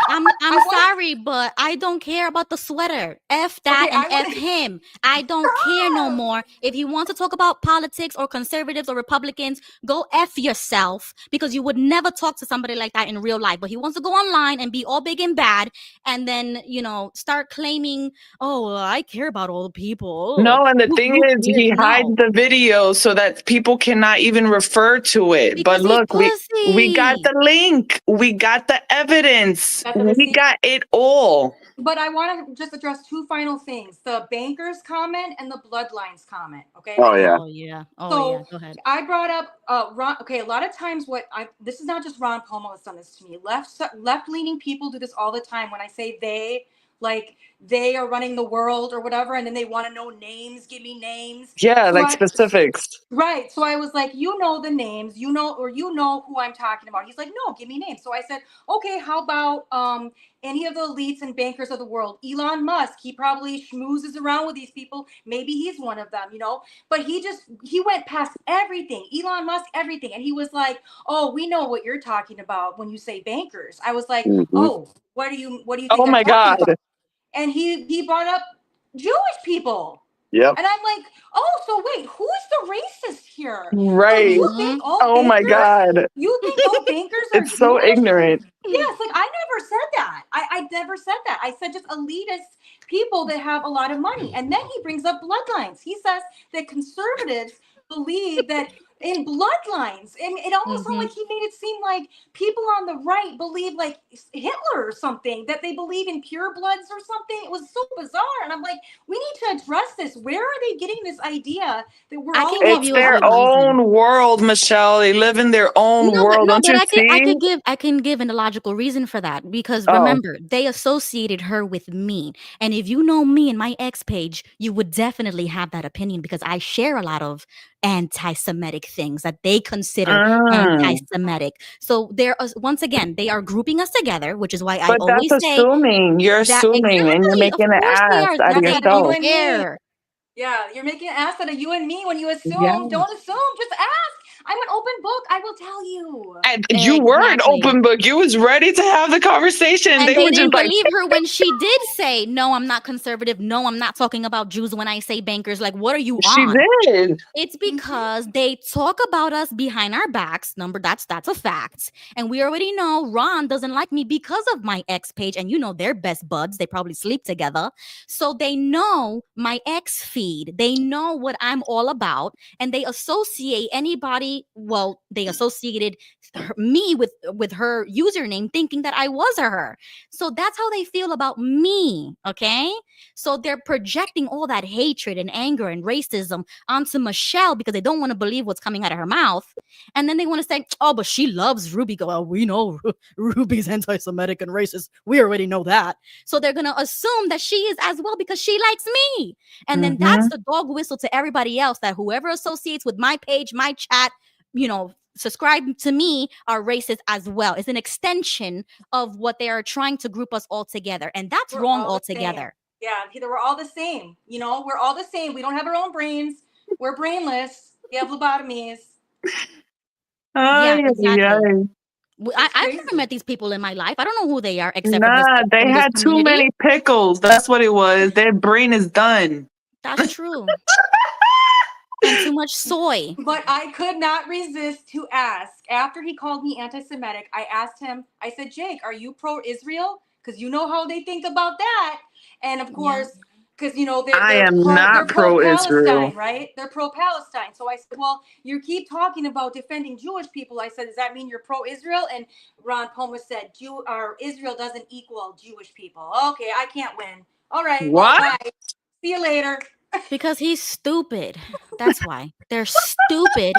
I'm sorry, but I don't care about the sweater. F that and F him. I don't care no more. If you want to talk about politics or conservatives or Republicans, go F yourself, because you would never talk to somebody like that in real life. But he wants to go online and be all big and bad, and then, you know, start claiming, "Oh, I care about all the people." Oh, no, and the thing is, he hides the video so that people cannot even refer to it. Because but look, we got the link. We got the evidence. We got it all. But I want to just address two final things: the bankers comment and the bloodlines comment. Okay. Oh yeah. Oh yeah. So go ahead. I brought up Ron. Okay, a lot of times this is not just Ron Pomo has done this to me. Left-leaning people do this all the time. When I say they, like they are running the world or whatever, and then they want to know names. Give me names. Yeah, So like specifics. Right. So I was like, you know the names, you know who I'm talking about. He's like, no, give me names. So I said, okay, how about any of the elites and bankers of the world? Elon Musk, he probably schmoozes around with these people. Maybe he's one of them, you know. But he went past everything. Elon Musk, everything. And he was like, oh, we know what you're talking about when you say bankers. I was like, oh, what do you think Oh my God. about? And he brought up Jewish people. Yep. And I'm like, oh, so wait, who's the racist here? So Right. you think all Oh my bankers? God. You think all bankers are It's so Jewish? ignorant. Yes, like I never said that. I never said that. I said just elitist people that have a lot of money. And then he brings up bloodlines. He says that conservatives believe that in bloodlines. And it almost sounded like he made it seem like people on the right believe like Hitler or something, that they believe in pure bloods or something. It was so bizarre. And I'm like, we need to address this. Where are they getting this idea that we're all It's their own world, Michelle. They live in their own world. Don't you see? I can give an illogical reason for that because Oh. remember, they associated her with me. And if you know me and my ex page, you would definitely have that opinion because I share a lot of anti-Semitic things that they consider anti-Semitic. So once again, they are grouping us together, which is why I But always that's say assuming. You're that assuming and you're making an ass out of yourself. Yeah, you're making an ass out of you and me when you assume. Yes. Don't assume, just ask. I'm an open book. I will tell you. And you were an open book. You was ready to have the conversation. And They they were didn't just like, believe her when she did say, no, I'm not conservative. No, I'm not talking about Jews when I say bankers. Like, what are you she on? did. It's because they talk about us behind our backs. That's a fact. And we already know Ron doesn't like me because of my ex page. And you know, they're best buds. They probably sleep together. So they know my ex feed. They know what I'm all about. And they associate anybody. Well, they associated me with her username thinking that I was her. So that's how they feel about me. Okay. So they're projecting all that hatred and anger and racism onto Michelle because they don't want to believe what's coming out of her mouth. And then they want to say, oh, but she loves Ruby. Go, oh, we know Ruby's anti-Semitic and racist. We already know that. So they're going to assume that she is as well because she likes me. And then that's the dog whistle to everybody else that whoever associates with my page, my chat, you know, subscribe to me are racist as well. It's an extension of what they are trying to group us all together. And that's wrong altogether. Yeah, we're all the same. You know, we're all the same. We don't have our own brains. We're brainless. We have lobotomies. Yeah, exactly. I've never met these people in my life. I don't know who they are except for this. They had too many pickles. That's what it was. Their brain is done. That's true. And too much soy. But I could not resist to ask. After he called me anti-Semitic, I asked him, I said, Jake, are you pro-Israel? Because you know how they think about that. And of course, because you know they're pro-Palestine, right? They're pro-Palestine. So I said, well, you keep talking about defending Jewish people. I said, does that mean you're pro-Israel? And Ron Palmer said, Israel doesn't equal Jewish people. Okay, I can't win. All right. What? Well, bye. See you later. Because he's stupid. That's why. They're stupid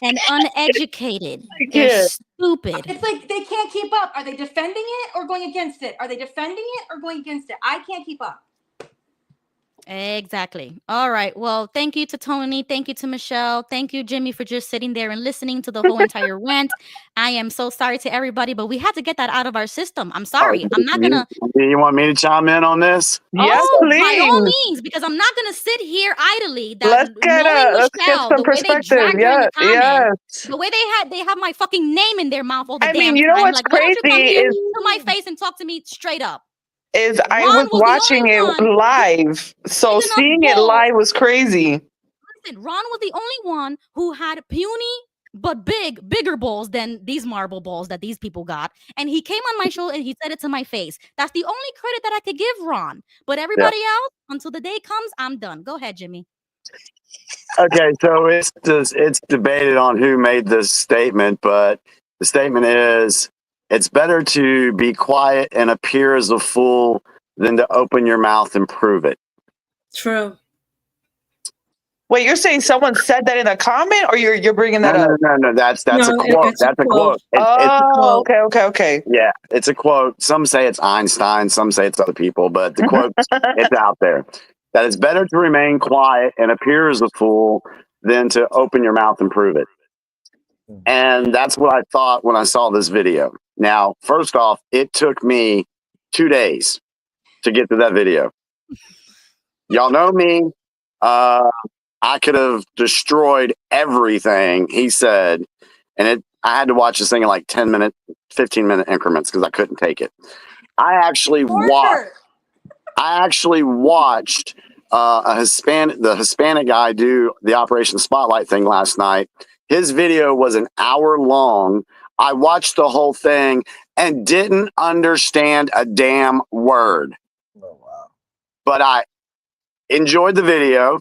and uneducated. They're stupid. It's like they can't keep up. Are they defending it or going against it? Are they defending it or going against it? I can't keep up. Exactly. All right. Well, thank you to Tony. Thank you to Michelle. Thank you, Jimmy, for just sitting there and listening to the whole entire rant. I am so sorry to everybody, but we had to get that out of our system. I'm sorry. I'm not going to. You want me to chime in on this? Yes, please. By all means, because I'm not going to sit here idly. Let's get some perspective. The way they have my fucking name in their mouth all the damn time. I mean, you know what's like, why don't you come crazy here is to my face and talk to me straight up? I was watching it live, so seeing it live was crazy. Listen, Ron was the only one who had puny but bigger balls than these marble balls that these people got, and he came on my show and he said it to my face. That's the only credit that I could give Ron. But everybody else, until the day comes, I'm done. Go ahead, Jimmy. Okay, so it's debated on who made this statement, but the statement is, it's better to be quiet and appear as a fool than to open your mouth and prove it. True. Wait, you're saying someone said that in a comment, or you're bringing that up? No. That's a quote. That's a quote. Okay. Yeah, it's a quote. Some say it's Einstein. Some say it's other people, but the quote it's out there. That it's better to remain quiet and appear as a fool than to open your mouth and prove it. And that's what I thought when I saw this video. Now, first off, it took me 2 days to get to that video. Y'all know me. I could have destroyed everything he said. And I had to watch this thing in like 10-minute, 15-minute increments because I couldn't take it. I actually watched the Hispanic guy do the Operation Spotlight thing last night. His video was an hour long. I watched the whole thing and didn't understand a damn word. Oh, wow. But I enjoyed the video.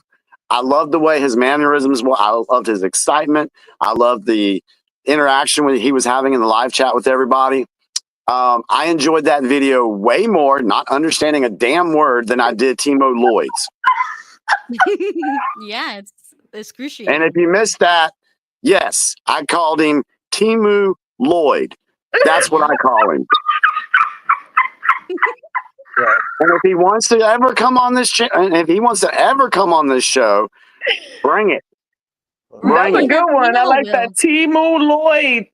I loved the way his mannerisms were. I loved his excitement. I loved the interaction he was having in the live chat with everybody. I enjoyed that video way more, not understanding a damn word, than I did Timo Lloyd's. Yeah, it's excruciating. And if you missed that, yes, I called him Timu Lloyd. That's what I call him. And if he wants to ever come on this show, bring it. That's a good one. I like that. Timo Lloyd.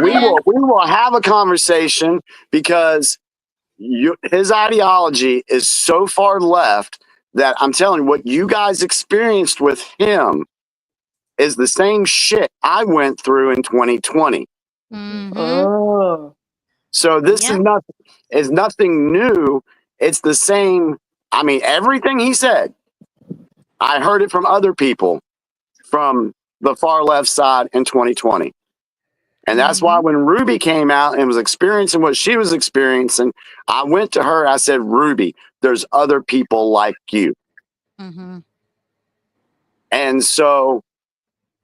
We will have a conversation because his ideology is so far left that I'm telling you, what you guys experienced with him is the same shit I went through in 2020. Mm-hmm. Oh. So this is nothing new. It's the same. I mean, everything he said, I heard it from other people from the far left side in 2020. And that's why when Ruby came out and was experiencing what she was experiencing, I went to her. I said, Ruby, there's other people like you. Mm-hmm. And so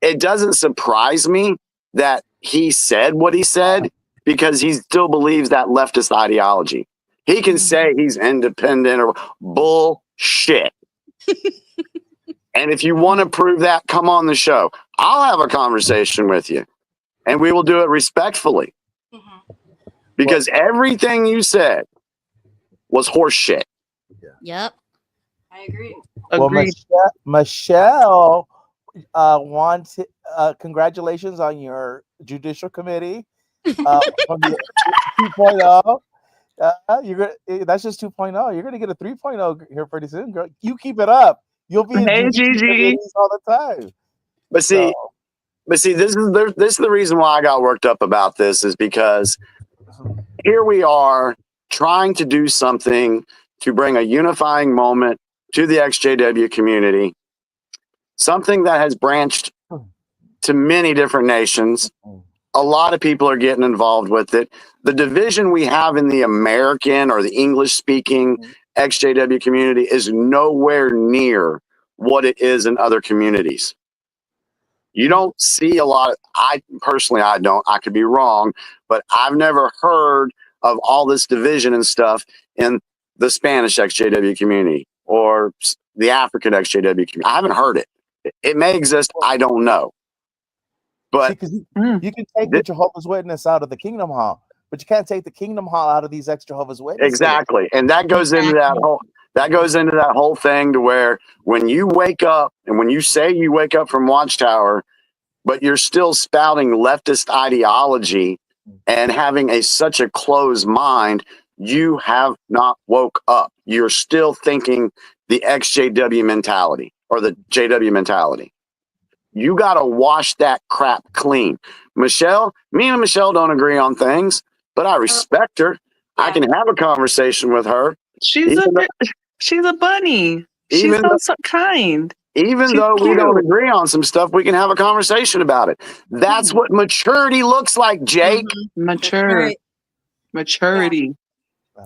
it doesn't surprise me that he said what he said, because he still believes that leftist ideology. He can say he's independent or bullshit. And if you want to prove that, come on the show. I'll have a conversation with you. And we will do it respectfully. Because everything you said was horse shit. Yep. I agree. Well, Michelle wanted congratulations on your judicial committee. On the 2.0. That's just 2.0. You're gonna get a 3.0 here pretty soon, girl. You keep it up. You'll be in committees all the time. But see, this is the reason why I got worked up about this, is because here we are trying to do something to bring a unifying moment to the EXJW community, something that has branched to many different nations. A lot of people are getting involved with it. The division we have in the American or the English-speaking EXJW community is nowhere near what it is in other communities. You don't see a lot of, I don't, I could be wrong, but I've never heard of all this division and stuff in the Spanish EXJW community or the African EXJW community. I haven't heard it. It may exist. I don't know. But you can take the Jehovah's Witness out of the Kingdom Hall, but you can't take the Kingdom Hall out of these ex-Jehovah's Witnesses. Exactly. And that goes into that whole thing to where when you wake up and when you say you wake up from Watchtower, but you're still spouting leftist ideology and having such a closed mind, you have not woke up. You're still thinking the XJW mentality or the JW mentality. You got to wash that crap clean. Me and Michelle don't agree on things, but I respect her. I can have a conversation with her. She's a bunny. She's so kind. Even though we don't agree on some stuff, we can have a conversation about it. That's what maturity looks like, Jake. Maturity.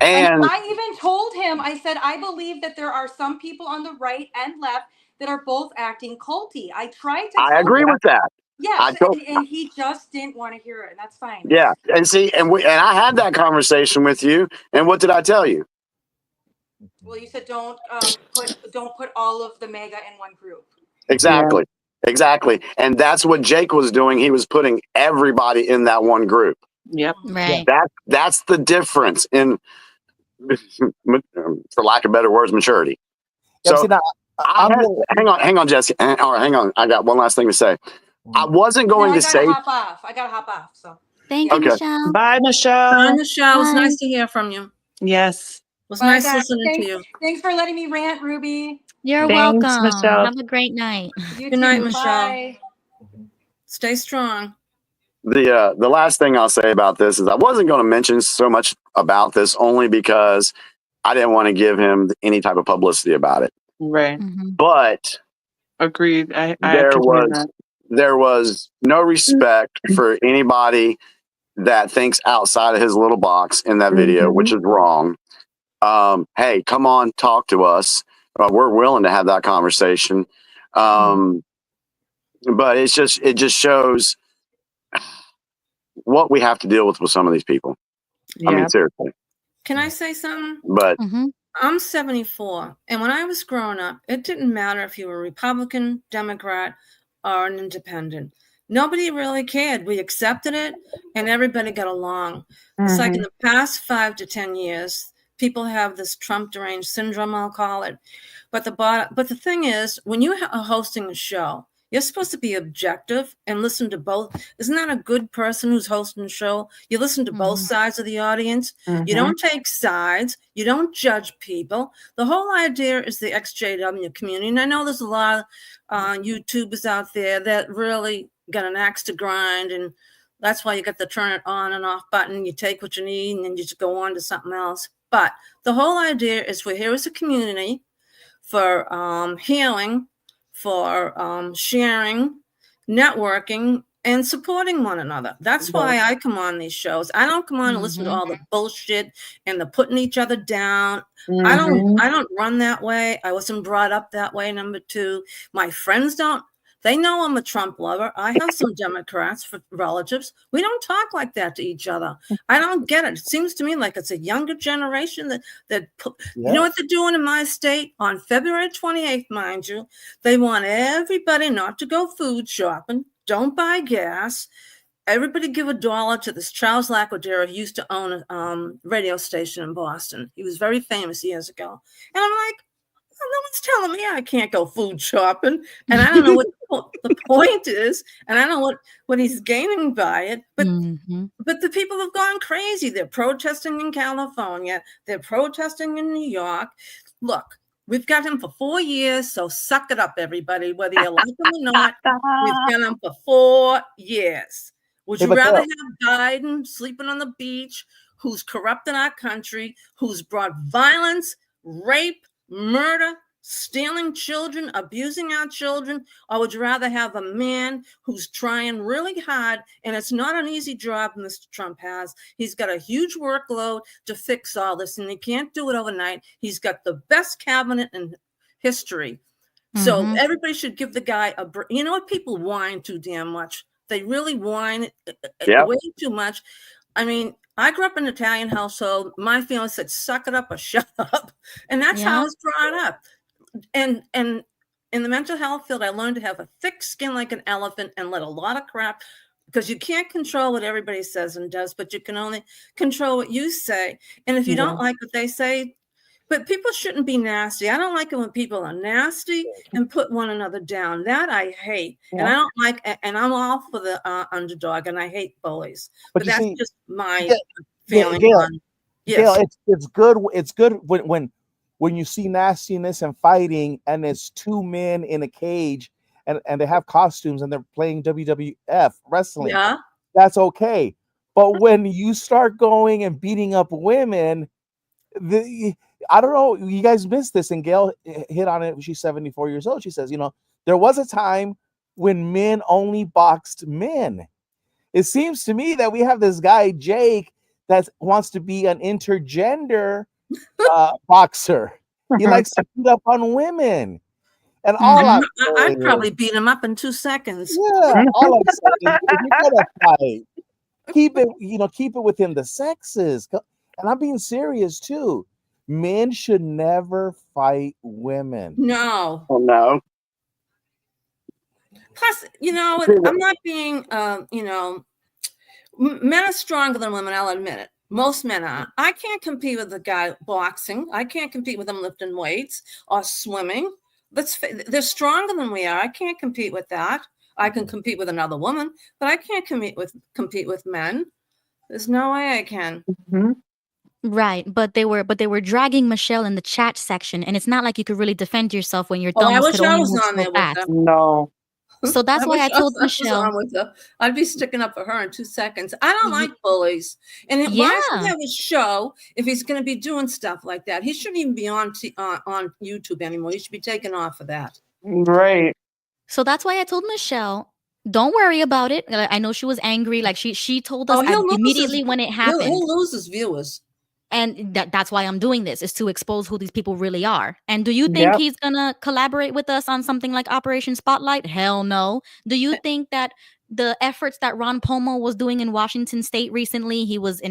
And I even told him, I said, I believe that there are some people on the right and left that are both acting culty. I tried to. I agree with that. Yes, and he just didn't want to hear it, and that's fine. Yeah, and see, and I had that conversation with you, and what did I tell you? Well, you said don't put all of the MAGA in one group. Exactly, exactly, and that's what Jake was doing. He was putting everybody in that one group. Yep, right. That's the difference in, for lack of better words, maturity. Yeah, so. Hang on, Jesse. Hang on. I got one last thing to say. I wasn't going to say. I gotta hop off. So thank you, Michelle. Bye, Michelle. Bye, Michelle. It was nice to hear from you. Yes. It was nice listening to you. Thanks for letting me rant, Ruby. You're Thanks, welcome. Michelle. Have a great night. Good night, Michelle. Bye. Stay strong. The last thing I'll say about this is I wasn't going to mention so much about this only because I didn't want to give him any type of publicity about it. Right. But agreed. I there could hear was that. no respect for anybody that thinks outside of his little box in that video, which is wrong. Hey, come on, talk to us. We're willing to have that conversation. But it just shows what we have to deal with some of these people. I mean, seriously. Can I say something? But I'm 74, and when I was growing up, it didn't matter if you were a Republican, Democrat, or an independent. Nobody really cared. We accepted it, and everybody got along. It's like in the past 5 to 10 years, people have this Trump deranged syndrome, I'll call it. But the thing is, when you are hosting a show, you're supposed to be objective and listen to both. Isn't that a good person who's hosting a show? You listen to both sides of the audience. You don't take sides. You don't judge people. The whole idea is the EXJW community. And I know there's a lot of YouTubers out there that really got an axe to grind. And that's why you got the turn it on and off button. You take what you need and then you just go on to something else. But the whole idea is we're here as a community for healing, for sharing, networking, and supporting one another. That's why I come on these shows. I don't come on and listen to all the bullshit and the putting each other down. I don't run that way. I wasn't brought up that way. Number two, my friends don't. They know I'm a Trump lover. I have some Democrats for relatives. We don't talk like that to each other. I don't get it. It seems to me like it's a younger generation that you know what they're doing in my state on February 28th, mind you. They want everybody not to go food shopping. Don't buy gas. Everybody give $1 to this Charles Laquadera who used to own a radio station in Boston. He was very famous years ago. And I'm like, no one's telling me I can't go food shopping, and I don't know what the point is, and I don't know what he's gaining by it. But the people have gone crazy. They're protesting in California. They're protesting in New York. Look, we've got him for 4 years, so suck it up, everybody. Whether you like him or not, we've got him for 4 years. Would you rather have Biden sleeping on the beach, who's corrupted our country, who's brought violence, rape, murder, stealing children, abusing our children, or would you rather have a man who's trying really hard, and it's not an easy job Mr. Trump has. He's got a huge workload to fix all this, and he can't do it overnight. He's got the best cabinet in history. So everybody should give the guy a break. You know what? People whine too damn much. They really whine way too much. I mean, I grew up in an Italian household. My family said, suck it up or shut up. And that's how I was brought up. And in the mental health field, I learned to have a thick skin like an elephant and let a lot of crap, because you can't control what everybody says and does, but you can only control what you say. And if you don't like what they say, but people shouldn't be nasty. I don't like it when people are nasty and put one another down. That I hate. And I don't like, and I'm all for the underdog, and I hate bullies. But that's just my feeling. Gail, it's good. It's good when you see nastiness and fighting, and it's two men in a cage, and they have costumes and they're playing WWF wrestling. Yeah, that's okay. But when you start going and beating up women, I don't know, you guys missed this, and Gail hit on it. She's 74 years old. She says, there was a time when men only boxed men. It seems to me that we have this guy, Jake, that wants to be an intergender boxer. He likes to beat up on women. And I'd probably beat him up in 2 seconds. Yeah, all I'm saying is, if you're gonna fight, keep it within the sexes. And I'm being serious too. Men should never fight women. No. Oh, no. Plus, I'm not being, men are stronger than women, I'll admit it. Most men are. I can't compete with a guy boxing. I can't compete with them lifting weights or swimming. They're stronger than we are. I can't compete with that. I can compete with another woman, but I can't compete with men. There's no way I can. Right, but they were dragging Michelle in the chat section, and it's not like you could really defend yourself when your thumbs I wish could I only was move on so there with fast. them. No. So that's why I told Michelle. I'd be sticking up for her in 2 seconds. I don't like bullies. And why should he have a show if he's going to be doing stuff like that? He shouldn't even be on YouTube anymore. He should be taken off of that. Right. So that's why I told Michelle, don't worry about it. I know she was angry. Like she told us immediately when it happened. He'll lose his viewers. And that's why I'm doing this, is to expose who these people really are. And do you think he's going to collaborate with us on something like Operation Spotlight? Hell no. Do you think that the efforts that Ron Pomo was doing in Washington State recently, he was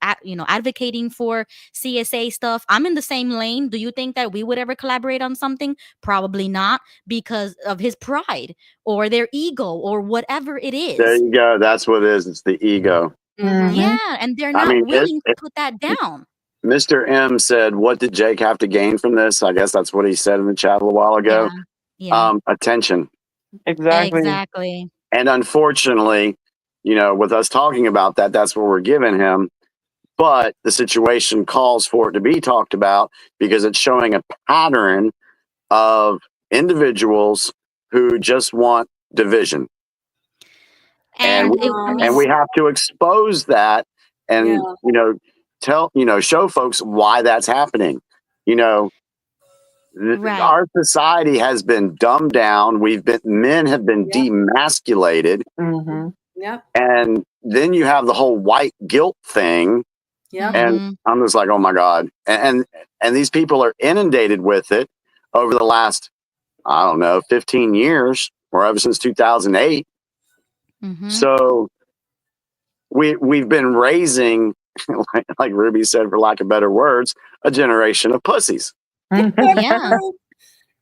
advocating for CSA stuff? I'm in the same lane. Do you think that we would ever collaborate on something? Probably not, because of his pride or their ego or whatever it is. There you go. That's what it is. It's the ego. Mm-hmm. Yeah, and they're not willing to put that down. Mr. M said, what did Jake have to gain from this? I guess that's what he said in the chat a little while ago. Yeah. Attention. Exactly. And unfortunately, with us talking about that, that's what we're giving him. But the situation calls for it to be talked about because it's showing a pattern of individuals who just want division. And we have to expose that and, show folks why that's happening. Our society has been dumbed down. Men have been demasculated. Mm-hmm. Yep. And then you have the whole white guilt thing. Yeah. And I'm just like, oh my God. And these people are inundated with it over the last, 15 years or ever since 2008. Mm-hmm. So we've been raising, like Ruby said, for lack of better words, a generation of pussies. Yeah.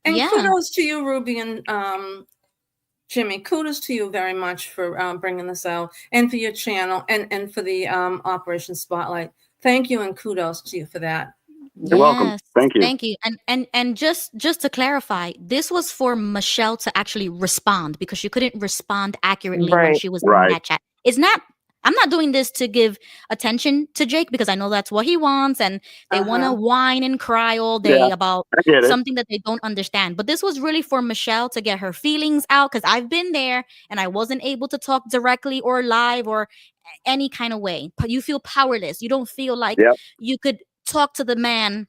And kudos to you, Ruby and Jimmy. Kudos to you very much for bringing this out, and for your channel, and for the Operation Spotlight. Thank you, and kudos to you for that. You're welcome. Thank you. Thank you. And just to clarify, this was for Michelle to actually respond, because she couldn't respond accurately when she was in that chat. I'm not doing this to give attention to Jake, because I know that's what he wants, and they want to whine and cry all day about something that they don't understand. But this was really for Michelle to get her feelings out, because I've been there and I wasn't able to talk directly or live or any kind of way. But you feel powerless. You don't feel like you could talk to the man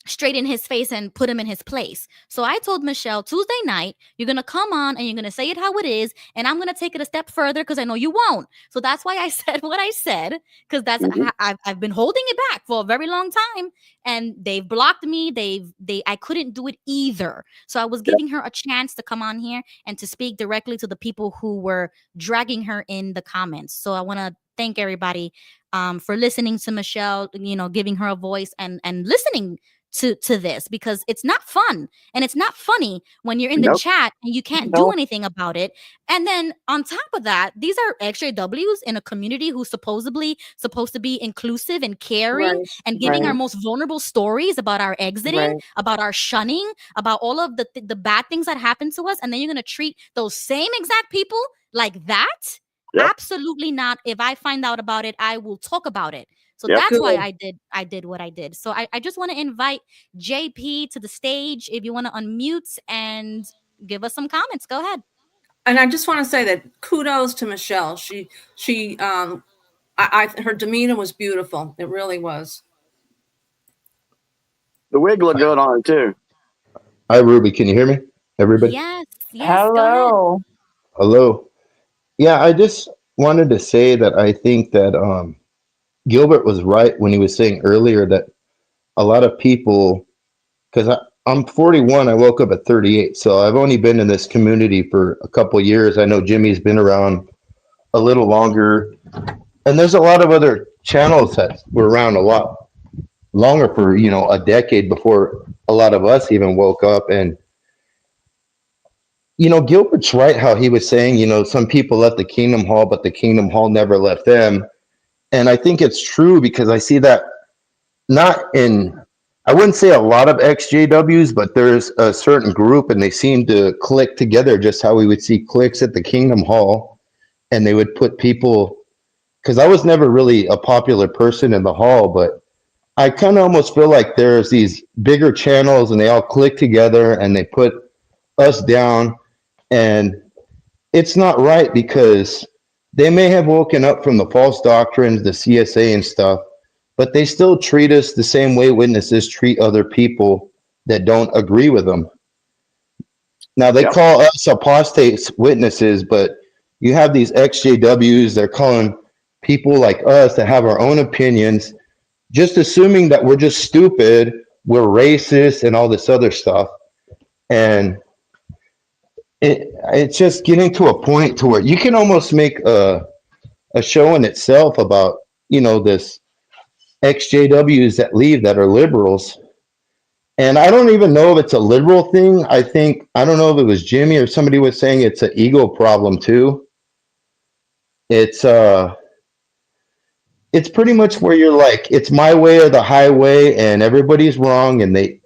straight in his face and put him in his place. So I told Michelle, Tuesday night, you're going to come on and you're going to say it how it is. And I'm going to take it a step further, because I know you won't. So that's why I said what I said, because that's I've been holding it back for a very long time, and they've blocked me. I couldn't do it either. So I was giving her a chance to come on here and to speak directly to the people who were dragging her in the comments. So I want to thank everybody for listening to Michelle, giving her a voice and listening to this, because it's not fun and it's not funny when you're in the chat and you can't do anything about it. And then on top of that, these are EXJWs in a community who's supposed to be inclusive and caring and giving our most vulnerable stories about our exiting, about our shunning, about all of the bad things that happen to us. And then you're going to treat those same exact people like that? Absolutely not. If I find out about it, I will talk about it. So that's why I did what I did. So I just want to invite JP to the stage. If you want to unmute and give us some comments, go ahead. And I just want to say that kudos to Michelle. Her demeanor was beautiful. It really was. The wig looked good on it too. Hi, Ruby. Can you hear me? Everybody? Yes. Hello. Hello. Yeah, I just wanted to say that I think that Gilbert was right when he was saying earlier that a lot of people, because I'm 41, I woke up at 38, so I've only been in this community for a couple of years. I know Jimmy's been around a little longer, and there's a lot of other channels that were around a lot longer, for a decade before a lot of us even woke up. And Gilbert's right how he was saying, some people left the Kingdom Hall, but the Kingdom Hall never left them. And I think it's true, because I see that I wouldn't say a lot of XJWs, but there's a certain group, and they seem to click together just how we would see cliques at the Kingdom Hall. And they would put people, because I was never really a popular person in the hall, but I kind of almost feel like there's these bigger channels and they all click together and they put us down. And it's not right because they may have woken up from the false doctrines, the CSA and stuff, but they still treat us the same way witnesses treat other people that don't agree with them. Now they call us apostates witnesses, but you have these XJWs, they're calling people like us that have our own opinions, just assuming that we're just stupid, we're racist and all this other stuff. And it's just getting to a point to where you can almost make a show in itself about, this XJWs that leave that are liberals. And I don't even know if it's a liberal thing. I don't know if it was Jimmy or somebody was saying it's an ego problem too. It's pretty much where you're like, it's my way or the highway and everybody's wrong. And the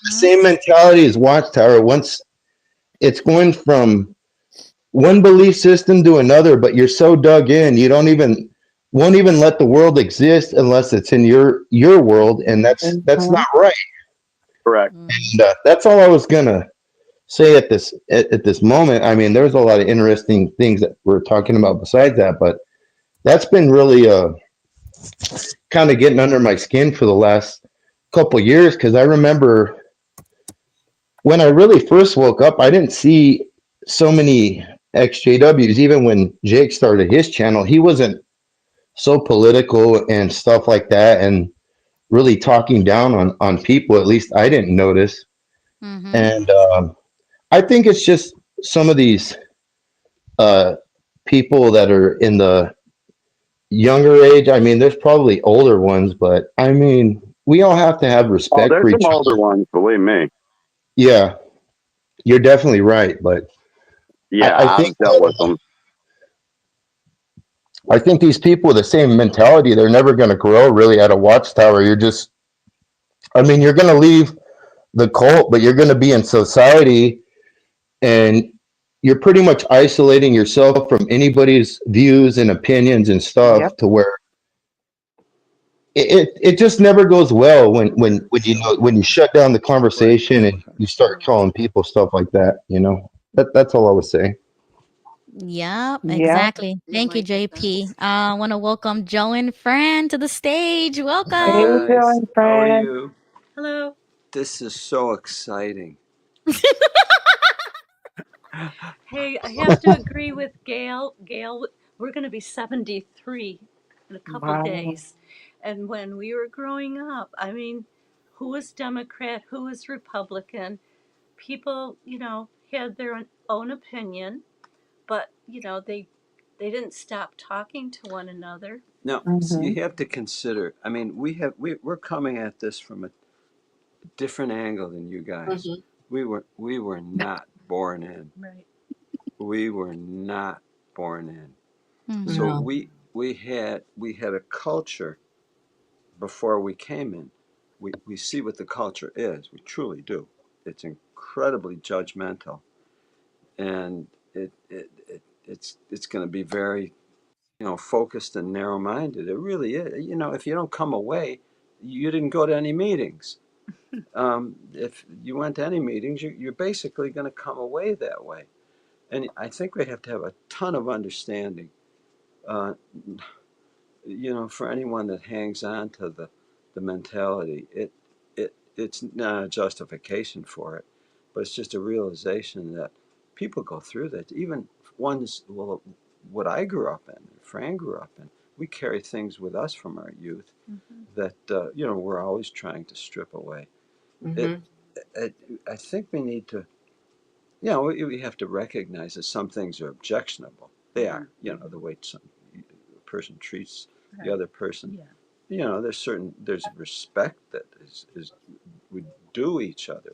same mentality as Watchtower. Once it's going from one belief system to another, but you're so dug in, you won't even let the world exist unless it's in your world. And that's not right. Correct. And that's all I was gonna say at this moment. I mean, there's a lot of interesting things that we're talking about besides that, but that's been really kind of getting under my skin for the last couple years, because I remember when I really first woke up, I didn't see so many XJWs. Even when Jake started his channel, he wasn't so political and stuff like that, and really talking down on people. At least I didn't notice. And I think it's just some of these people that are in the younger age. I mean, there's probably older ones, but I mean, we all have to have respect for There's each some other. older ones, believe me. Yeah, you're definitely right. But Yeah, I I've think dealt with them. I think these people with the same mentality, they're never going to grow really at a Watchtower. You're going to leave the cult, but you're going to be in society, and you're pretty much isolating yourself from anybody's views and opinions and stuff, to where it just never goes well when you shut down the conversation and you start calling people stuff like that. That's all I was saying. Yep, exactly. Thank you, JP. I want to welcome Joe and Fran to the stage. Welcome. Hi guys, how are you? Hello. This is so exciting. Hey, I have to agree with Gail. Gail, we're going to be 73 in a couple days. And when we were growing up, I mean, who was Democrat, who was Republican? People, had their own opinion, but, they didn't stop talking to one another. Now, so you have to consider. I mean, we're coming at this from a different angle than you guys. We were not born in. Right. We were not born in. So No. we had a culture before we came in. We see what the culture is. We truly do. It's incredibly judgmental, and it's going to be very focused and narrow-minded. It really is. If you don't come away, you didn't go to any meetings. If you went to any meetings, you're basically going to come away that way. And I think we have to have a ton of understanding, for anyone that hangs on to the mentality. It's not a justification for it, but it's just a realization that people go through that. Even ones, well, what I grew up in, Fran grew up in, we carry things with us from our youth that we're always trying to strip away. I think we need to, we have to recognize that some things are objectionable. They are, the way some person treats the other person. There's respect that is we do each other.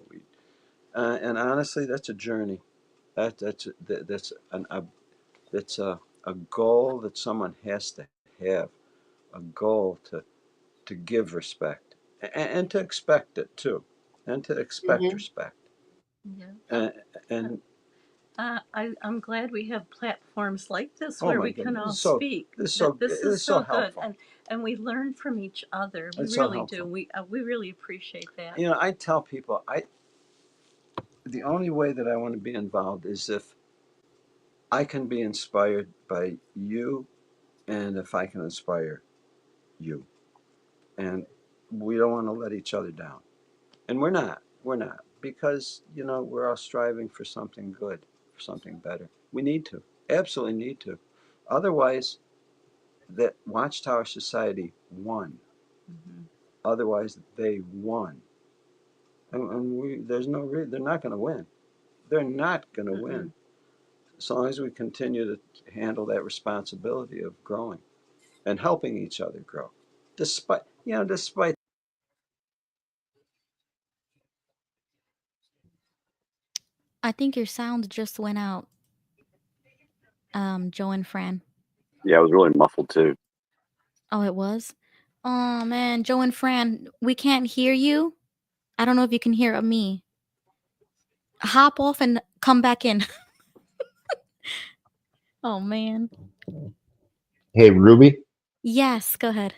And honestly, that's a journey. That's a goal that someone has to have, a goal to give respect and to expect it too, and to expect respect. Yeah. And I'm glad we have platforms like this Oh where my we can goodness, all speak. this is so Good, helpful. and we learn from each other. We It's so really helpful. do. We really appreciate that. I tell people, the only way that I want to be involved is if I can be inspired by you, and if I can inspire you, and we don't want to let each other down, and we're not because we're all striving for something good, for something better. We need to, absolutely need to, otherwise that Watchtower Society won. Otherwise they won, and there's no reason they're not going to win. They're not going to win as long as we continue to handle that responsibility of growing and helping each other grow, despite. I think your sound just went out, Joe and Fran. Yeah, it was really muffled too. Oh, it was? Oh, man. Joe and Fran, we can't hear you. I don't know if you can hear me. Hop off and come back in. Oh, man. Hey, Ruby. Yes, go ahead.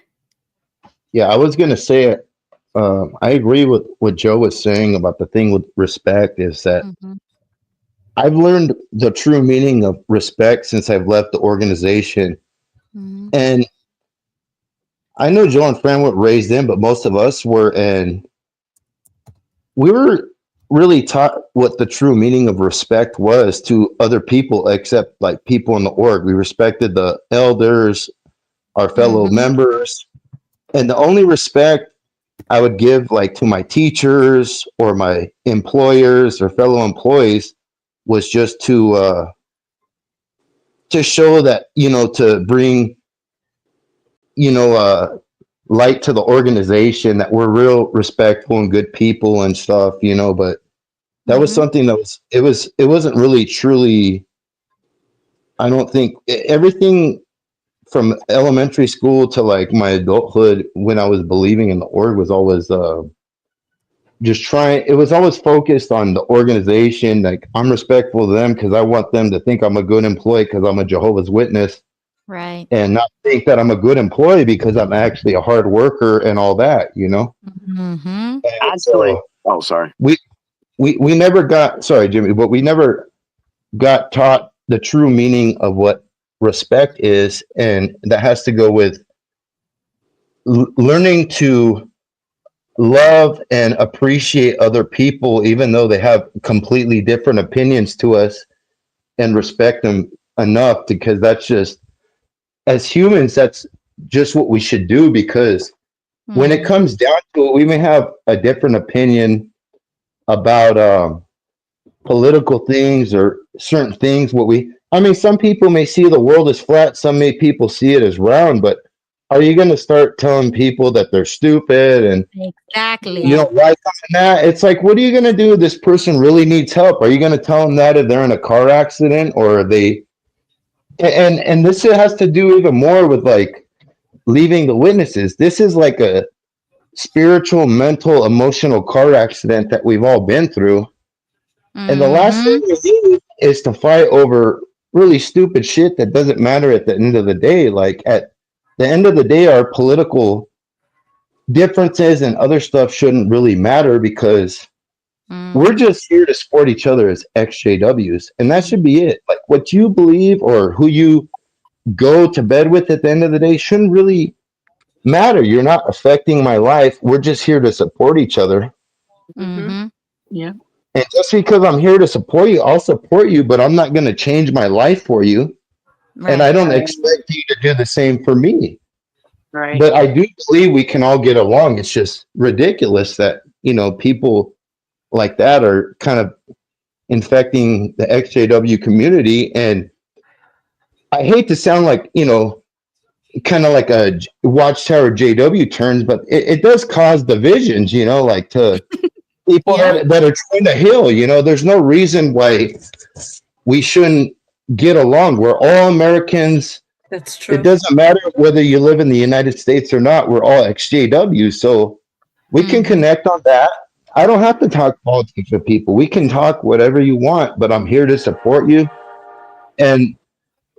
Yeah, I was gonna say it. I agree with what Joe was saying about the thing with respect is that I've learned the true meaning of respect since I've left the organization. And I know Joe and Fran weren't raised in, but most of us were, and we were really taught what the true meaning of respect was to other people, except like people in the org. We respected the elders, our fellow members, and the only respect I would give like to my teachers or my employers or fellow employees was just to show that, to bring, light to the organization, that we're real respectful and good people and stuff, but that was something that it wasn't really truly, I don't think everything from elementary school to like my adulthood when I was believing in the org was always just trying. It was always focused on the organization. Like I'm respectful to them because I want them to think I'm a good employee because I'm a Jehovah's Witness. Right. And not think that I'm a good employee because I'm actually a hard worker and all that, Actually, oh, sorry. We never got, sorry, Jimmy, but we never got taught the true meaning of what respect is. And that has to go with learning to love and appreciate other people, even though they have completely different opinions to us, and respect them enough, because that's just, as humans, that's just what we should do, because when it comes down to it, we may have a different opinion about political things or certain things. Some people may see the world as flat, some people see it as round, but are you going to start telling people that they're stupid and exactly, why that? It's like, what are you going to do if this person really needs help? Are you going to tell them that if they're in a car accident, or are they? And this has to do even more with like leaving the witnesses. This is like a spiritual, mental, emotional car accident that we've all been through. And the last thing we do is to fight over really stupid shit that doesn't matter at the end of the day. Like at the end of the day, our political differences and other stuff shouldn't really matter, because we're just here to support each other as XJWs. And that should be it. Like what you believe or who you go to bed with at the end of the day shouldn't really matter. You're not affecting my life. We're just here to support each other. Yeah. And just because I'm here to support you, I'll support you, but I'm not going to change my life for you. Right. And I don't expect you to do the same for me. Right. But I do believe we can all get along. It's just ridiculous that, people like that are kind of infecting the XJW community. And I hate to sound like, kind of like a Watchtower JW turns, but it does cause divisions, like to people that are trying to heal. There's no reason why we shouldn't get along. We're all Americans. That's true. It doesn't matter whether you live in the United States or not. We're all XJW, so we can connect on that. I don't have to talk politics with people. We can talk whatever you want, but I'm here to support you. And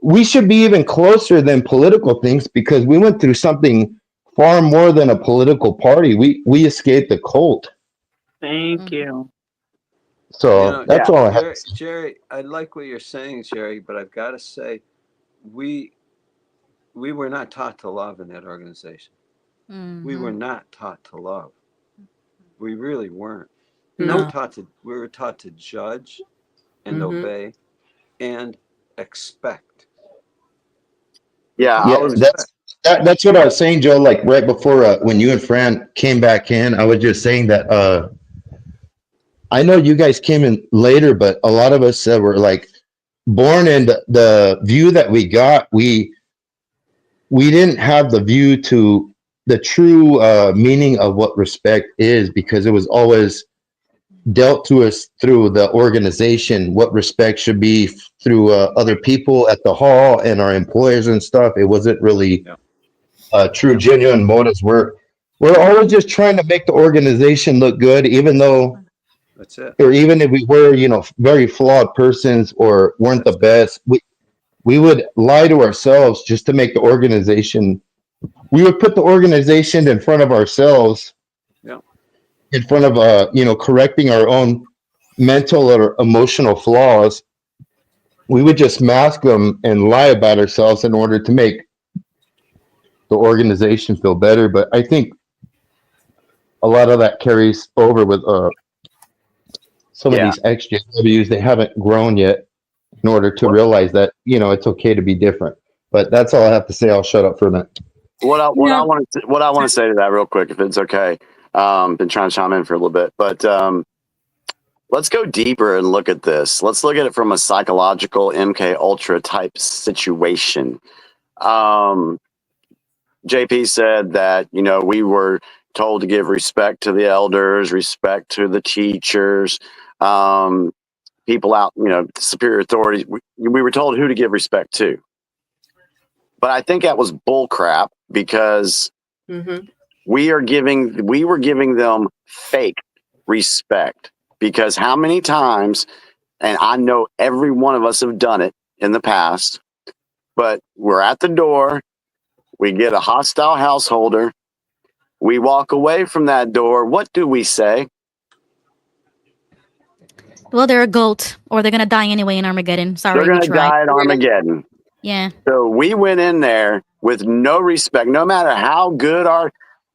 we should be even closer than political things, because we went through something far more than a political party. We escaped the cult. Thank you. So that's all I have to say. Jerry, I like what you're saying, Jerry, but I've got to say, we were not taught to love in that organization. We were not taught to love. We really weren't. No. We were taught to judge and obey and expect. Yeah, Yeah, that's what I was saying, Joe. Like right before when you and Fran came back in, I was just saying that I know you guys came in later, but a lot of us were like born in the view that we got. We didn't have the view to the true meaning of what respect is, because it was always dealt to us through the organization, what respect should be through other people at the hall and our employers and stuff. It wasn't really true, genuine motives. We're always just trying to make the organization look good, even though, that's it. or even if we were, very flawed persons or weren't the best, we would lie to ourselves just to make the organization. We would put the organization in front of ourselves, in front of correcting our own mental or emotional flaws. We would just mask them and lie about ourselves in order to make the organization feel better. But I think a lot of that carries over with some of these EXJWs. They haven't grown yet in order to realize that it's okay to be different. But that's all I have to say. I'll shut up for a minute. What I want to say to that real quick, if it's okay. Been trying to chime in for a little bit, but let's go deeper and look at this. Let's look at it from a psychological MK Ultra type situation. JP said that we were told to give respect to the elders, respect to the teachers, people out, superior authorities. We were told who to give respect to. But I think that was bull crap, because we were giving them fake respect. Because how many times, and I know every one of us have done it in the past, but we're at the door, we get a hostile householder, we walk away from that door. What do we say? Well, they're a goat, or they're gonna die anyway in Armageddon. Sorry, They're going to die at Armageddon. Yeah. So we went in there with no respect, no matter how good our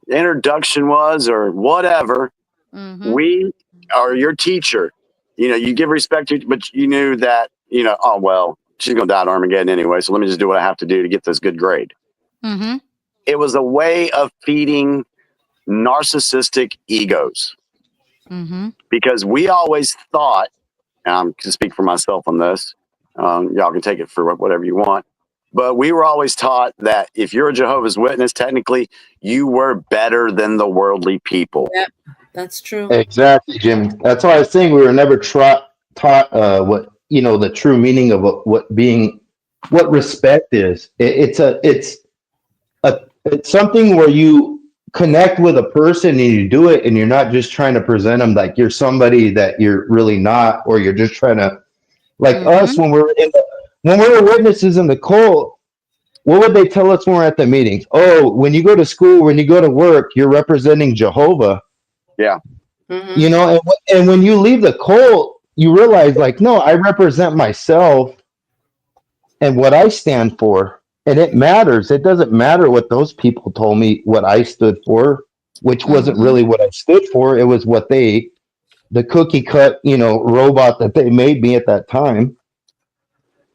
introduction was or whatever. We are your teacher. You give respect to, but you knew that, oh, well, she's going to die at Armageddon anyway, so let me just do what I have to do to get this good grade. It was a way of feeding narcissistic egos. Because we always thought, and I'm to speak for myself on this, y'all can take it for whatever you want, but we were always taught that if you're a Jehovah's Witness, technically you were better than the worldly people. Yep, that's true. Exactly, Jim. That's why I was saying we were never taught what the true meaning of what respect is. It's something where you connect with a person and you do it, and you're not just trying to present them like you're somebody that you're really not, or you're just trying to, like us when we were witnesses in the cult. What would they tell us when we're at the meetings? Oh, when you go to school, when you go to work, you're representing Jehovah. Yeah. And when you leave the cult, you realize, like, no, I represent myself and what I stand for. And it matters. It doesn't matter what those people told me what I stood for, which wasn't really what I stood for. It was what the cookie cut, robot that they made me at that time.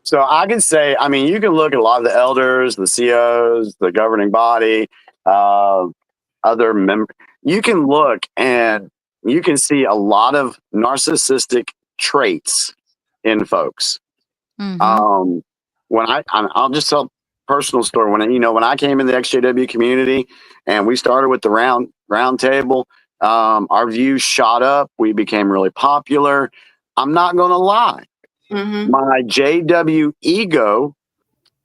So I can say, you can look at a lot of the elders, the COs, the governing body, other members. You can look and you can see a lot of narcissistic traits in folks. When I'll just tell a personal story. When I came in the XJW community and we started with the round table, our views shot up. We became really popular. I'm not going to lie. My JW ego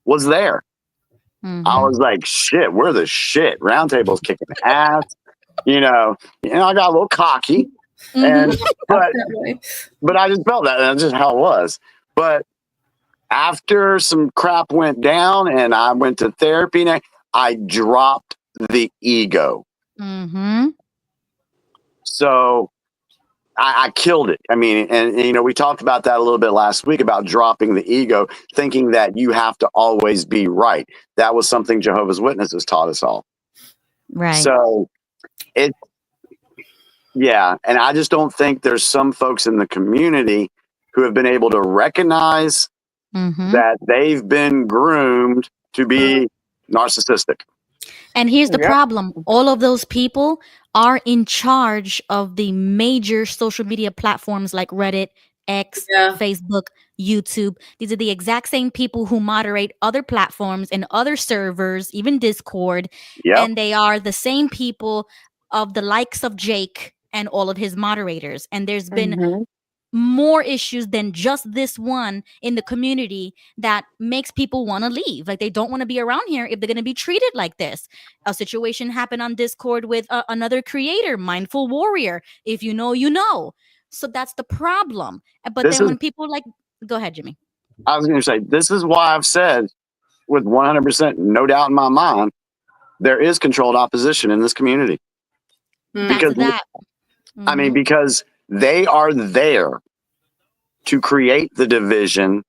was there. I was like, shit, we're the shit. Roundtable's kicking ass. I got a little cocky, and but I just felt that. That's just how it was. But after some crap went down and I went to therapy, and I dropped the ego. So I killed it. I mean, and you know, we talked about that a little bit last week about dropping the ego, thinking that you have to always be right. That was something Jehovah's Witnesses taught us all. Right. So yeah, and I just don't think there's some folks in the community who have been able to recognize that they've been groomed to be narcissistic. And here's the problem. All of those people are in charge of the major social media platforms like Reddit, X, Facebook, YouTube. These are the exact same people who moderate other platforms and other servers, even Discord. And they are the same people of the likes of Jake and all of his moderators. And there's been more issues than just this one in the community that makes people want to leave. Like, they don't want to be around here if they're going to be treated like this. A situation happened on Discord with another creator, Mindful Warrior. If you know, you know. So that's the problem. But then when people like, go ahead, Jimmy. I was going to say, this is why I've said with 100% no doubt in my mind, there is controlled opposition in this community. Because I mean, because they are there to create the division.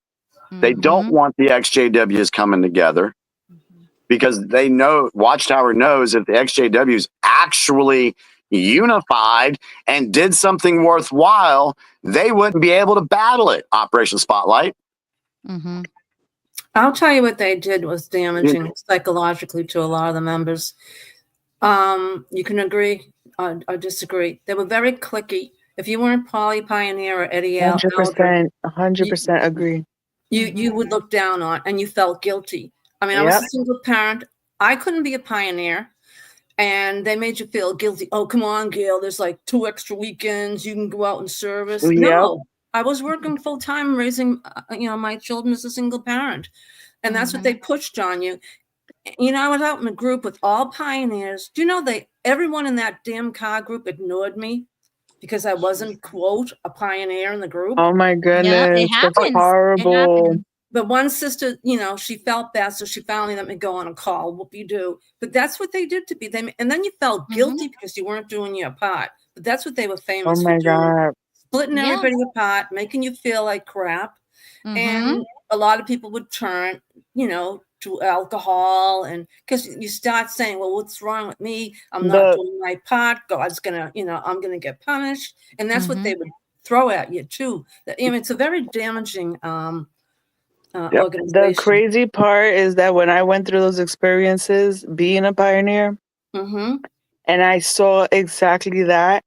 They don't want the XJWs coming together because they know, Watchtower knows, if the XJWs actually unified and did something worthwhile, they wouldn't be able to battle it. Operation Spotlight. I'll tell you what they did was damaging psychologically to a lot of the members. You can agree or disagree. They were very cliquey. If you weren't Polly Pioneer or Eddie 100% agree. You would look down on, and you felt guilty. I mean, I was a single parent. I couldn't be a pioneer, and they made you feel guilty. Oh, come on, Gail. There's like 2 extra weekends. You can go out and service. No, I was working full time, raising my children as a single parent, and that's what they pushed on you. You know, I was out in a group with all pioneers. Do you know everyone in that damn car group ignored me because I wasn't, quote, a pioneer in the group? Oh my goodness, that's horrible. But one sister, she felt bad, so she finally let me go on a call. Whoop-de-doo. But that's what they did to me. And then you felt guilty because you weren't doing your part. But that's what they were famous for doing. Splitting everybody apart, making you feel like crap. And a lot of people would turn, to alcohol, and because you start saying, well, what's wrong with me? I'm not doing my part. God's gonna, I'm gonna get punished. And that's what they would throw at you too. I mean, it's a very damaging organization. The crazy part is that when I went through those experiences being a pioneer, and I saw exactly that,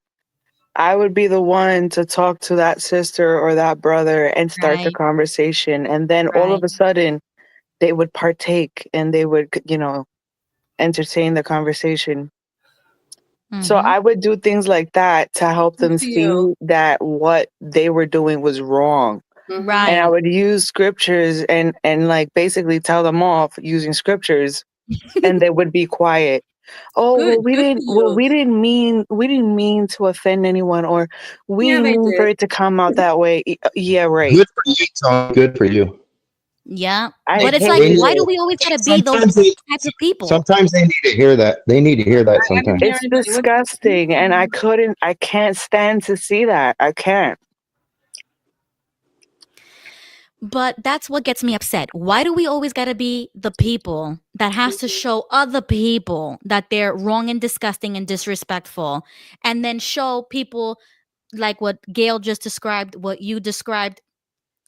I would be the one to talk to that sister or that brother and start the conversation. And then all of a sudden they would partake and they would, entertain the conversation. So I would do things like that to help them see that what they were doing was wrong. Right. And I would use scriptures and like basically tell them off using scriptures, and they would be quiet. Oh, we didn't mean to offend anyone, or we didn't mean for it to come out that way. Yeah, right. Good for you, Tom. Good for you. Yeah. But it's like, why do we always gotta be those types of people? Sometimes they need to hear that. They need to hear that sometimes. It's disgusting, and I can't stand to see that. I can't. But that's what gets me upset. Why do we always got to be the people that has to show other people that they're wrong and disgusting and disrespectful, and then show people like what Gail just described, what you described,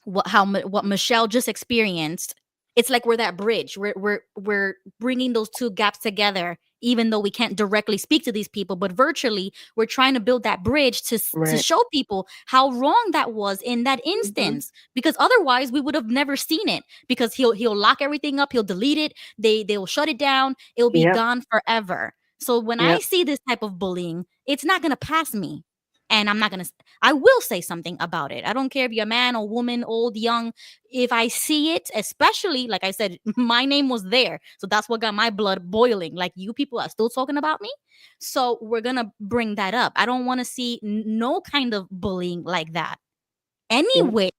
what Michelle just experienced? It's like we're that bridge. We're bringing those two gaps together, even though we can't directly speak to these people, but virtually we're trying to build that bridge to show people how wrong that was in that instance. Because otherwise we would have never seen it, because he'll lock everything up, he'll delete it, they'll shut it down, it'll be gone forever. So when I see this type of bullying, it's not gonna pass me. And I will say something about it. I don't care if you're a man or woman, old, young. If I see it, especially, like I said, my name was there. So that's what got my blood boiling. Like, you people are still talking about me. So we're going to bring that up. I don't want to see no kind of bullying like that anywhere,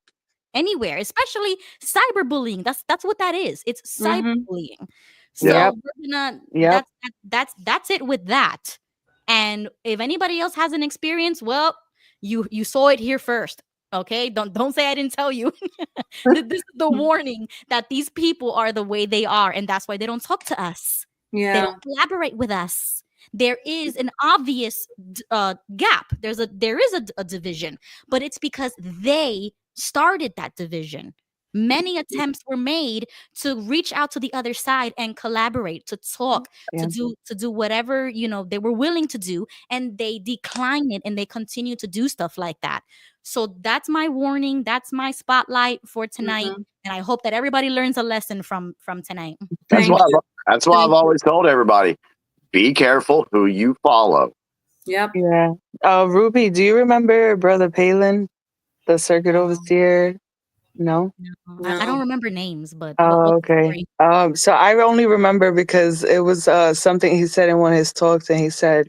especially cyberbullying. That's what that is. It's cyberbullying. So we're gonna, that's it with that. And if anybody else has an experience, well, You saw it here first. Okay, don't say I didn't tell you. This is the warning that these people are the way they are, and that's why they don't talk to us. They Yeah. don't collaborate with us. There is an obvious gap. There is a division, but it's because they started that division. Many attempts were made to reach out to the other side and collaborate, to talk, Yeah. to do whatever, you know, they were willing to do, and they decline it and they continue to do stuff like that. So that's my warning. That's my spotlight for tonight. And I hope that everybody learns a lesson from tonight. That's why I've always told everybody, be careful who you follow. Yep. Yeah. Ruby, do you remember Brother Palin, the circuit overseer? No? I don't remember names, but Oh, what's the okay. story? So I only remember because it was something he said in one of his talks, and he said,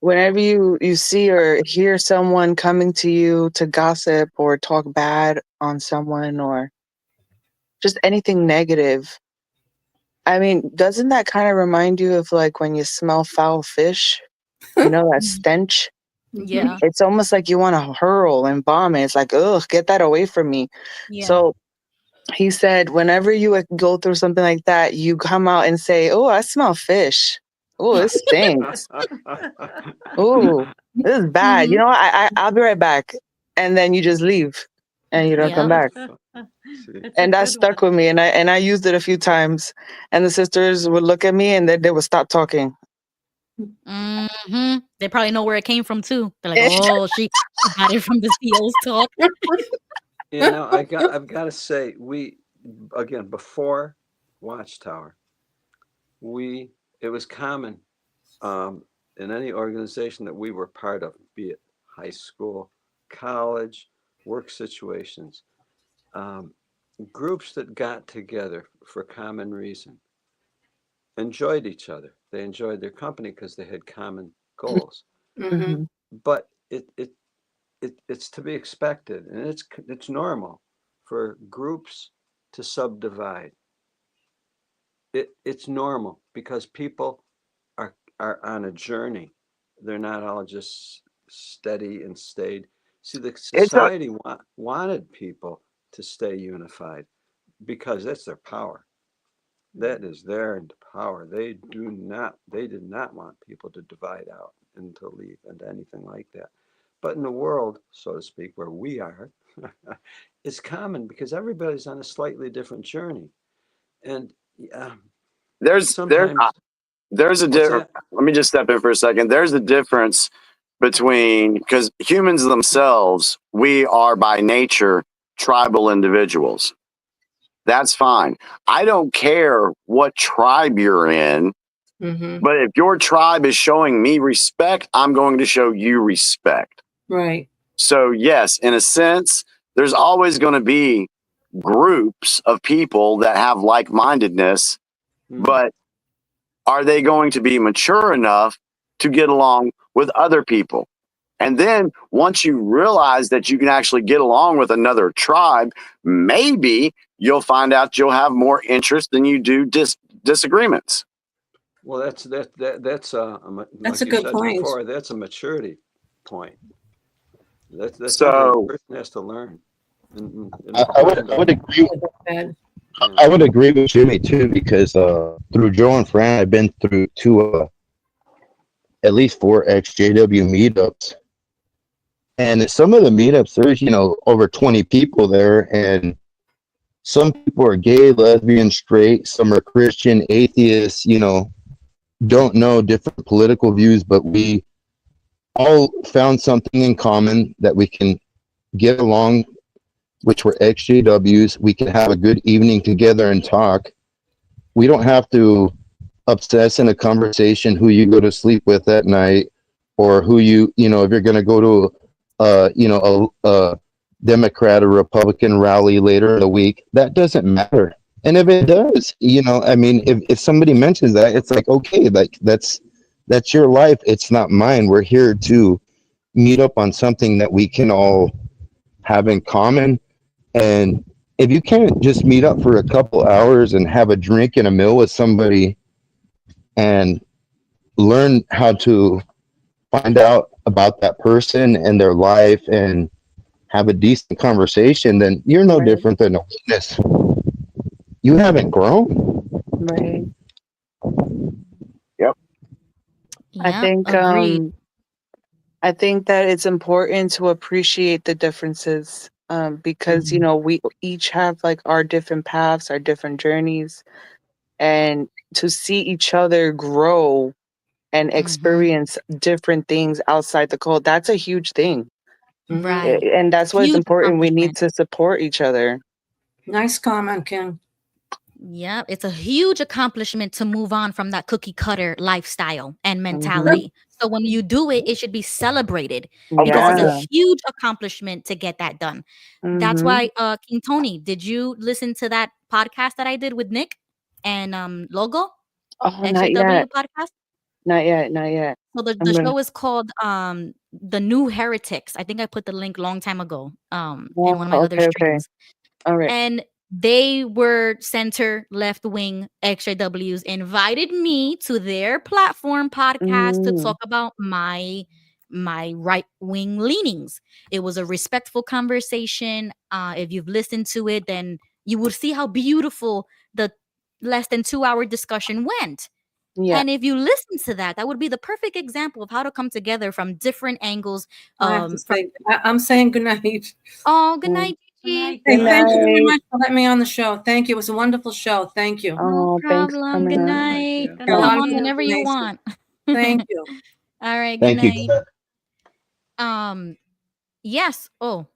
whenever you see or hear someone coming to you to gossip or talk bad on someone or just anything negative, I mean, doesn't that kind of remind you of like when you smell foul fish? You know, that stench? Yeah. It's almost like you want to hurl and bomb it. It's like, ugh, get that away from me. Yeah. So he said, whenever you go through something like that, you come out and say, oh, I smell fish. Oh, it stinks. Oh, this is bad. You know what? I'll be right back. And then you just leave and you don't come back. And that stuck with me. And I used it a few times. And the sisters would look at me and they would stop talking. They probably know where it came from too. They're like, oh, she got it from the CEO's talk. You know, I've got to say, again, before Watchtower, it was common in any organization that we were part of, be it high school, college, work situations, groups that got together for common reason enjoyed each other. They enjoyed their company because they had common goals. But it's to be expected, and it's normal for groups to subdivide. It's normal because people are on a journey. They're not all just steady and stayed. See, the society wanted people to stay unified because that's their power. That is their power. They did not want people to divide out and to leave and anything like that. But in the world, so to speak, where we are, it's common because everybody's on a slightly different journey. And there's a difference. Let me just step in for a second. There's a difference between, because humans themselves, we are by nature tribal individuals. That's fine. I don't care what tribe you're in, but if your tribe is showing me respect, I'm going to show you respect. Right. So yes, in a sense, there's always going to be groups of people that have like-mindedness, but are they going to be mature enough to get along with other people? And then once you realize that you can actually get along with another tribe, maybe you'll find out you'll have more interest than you do disagreements. Well, that's like a you good said point. before, that's a maturity point. That's So- something the person has to learn. I would agree. I would agree with Jimmy too, because through Joe and Fran, I've been through at least 4 EXJW meetups, and at some of the meetups, there's over 20 people there, and some people are gay, lesbian, straight, some are Christian, atheists, don't know different political views, but we all found something in common that we can get along, which were EXJWs. We can have a good evening together and talk. We don't have to obsess in a conversation who you go to sleep with at night, or who if you're going to go to a Democrat or Republican rally later in the week. That doesn't matter. And if it does, if somebody mentions that, it's like, okay, like that's your life. It's not mine. We're here to meet up on something that we can all have in common. And if you can't just meet up for a couple hours and have a drink and a meal with somebody and learn how to find out about that person and their life and have a decent conversation, then you're no different than a witness. You haven't grown. Right. Yep. I Yeah, think agreed. I think that it's important to appreciate the differences because you know we each have like our different paths, our different journeys, and to see each other grow and experience different things outside the code, that's a huge thing. Right. And that's why it's Huge important. We need accomplishment. to support each other. Nice comment, Ken. Yeah, it's a huge accomplishment to move on from that cookie cutter lifestyle and mentality. So when you do it, it should be celebrated because it's a Yeah. huge accomplishment to get that done. That's Mm-hmm. why King Tony, did you listen to that podcast that I did with Nick and Logo? Oh, not XJW yet. podcast? Not yet. Not yet. So the, I'm the gonna. show is called The New Heretics. I think I put the link long time ago in one of my Oh, other okay. Okay. streams. All right. And they were center left wing XJWs invited me to their platform podcast to talk about my right wing leanings. It was a respectful conversation. If you've listened to it, then you will see how beautiful the less than 2 hour discussion went. Yeah. And if you listen to that, that would be the perfect example of how to come together from different angles. I have to say, I'm saying good night. Oh, good night, Gigi. Hey, thank you very much for letting me on the show. Thank you. It was a wonderful show. Thank you. No thanks for problem. coming Good on. night. A lot Come of on good whenever you information. want. Thank you. All right. Good Thank you. night. Yes. Oh,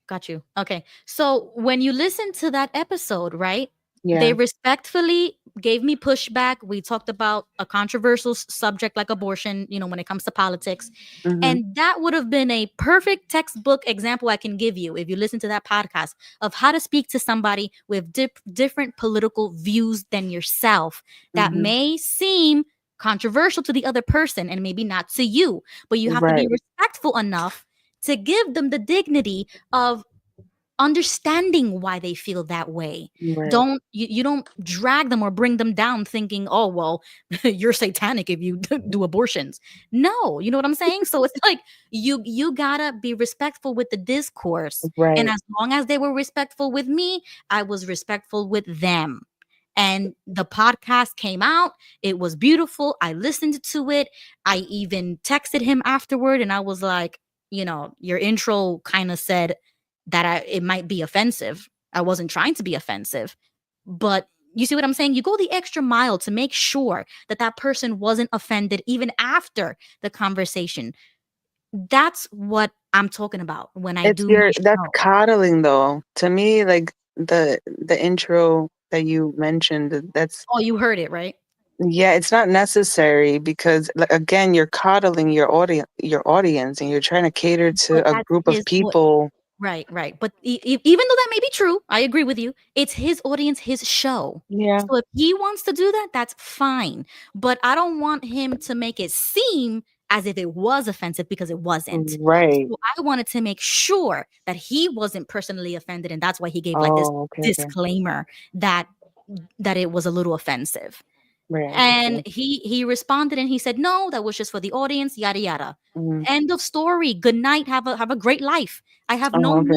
got you. Okay. So when you listen to that episode, right? Yeah. They respectfully gave me pushback. We talked about a controversial subject like abortion, when it comes to politics. And that would have been a perfect textbook example I can give you if you listen to that podcast of how to speak to somebody with different political views than yourself that may seem controversial to the other person and maybe not to you, but you have to be Right. respectful enough to give them the dignity of understanding why they feel that way. Right. You don't drag them or bring them down thinking, oh well, you're satanic if you do abortions. No, you know what I'm saying? So it's like you gotta be respectful with the discourse. Right. And as long as they were respectful with me, I was respectful with them. And the podcast came out. It was beautiful. I listened to it. I even texted him afterward and I was like, your intro kind of said that it might be offensive. I wasn't trying to be offensive, but you see what I'm saying? You go the extra mile to make sure that that person wasn't offended even after the conversation. That's what I'm talking about when I do my That's show. coddling though. To me, like the intro that you mentioned, that's Oh, you heard it, right? yeah, it's not necessary because like, again, you're coddling your audience and you're trying to cater But to a that's group of his people. Right. But even though that may be true, I agree with you. It's his audience, his show. Yeah. So if he wants to do that, that's fine. But I don't want him to make it seem as if it was offensive because it wasn't. Right. So I wanted to make sure that he wasn't personally offended, and that's why he gave like this Oh, okay. disclaimer that it was a little offensive. Right. And he responded and he said, no, that was just for the audience, yada yada. End of story. Good night. Have a great life. I have no okay.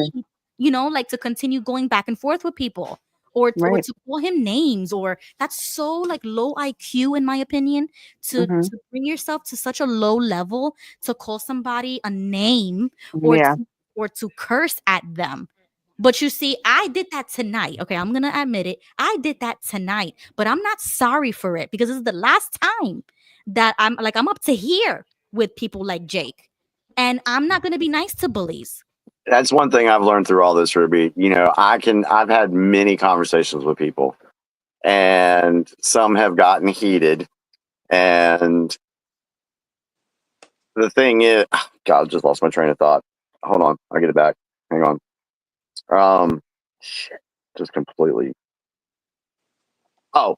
need, like to continue going back and forth with people or Right. to call him names, or that's so like low IQ in my opinion to bring yourself to such a low level to call somebody a name or Yeah. to curse at them. But you see, I did that tonight. Okay, I'm going to admit it. I did that tonight, but I'm not sorry for it because this is the last time that I'm up to here with people like Jake. And I'm not going to be nice to bullies. That's one thing I've learned through all this, Ruby. I've had many conversations with people and some have gotten heated. And the thing is, God, I just lost my train of thought. Hold on. I'll get it back. Hang on. Shit, just completely. Oh,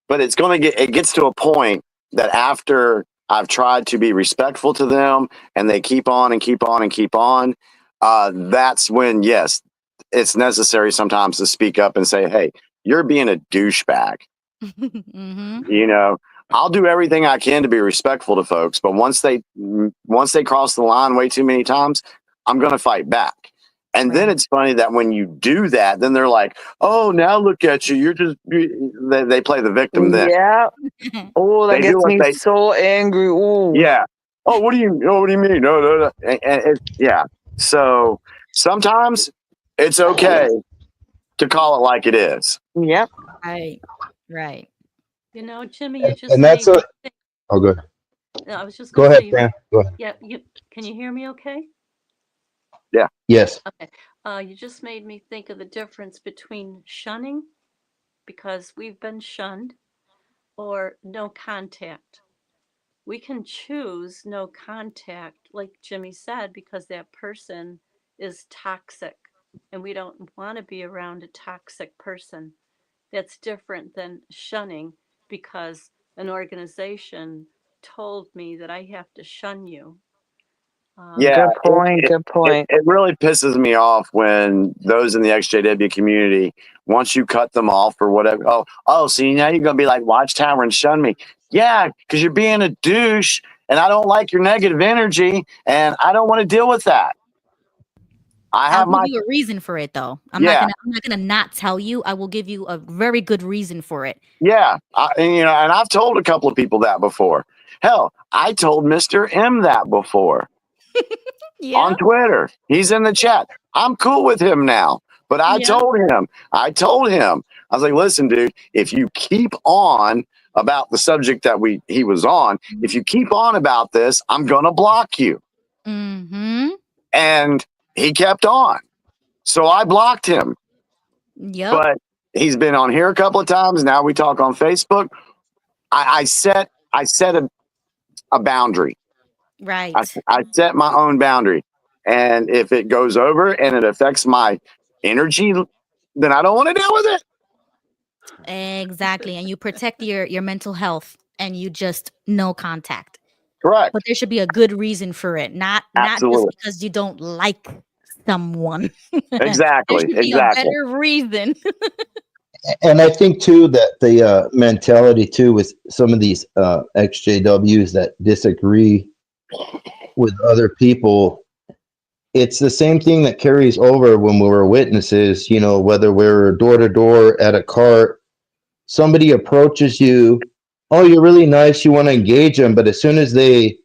but it gets to a point that after I've tried to be respectful to them and they keep on and keep on and keep on, that's when, yes, it's necessary sometimes to speak up and say, hey, you're being a douchebag. I'll do everything I can to be respectful to folks, but once they cross the line way too many times, I'm going to fight back. And then it's funny that when you do that, then they're like, "Oh, now look at you! They play the victim." Then Yeah. Oh, that they do gets what me they so angry. Ooh. yeah. Oh, what do you mean? No. Yeah. So sometimes it's okay to call it like it is. Yep. Right. You know, Jimmy, you just And that's made a. me think. Oh, good. No, I was just Go going to ahead, say, Fran. Go ahead. yeah, can you hear me okay? Yeah. Yes. Okay. You just made me think of the difference between shunning, because we've been shunned, or no contact. We can choose no contact, like Jimmy said, because that person is toxic and we don't want to be around a toxic person. That's different than shunning because an organization told me that I have to shun you. Yeah, Good point. Good point. it really pisses me off when those in the XJW community, once you cut them off or whatever, see, now you're going to be like Watchtower and shun me. Yeah, because you're being a douche and I don't like your negative energy and I don't want to deal with that. I'll give you a reason for it, though. I'm Yeah. not gonna not tell you. I will give you a very good reason for it. Yeah, and I've told a couple of people that before. Hell, I told Mr. M that before. On Twitter. He's in the chat. I'm cool with him now. But I told him, I was like, listen, dude, if you keep on about the subject that he was on, if you keep on about this, I'm gonna block you. Mm-hmm. And he kept on. So I blocked him. Yep. But he's been on here a couple of times. Now we talk on Facebook. I set a boundary. Right. I set my own boundary. And if it goes over and it affects my energy, then I don't want to deal with it. Exactly. And you protect your mental health and you just no contact. Correct. But there should be a good reason for it, not just because you don't like someone. Exactly. There should be a better reason. And I think too that the mentality too with some of these XJWs that disagree with other people, it's the same thing that carries over when we were witnesses. You know, whether we're door to door at a cart, somebody approaches you, oh, you're really nice, you want to engage them, but as soon as they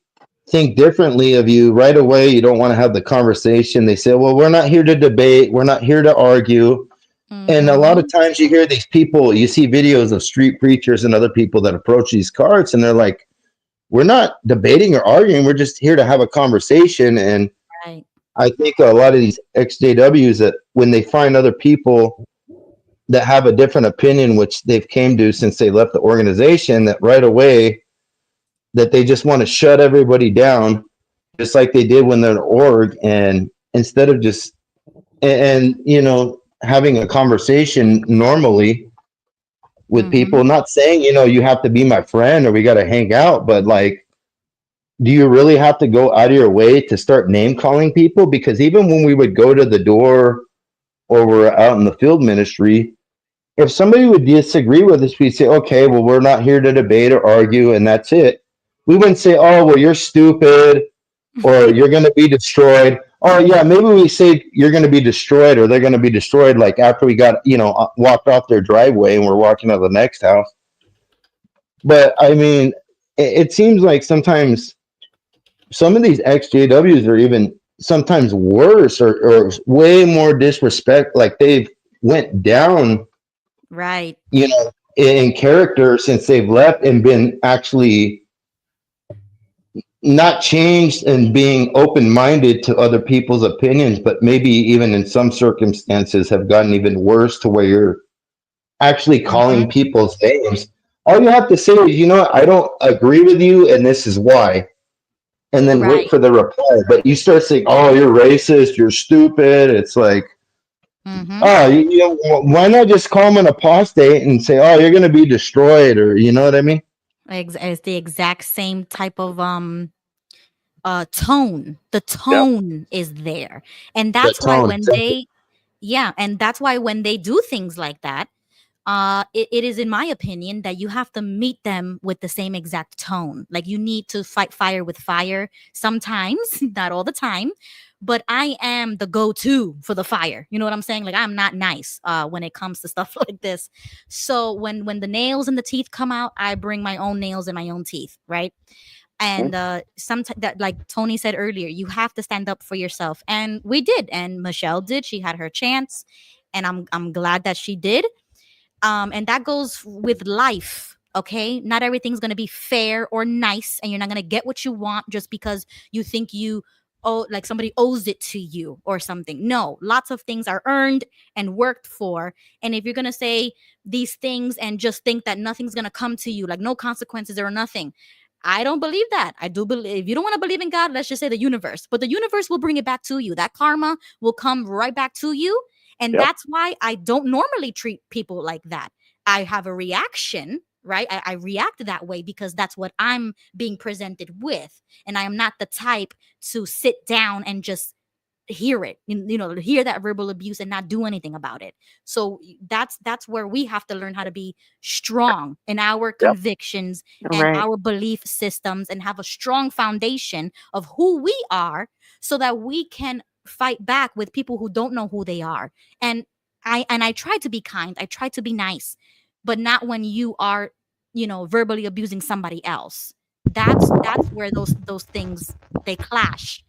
think differently of you, right away you don't want to have the conversation. They say, well, we're not here to debate, we're not here to argue. And a lot of times you hear these people, you see videos of street preachers and other people that approach these carts and they're like, we're not debating or arguing, we're just here to have a conversation. And I think a lot of these XJWs, that when they find other people that have a different opinion, which they've came to since they left the organization, that right away that they just want to shut everybody down, just like they did when they're in org. And instead of just and having a conversation normally with people, not saying you have to be my friend or we got to hang out, but like, do you really have to go out of your way to start name calling people? Because even when we would go to the door or we're out in the field ministry, if somebody would disagree with us, we'd say, okay, well, we're not here to debate or argue, and that's it. We wouldn't say, oh, well, you're stupid or you're going to be destroyed. Oh, yeah, maybe we say you're going to be destroyed or they're going to be destroyed like after we got, walked off their driveway and we're walking to the next house. But, I mean, it seems like sometimes some of these XJWs are even sometimes worse or way more disrespect, like they've went down right in character since they've left and been actually not changed and being open-minded to other people's opinions, but maybe even in some circumstances have gotten even worse to where you're actually calling people's names. All you have to say is, I don't agree with you and this is why. And then wait for the reply. But you start saying, oh, you're racist, you're stupid. It's like, why not just call them an apostate and say, oh, you're going to be destroyed, or you know what I mean? It's the exact same type of tone. The tone is there. And that's why when they and that's why when they do things like that, it is in my opinion that you have to meet them with the same exact tone. Like you need to fight fire with fire sometimes, not all the time. But I am the go-to for the fire. You know what I'm saying? Like I'm not nice when it comes to stuff like this. So when the nails and the teeth come out, I bring my own nails and my own teeth, right? And sometimes that, like Tony said earlier, you have to stand up for yourself, and we did, and Michelle did. She had her chance, and I'm glad that she did. And that goes with life. Okay, not everything's gonna be fair or nice, and you're not gonna get what you want just because you think you like somebody owes it to you or something. No, lots of things are earned and worked for. And if you're gonna say these things and just think that nothing's gonna come to you, like no consequences or nothing, I don't believe that. I do believe, if you don't want to believe in God, let's just say the universe, but the universe will bring it back to you. That karma will come right back to you. And that's why I don't normally treat people like that. I have a reaction, right? I react that way because that's what I'm being presented with. And I am not the type to sit down and just hear it, hear that verbal abuse and not do anything about it. So that's where we have to learn how to be strong in our convictions and Right. our belief systems and have a strong foundation of who we are so that we can fight back with people who don't know who they are. And I try to be kind, I try to be nice, but not when you are, verbally abusing somebody else. That's where those things, they clash.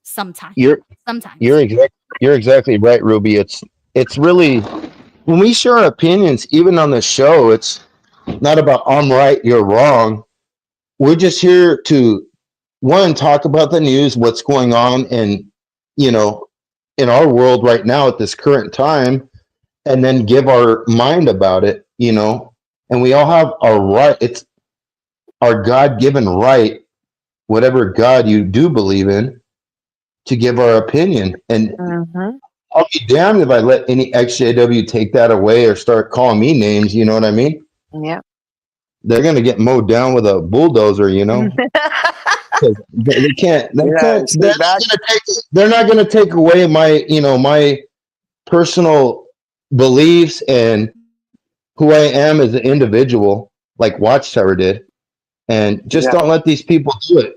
Sometimes. You're exactly right, Ruby. It's really, when we share our opinions, even on the show, it's not about I'm right, you're wrong. We're just here to talk about the news, what's going on in our world right now at this current time, and then give our mind about it, and we all have our right. It's our God-given right, whatever God you do believe in, to give our opinion. And I'll be damned if I let any XJW take that away or start calling me names. You know what I mean? Yeah. They're gonna get mowed down with a bulldozer. 'Cause they can't. They can't. They're not gonna take away my personal beliefs and who I am as an individual, like Watchtower did. And just don't let these people do it.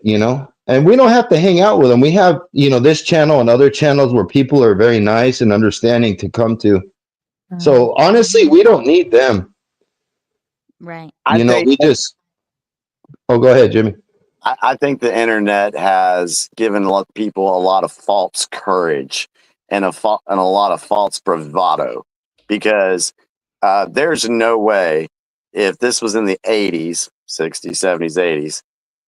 And we don't have to hang out with them. We have, this channel and other channels where people are very nice and understanding to come to. So honestly, we don't need them. Right. We just. Oh, go ahead, Jimmy. I think the internet has given a lot of people a lot of false courage and a lot of false bravado, because there's no way, if this was in the 80s, 60s, 70s, 80s,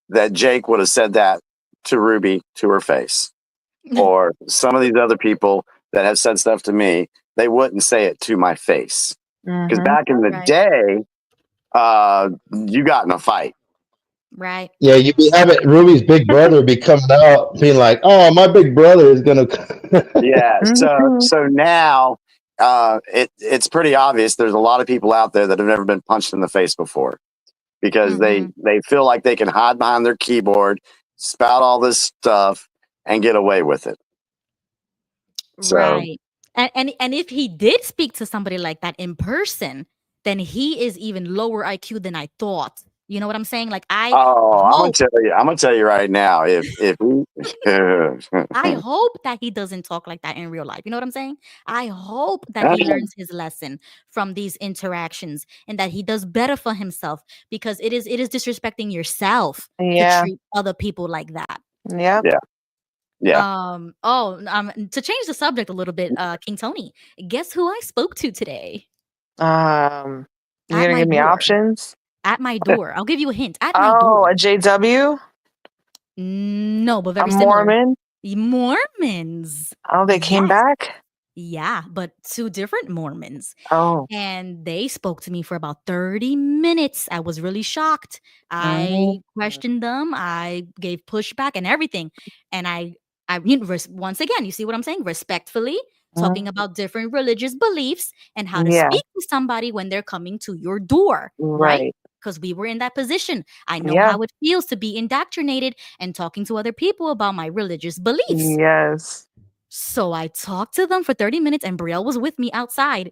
that Jake would have said that to Ruby to her face. Or some of these other people that have said stuff to me, they wouldn't say it to my face. Because back in the day, you got in a fight. Right. Yeah, you be having Ruby's big brother be coming out being like, "Oh, my big brother is gonna." Yeah. So now it's pretty obvious. There's a lot of people out there that have never been punched in the face before, because they feel like they can hide behind their keyboard, spout all this stuff, and get away with it. So, right. And if he did speak to somebody like that in person, then he is even lower IQ than I thought. You know what I'm saying? Like I'm gonna tell you right now, if I hope that he doesn't talk like that in real life. You know what I'm saying? I hope that he learns his lesson from these interactions and that he does better for himself, because it is disrespecting yourself to treat other people like that. Yeah. To change the subject a little bit, King Tony, guess who I spoke to today? You're gonna give me options? At my door. I'll give you a hint. At my door. Oh, a JW? No, but very a similar. Mormon? Mormons. Oh, they came back? Yeah, but 2 different Mormons. Oh. And they spoke to me for about 30 minutes. I was really shocked. I questioned them. I gave pushback and everything. And I once again, you see what I'm saying? Respectfully talking about different religious beliefs and how to speak to somebody when they're coming to your door, right? Because we were in that position. I know how it feels to be indoctrinated and talking to other people about my religious beliefs. Yes. So I talked to them for 30 minutes and Brielle was with me outside.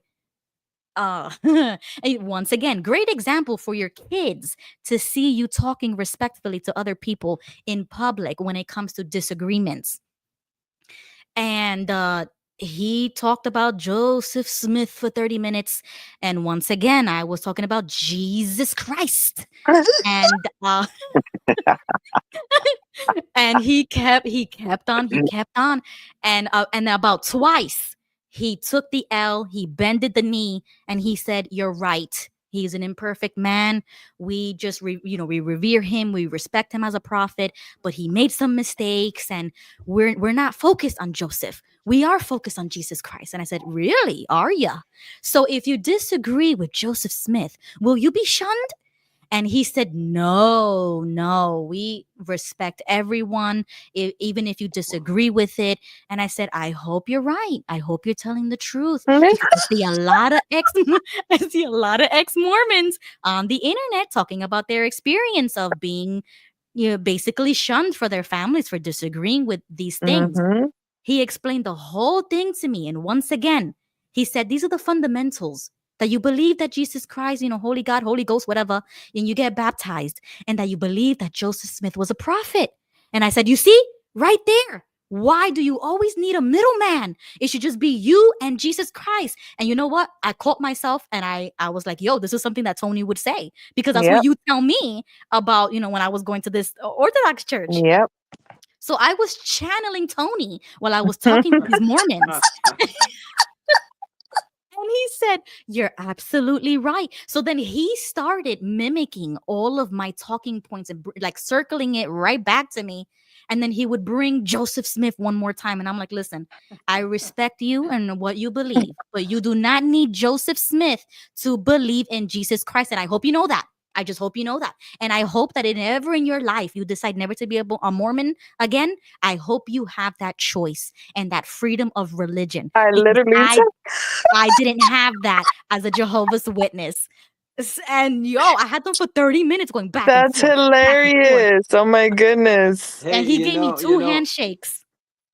Once again, great example for your kids to see you talking respectfully to other people in public when it comes to disagreements. And he talked about Joseph Smith for 30 minutes. And once again, I was talking about Jesus Christ. And and he kept on, and about twice he took the L, he bended the knee, and he said, "You're right. He's an imperfect man. We just we revere him, we respect him as a prophet, but he made some mistakes, and we're not focused on Joseph. We are focused on Jesus Christ." And I said, "Really? Are ya? So if you disagree with Joseph Smith, will you be shunned?" And he said, "No, no, we respect everyone, even if you disagree with it." And I said, "I hope you're right. I hope you're telling the truth." Because I see a lot of ex Mormons on the internet talking about their experience of being, basically shunned for their families for disagreeing with these things. Mm-hmm. He explained the whole thing to me. And once again, he said, these are the fundamentals, that you believe that Jesus Christ, Holy God, Holy Ghost, whatever, and you get baptized, and that you believe that Joseph Smith was a prophet. And I said, you see, right there. Why do you always need a middleman? It should just be you and Jesus Christ. And you know what? I caught myself and I was like, yo, this is something that Tony would say, because that's what you tell me about, when I was going to this Orthodox church. Yep. So I was channeling Tony while I was talking to these Mormons. And he said, "You're absolutely right." So then he started mimicking all of my talking points and like circling it right back to me. And then he would bring Joseph Smith one more time. And I'm like, listen, I respect you and what you believe, but you do not need Joseph Smith to believe in Jesus Christ. And I hope you know that. I just hope you know that. And I hope that ever in your life you decide never to be a Mormon again, I hope you have that choice and that freedom of religion. I literally I didn't have that as a Jehovah's Witness. And I had them for 30 minutes going back and That's forth. hilarious. Oh my goodness. And he gave me two handshakes.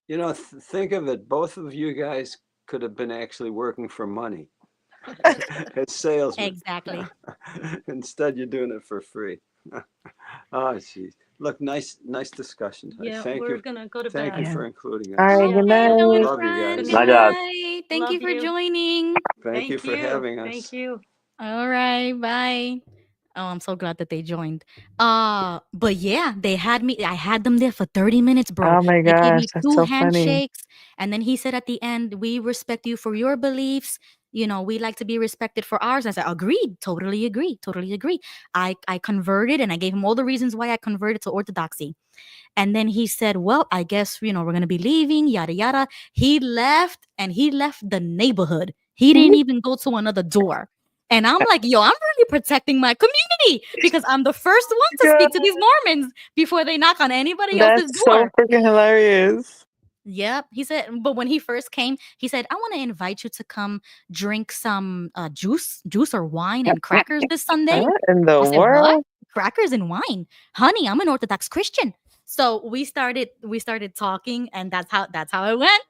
Think of it. Both of you guys could have been actually working for money as salesmen. Exactly. Instead, you're doing it for free. Oh, jeez. Look, nice discussion. Yeah, Thank we're you. gonna go to Thank bed. you for including us. All right, good night. Love you guys. Good night. Thank you for joining. Thank you for having us. Thank you. All right, bye. Oh, I'm so glad that they joined. But yeah, I had them there for 30 minutes, bro. Oh my They gave gosh, me that's two so funny. handshakes. And then he said at the end, "We respect you for your beliefs. We like to be respected for ours." I said, "Agreed. Totally agree. Totally agree." I converted, and I gave him all the reasons why I converted to Orthodoxy. And then he said, "Well, I guess, we're going to be leaving, yada, yada." He left, and he left the neighborhood. He didn't even go to another door. And I'm like, yo, I'm really protecting my community, because I'm the first one to speak to these Mormons before they knock on anybody else's That's door. so freaking hilarious. Yep. He said, but when he first came, he said, "I want to invite you to come drink some juice or wine and crackers this Sunday." What in the I said, world? "What? Crackers and wine? Honey, I'm an Orthodox Christian." So we started talking, and that's how it went.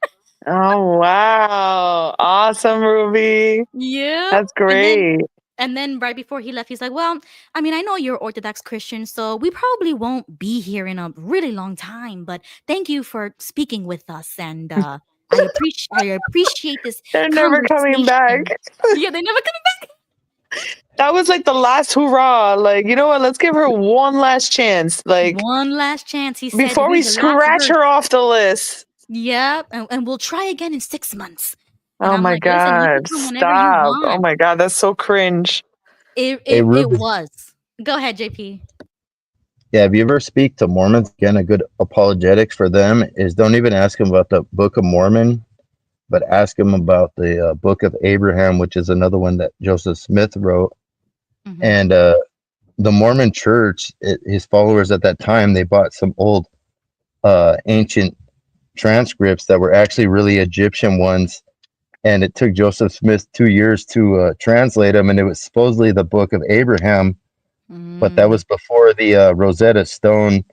Oh wow. Awesome, Ruby. Yeah. That's great. And then right before he left, he's like, "Well, I mean, I know you're Orthodox Christian, so we probably won't be here in a really long time, but thank you for speaking with us. And I appreciate this They're never coming back. Yeah, they never coming back. That was like the last hurrah. Like, you know what? Let's give her one last chance. Like, one last chance. He said, before we "Read the last scratch verse." her off the list. Yep. And we'll try again in 6 months. And Oh I'm my like, "Listen, you can God. come whenever you Stop. want." Oh my God. That's so cringe. Hey, It Ruby. was. Go ahead, JP. Yeah, if you ever speak to Mormons, again, a good apologetics for them is don't even ask them about the Book of Mormon, but ask them about the Book of Abraham, which is another one that Joseph Smith wrote. And the Mormon Church, his followers at that time, they bought some old ancient transcripts that were actually really Egyptian ones. And it took Joseph Smith 2 years to translate them. And it was supposedly the Book of Abraham. But that was before the Rosetta Stone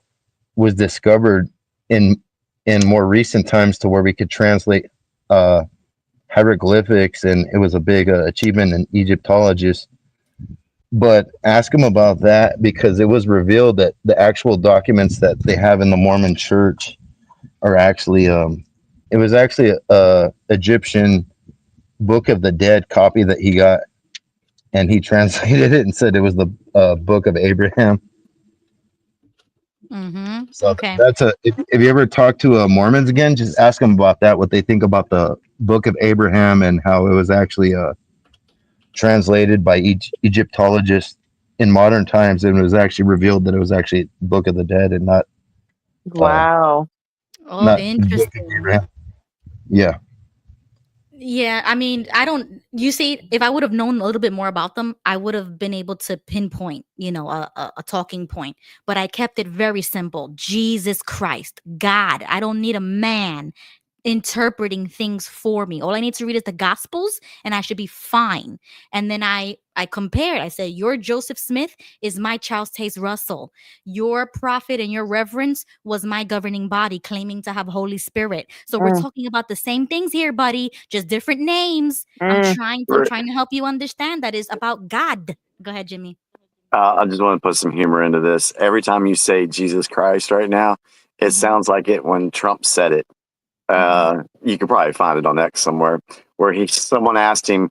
was discovered in more recent times, to where we could translate how hieroglyphics, and it was a big achievement in Egyptologists. But ask him about that, because it was revealed that the actual documents that they have in the Mormon Church are actually it was actually a Egyptian Book of the Dead copy that he got, and he translated it and said it was the Book of Abraham. Mm-hmm. So Okay. that's if you ever talk to Mormons again, just ask them about that, what they think about the Book of Abraham and how it was actually translated by Egyptologists in modern times, and it was actually revealed that it was actually Book of the Dead and not Wow. Oh, not Book of interesting. Abraham. Yeah. Yeah, I mean, you see, if I would have known a little bit more about them, I would have been able to pinpoint, a talking point. But I kept it very simple. Jesus Christ, God. I don't need a man interpreting things for me. All I need to read is the Gospels, and I should be fine. And then I compared. I said, your Joseph Smith is my Charles Taze Russell. Your prophet and your reverence was my governing body claiming to have Holy Spirit. So we're talking about the same things here, buddy, just different names. I'm trying to help you understand that it's about God. Go ahead, Jimmy. I just want to put some humor into this. Every time you say Jesus Christ right now, it sounds like it when Trump said it. You could probably find it on X somewhere, where someone asked him,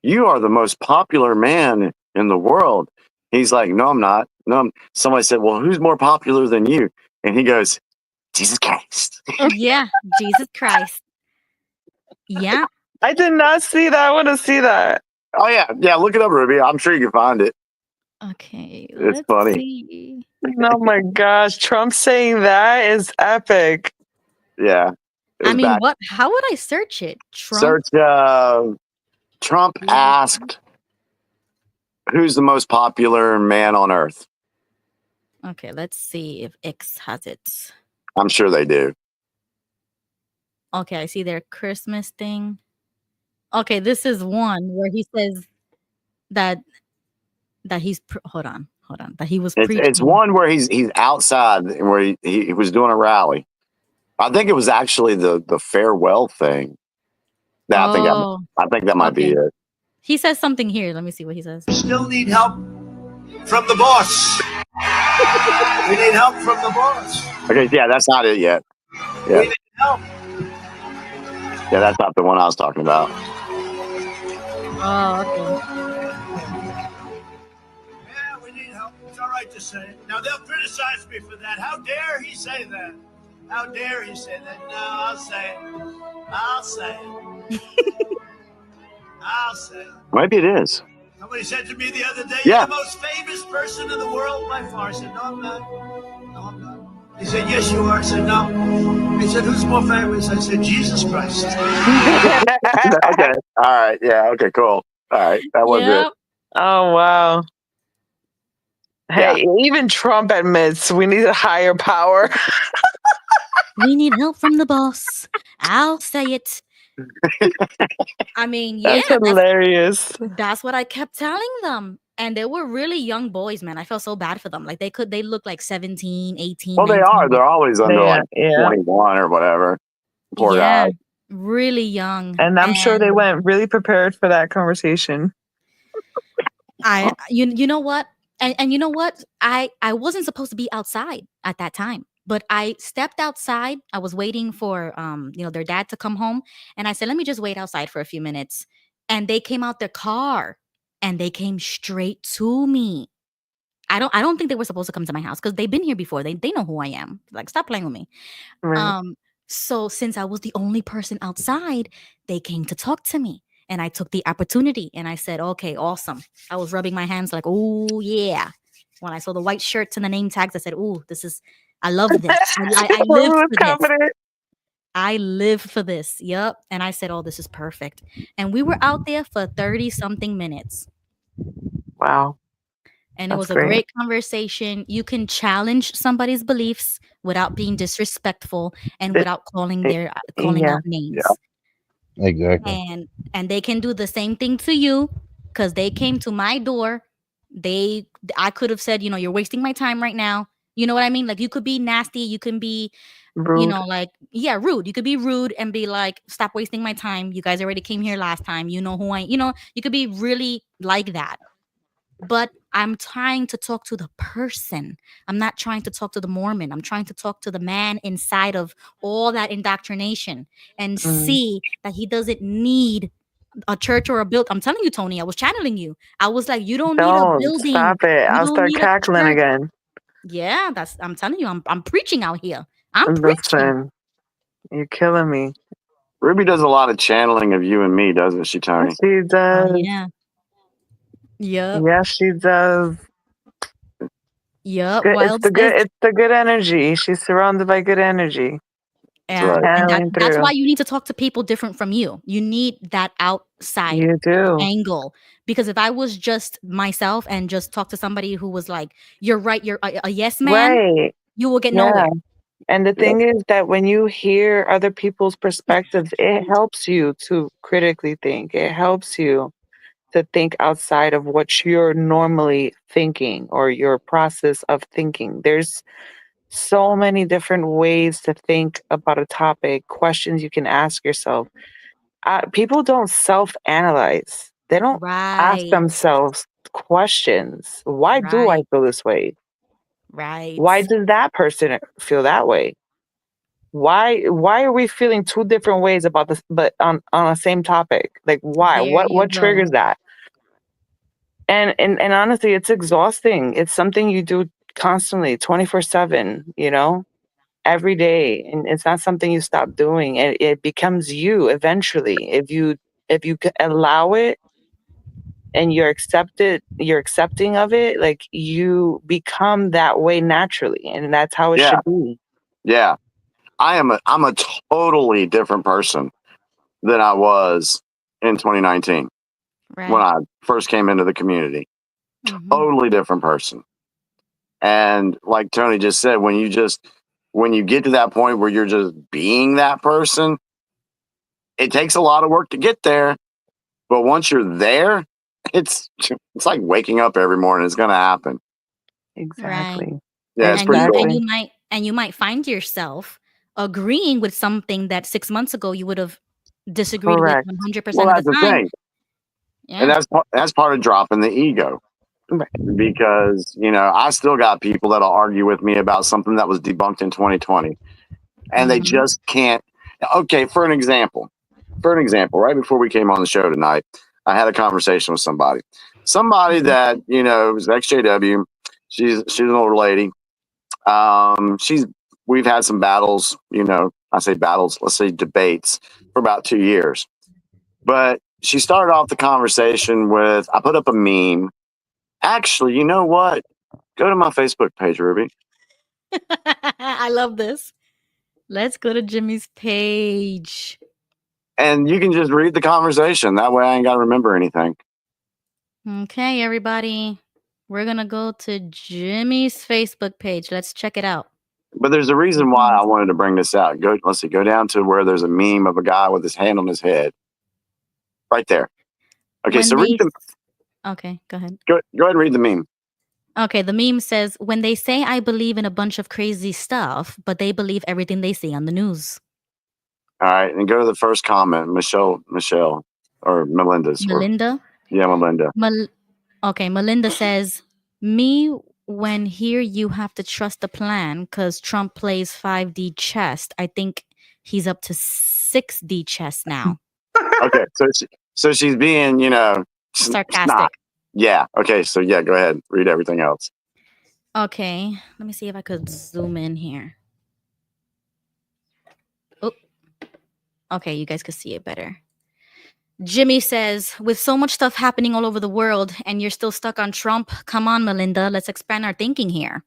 you are the most popular man in the world. He's like, no, I'm not. No, somebody said, well, who's more popular than you? And he goes, Jesus Christ. Yeah, Jesus Christ. Yeah. I did not see that. I want to see that. Oh, yeah. Yeah, look it up, Ruby. I'm sure you can find it. Okay, It's funny. See. Oh my gosh, Trump saying that is epic. Yeah. I mean, how would I search it? Trump asked, who's the most popular man on earth? Okay, let's see if X has it. I'm sure they do. Okay, I see their Christmas thing. Okay, this is one where he says that he's hold on that he was preaching. It's one where he's outside where he was doing a rally. I think it was actually the farewell thing. I think that might be it. He says something here. Let me see what he says. Still need help from the boss. We need help from the boss. Okay, yeah, that's not it yet. Yeah. We need help. Yeah, that's not the one I was talking about. Oh, okay. Yeah, we need help. It's all right to say it. Now, they'll criticize me for that. How dare he say that? How dare he say that? No, I'll say it. I'll say it. I'll say it. Maybe it is. Somebody said to me the other day, Yeah. you're the most famous person in the world by far. I said, no, I'm not. No, I'm not. He said, yes, you are. I said, no. He said, who's more famous? I said, Jesus Christ. Okay. All right. Yeah. Okay, cool. All right. That was it. Oh, wow. Hey, even Trump admits we need a higher power. We need help from the boss. I'll say it. I mean, yeah, That's hilarious. That's what I kept telling them. And they were really young boys, man. I felt so bad for them. Like they look like 17, 18. Well, they 19. are. They're always under 21 or whatever. Poor guy. Really young. And I'm sure they went really prepared for that conversation. You know what? And you know what? I wasn't supposed to be outside at that time. But I stepped outside. I was waiting for their dad to come home. And I said, let me just wait outside for a few minutes. And they came out their car and they came straight to me. I don't think they were supposed to come to my house because they've been here before. They know who I am. Like, stop playing with me. Right. So since I was the only person outside, they came to talk to me. And I took the opportunity and I said, okay, awesome. I was rubbing my hands like, oh yeah. When I saw the white shirts and the name tags, I said, oh, I love this. I live for this. I live for this. Yep. And I said, oh, this is perfect. And we were out there for 30-something minutes. Wow. And it was a great conversation. You can challenge somebody's beliefs without being disrespectful and without calling out names. Yeah. Exactly. And they can do the same thing to you because they came to my door. I could have said, you're wasting my time right now. You know what I mean? Like, you could be nasty, you can be, Rude. like, yeah, rude. You could be rude and be like, stop wasting my time. You guys already came here last time. You know who I, you could be really like that. But I'm trying to talk to the person. I'm not trying to talk to the Mormon. I'm trying to talk to the man inside of all that indoctrination and see that he doesn't need a church or a build. I'm telling you, Tony, I was channeling you. I was like, you don't need a Don't building. stop it. You I'll don't start need a cackling church. again. Yeah, I'm telling you, I'm preaching out here. I'm preaching. Listen, you're killing me. Ruby does a lot of channeling of you and me, doesn't she, Tony? Yes, she does. Yeah. Yep. Yes, she does. Yep. It's the good energy. She's surrounded by good energy. Yeah, and Channeling that's why through. you need to talk to people different from you. You need that outside You do. angle. Because if I was just myself and just talk to somebody who was like, "You're right, you're a yes man," Right. you will get Yeah. nowhere. And the thing is that when you hear other people's perspectives, it helps you to critically think. It helps you to think outside of what you're normally thinking or your process of thinking. There's so many different ways to think about a topic, questions you can ask yourself. People don't self-analyze. They don't ask Right. themselves questions. Why do I Right. feel this way? Right. Why does that person feel that way? Why are we feeling two different ways about this, but on a same topic? Like, why? There you What go. triggers that? And honestly, it's exhausting. It's something you do constantly, 24/7, every day. And it's not something you stop doing. And it becomes you eventually. If you allow it and you're accepting of it, like, you become that way naturally. And that's how it Yeah. should be. Yeah. I'm a totally different person than I was in 2019 when Right. I first came into the community. Totally different person. And like Tony just said, when you get to that point where you're just being that person, it takes a lot of work to get there. But once you're there, it's like waking up every morning. It's going to happen. Exactly. Yeah, it's pretty cool. And you might find yourself agreeing with something that 6 months ago you would have disagreed Correct. with 100% Well, of that's the the time. thing. Yeah. And that's part of dropping the ego. Because, I still got people that'll argue with me about something that was debunked in 2020. And they just can't. Okay, for an example, right before we came on the show tonight, I had a conversation with somebody that, was XJW. She's an older lady. We've had some battles, I say battles, let's say debates for about 2 years. But she started off the conversation with, I put up a meme. Actually, you know what? Go to my Facebook page, Ruby. I love this. Let's go to Jimmy's page. And you can just read the conversation. That way I ain't got to remember anything. Okay, everybody. We're going to go to Jimmy's Facebook page. Let's check it out. But there's a reason why I wanted to bring this out. Go down to where there's a meme of a guy with his hand on his head. Right there. Okay, so read the... Okay, go ahead. Go ahead and read the meme. Okay, the meme says, when they say I believe in a bunch of crazy stuff, but they believe everything they see on the news. All right, and go to the first comment, Michelle, or Melinda's. Melinda? Melinda. Okay, Melinda says, me, when here you have to trust the plan because Trump plays 5D chess. I think he's up to 6D chess now. Okay, so she's being, sarcastic. Yeah, okay, so yeah, go ahead, read everything else. Okay, let me see if I could zoom in here. Oh, okay, you guys could see it better. Jimmy says, with so much stuff happening all over the world and you're still stuck on Trump, come on, Melinda, let's expand our thinking here.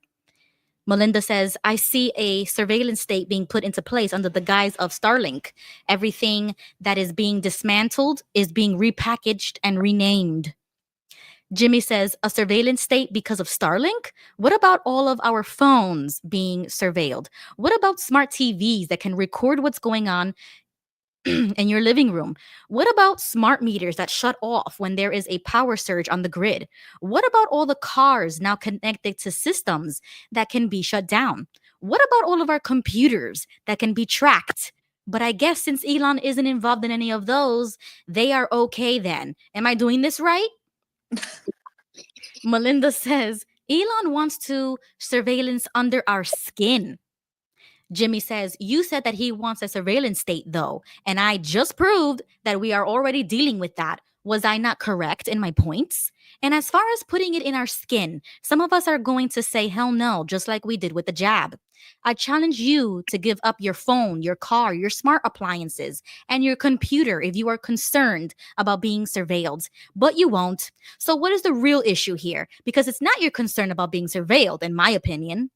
Melinda says, I see a surveillance state being put into place under the guise of Starlink. Everything that is being dismantled is being repackaged and renamed. Jimmy says, a surveillance state because of Starlink? What about all of our phones being surveilled? What about smart TVs that can record what's going on in your living room? What about smart meters that shut off when there is a power surge on the grid? What about all the cars now connected to systems that can be shut down? What about all of our computers that can be tracked? But I guess since Elon isn't involved in any of those, they are okay then. Am I doing this right? Melinda says, Elon wants to surveillance under our skin. Jimmy says, you said that he wants a surveillance state, though, and I just proved that we are already dealing with that. Was I not correct in my points? And as far as putting it in our skin, some of us are going to say hell no, just like we did with the jab. I challenge you to give up your phone, your car, your smart appliances, and your computer if you are concerned about being surveilled. But you won't. So what is the real issue here? Because it's not your concern about being surveilled, in my opinion.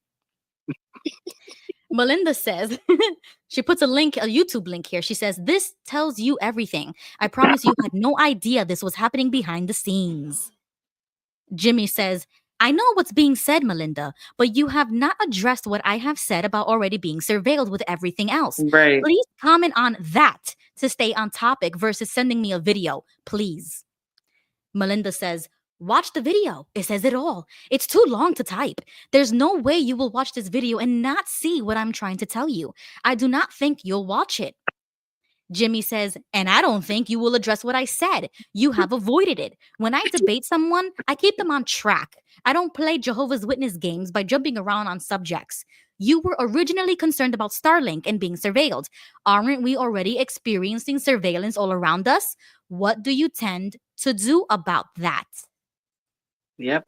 Melinda says, she puts a YouTube link here. She says, this tells you everything. I promise you had no idea this was happening behind the scenes. Jimmy says, I know what's being said, Melinda, but you have not addressed what I have said about already being surveilled with everything else. Right. Please comment on that to stay on topic versus sending me a video, please. Melinda says, watch the video. It says it all. It's too long to type. There's no way you will watch this video and not see what I'm trying to tell you. I do not think you'll watch it. Jimmy says, and I don't think you will address what I said. You have avoided it. When I debate someone, I keep them on track. I don't play Jehovah's Witness games by jumping around on subjects. You were originally concerned about Starlink and being surveilled. Aren't we already experiencing surveillance all around us? What do you tend to do about that? Yep.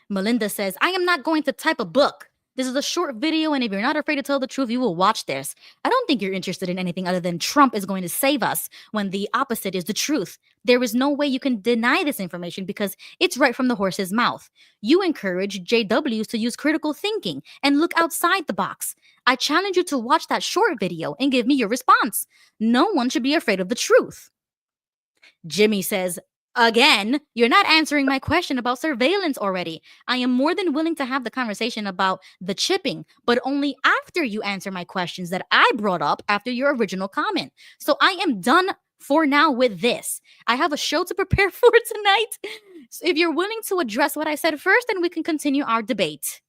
Melinda says, I am not going to type a book. This is a short video, and if you're not afraid to tell the truth, you will watch this. I don't think you're interested in anything other than Trump is going to save us when the opposite is the truth. There is no way you can deny this information because it's right from the horse's mouth. You encourage JWs to use critical thinking and look outside the box. I challenge you to watch that short video and give me your response. No one should be afraid of the truth. Jimmy says, again, you're not answering my question about surveillance already. I am more than willing to have the conversation about the chipping, but only after you answer my questions that I brought up after your original comment. So I am done for now with this. I have a show to prepare for tonight. So if you're willing to address what I said first, then we can continue our debate.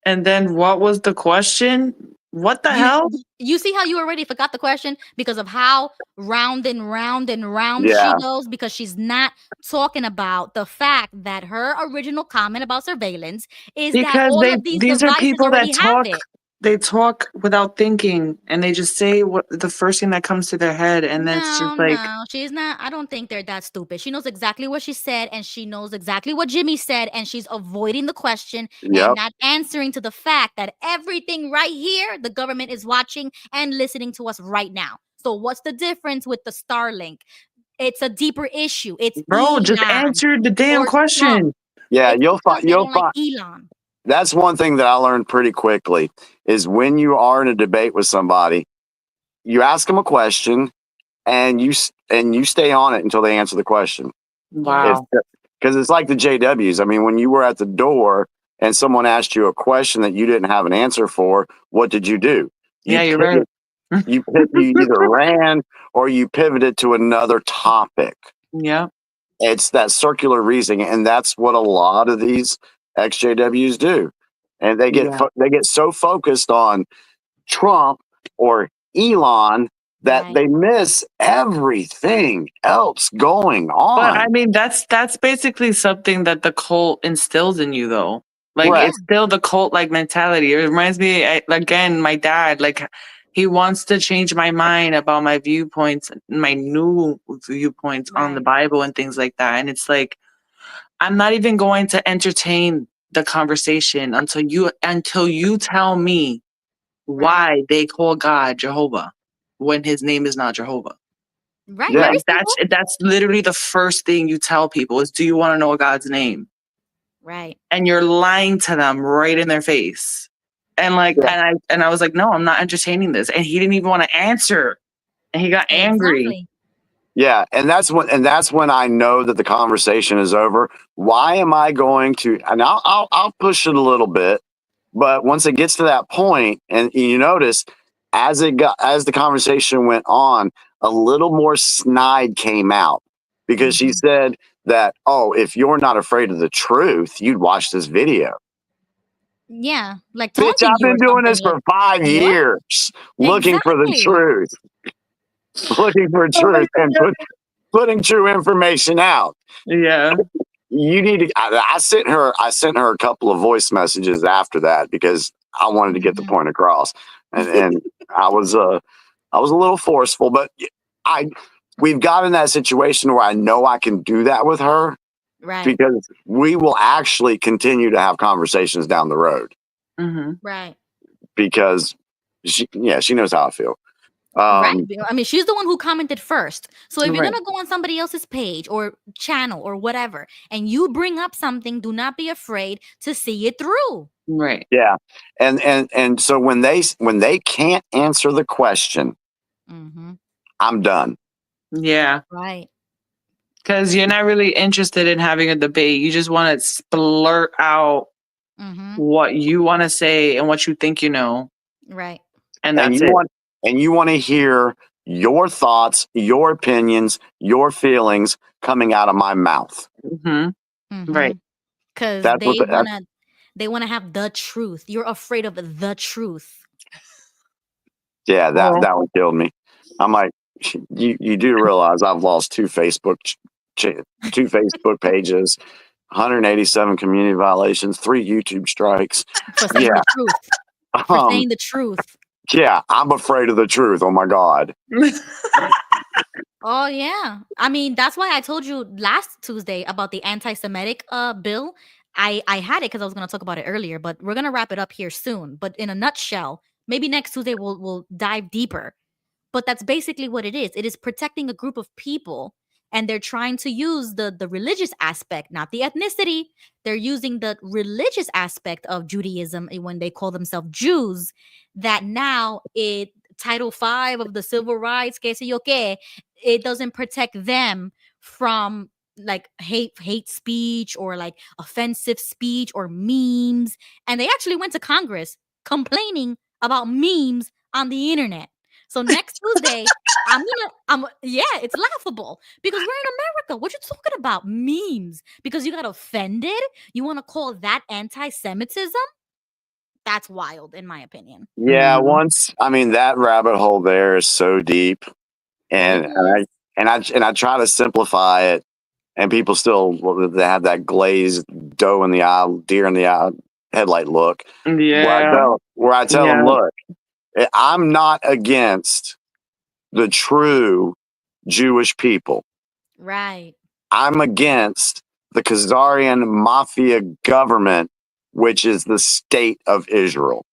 And then what was the question? What the hell? You see how you already forgot the question because of how round and round and round Yeah. she goes, because she's not talking about the fact that her original comment about surveillance is that Because all of these these are devices people already that have talk. it. They talk without thinking, and they just say what the first thing that comes to their head, and then it's just like, No, she's not. I don't think they're that stupid. She knows exactly what she said, and she knows exactly what Jimmy said, and she's avoiding the question and Yep. not answering to the fact that everything right here, the government is watching and listening to us right now. So what's the difference with the Starlink? It's a deeper issue. It's bro, just Elon answer the damn or question. Trump. Yeah, It's you'll because find they you'll don't like find Elon. that's one thing that I learned pretty quickly is when you are in a debate with somebody, you ask them a question and you stay on it until they answer the question. Wow. Because it's like the JWs. I mean, when you were at the door and someone asked you a question that you didn't have an answer for, what did you do? Yeah, you're right. You either ran or you pivoted to another topic. Yeah. It's that circular reasoning, and that's what a lot of these XJWs do. And they get they get so focused on Trump or Elon that they miss everything else going on. But I mean, that's basically something that the cult instills in you, though. Like Right. it's still the cult like mentality. It reminds me again, my dad, like he wants to change my mind about my viewpoints, my new viewpoints on the Bible and things like that. And it's like, I'm not even going to entertain the conversation until you tell me why they call God Jehovah when his name is not Jehovah. Right. Yeah. Like that's literally the first thing you tell people is, do you want to know God's name? Right. And you're lying to them right in their face. And like, and I was like, no, I'm not entertaining this. And he didn't even want to answer. And he got angry. Exactly. Yeah, and that's when I know that the conversation is over. Why am I going to? And I'll push it a little bit, but once it gets to that point, and you notice as the conversation went on, a little more snide came out because she said that, oh, if you're not afraid of the truth, you'd watch this video. Yeah, like Bitch, taunting I've you or been doing something. this for Like, 5 what? years, looking for the Exactly. truth, looking for truth and putting true information out. Yeah. You need to. I sent her a couple of voice messages after that because I wanted to get the point across, and I was a little forceful, but we've got in that situation where I know I can do that with her, Right. because we will actually continue to have conversations down the road. Right. Because she knows how I feel. Right. I mean, she's the one who commented first. So if you're Right. gonna go on somebody else's page or channel or whatever, and you bring up something, do not be afraid to see it through. Right. Yeah. And so when they can't answer the question, I'm done. Yeah. Right. Because you're not really interested in having a debate. You just want to splurt out what you want to say and what you think you know. Right. And that's it. You want to hear your thoughts, your opinions, your feelings coming out of my mouth. Right. Because That's what they wanna have the truth. You're afraid of the truth. Yeah, that one killed me. I'm like, you do realize I've lost two Facebook pages, 187 community violations, 3 YouTube strikes. For saying the truth. For saying the truth. Yeah, I'm afraid of the truth. Oh my God. Oh yeah. I mean, that's why I told you last Tuesday about the anti-Semitic bill. I had it because I was going to talk about it earlier, but we're going to wrap it up here soon. But in a nutshell, maybe next Tuesday we'll dive deeper. But that's basically what it is. It is protecting a group of people, and they're trying to use the religious aspect, not the ethnicity. They're using the religious aspect of Judaism when they call themselves Jews, that now Title 5 of the civil rights, que sé yo qué, it doesn't protect them from like hate speech or like offensive speech or memes. And they actually went to Congress complaining about memes on the internet. So next Tuesday, it's laughable because we're in America. What you talking about? Memes. Because you got offended? You want to call that anti-Semitism? That's wild, in my opinion. Yeah, that rabbit hole there is so deep, and I try to simplify it, and people still they have that glazed deer in the eye headlight look. Yeah. Where I tell them, look, I'm not against the true Jewish people. Right. I'm against the Khazarian mafia government, which is the state of Israel.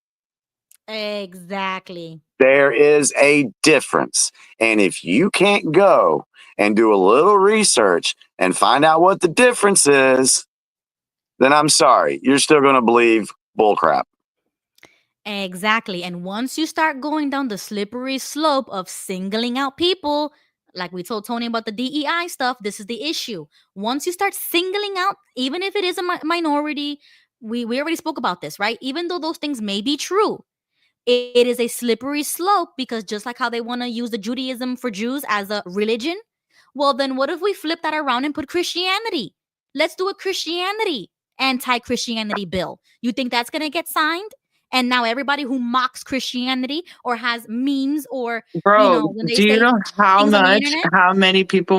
Exactly. There is a difference. And if you can't go and do a little research and find out what the difference is, then I'm sorry, you're still going to believe bullcrap. Exactly. And once you start going down the slippery slope of singling out people, like we told Tony about the DEI stuff, this is the issue. Once you start singling out, even if it is a minority, we already spoke about this, right? Even though those things may be true, it is a slippery slope, because just like how they want to use the Judaism for Jews as a religion, well, then what if we flip that around and put Christianity? Let's do a Christianity anti-Christianity bill. You think that's going to get signed? And now everybody who mocks Christianity or has memes or, Bro, when they do you say know how many people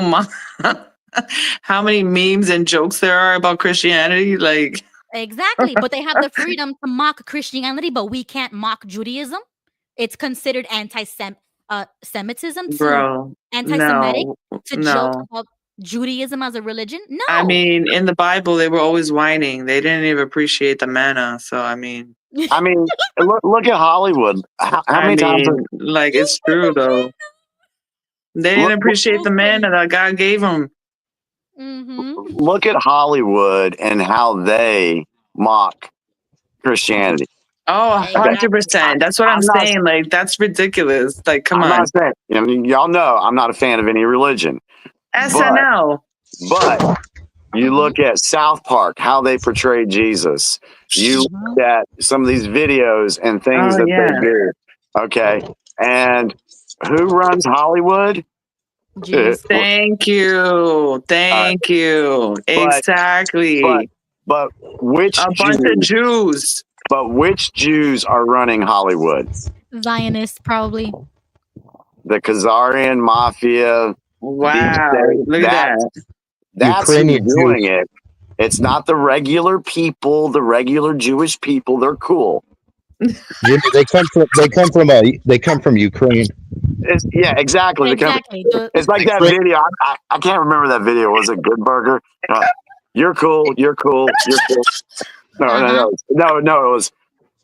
how many memes and jokes there are about Christianity? Like, exactly. But they have the freedom to mock Christianity, but we can't mock Judaism. It's considered Semitism to anti-Semitic to joke about Judaism as a religion. No. I mean, in the Bible, they were always whining. They didn't even appreciate the manna. So, I mean, look at Hollywood. How many times? Like, it's true, though. They didn't appreciate the manna that God gave them. Look at Hollywood and how they mock Christianity. Oh, 100%. That's what I'm saying. Like, that's ridiculous. Like, come on. I'm not saying, y'all know I'm not a fan of any religion. SNL. But you look at South Park, how they portray Jesus. You look at some of these videos and things that they do. Okay. And who runs Hollywood? Thank you. Thank you. Exactly. But which a bunch of Jews. But which Jews are running Hollywood? Zionists, probably. The Khazarian mafia. Wow. Look at that. That's Ukrainian who's doing Jews. it. It's not the regular people, the regular Jewish people. They're cool. Jimmy, they come from Ukraine. Yeah, exactly. Exactly. It's like that video. I can't remember that video. Was it Good Burger? You're cool. You're cool. You're cool. No. It was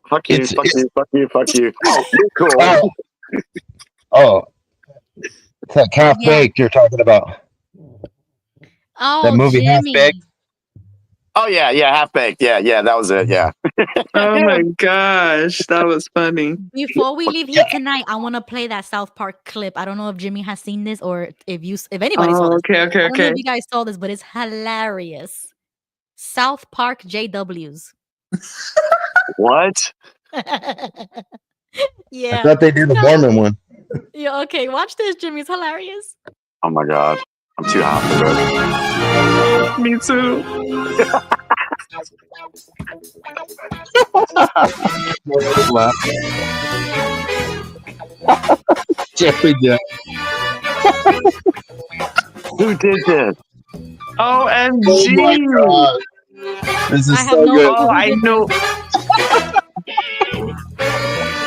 fuck you. Fuck you. Fuck you. Fuck you. Oh, you're cool. Oh, it's like Half Baked you're talking about. Oh, that movie Half Jimmy. Baked. Oh yeah, Half Baked. Yeah, that was it. Yeah. Oh my gosh, that was funny. Before we leave here tonight, I want to play that South Park clip. I don't know if Jimmy has seen this or if anybody saw this. Okay. I don't know if you guys saw this, but it's hilarious. South Park JWs. What? Yeah. I thought they did the Mormon one. Yeah. Okay. Watch this, Jimmy. It's hilarious. Oh my god, I'm too hot for this. Me too. Jeffrey Jack. Who did this? OMG. Oh my god. This is so good. Oh, I know.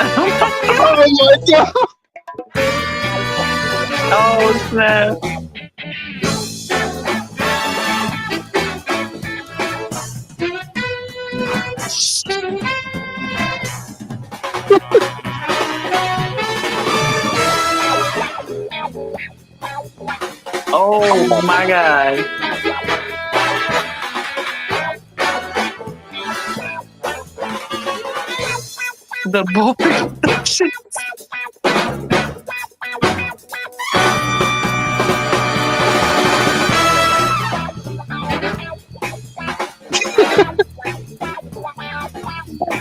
Oh my god. Oh snap. Oh my god. The bullshit.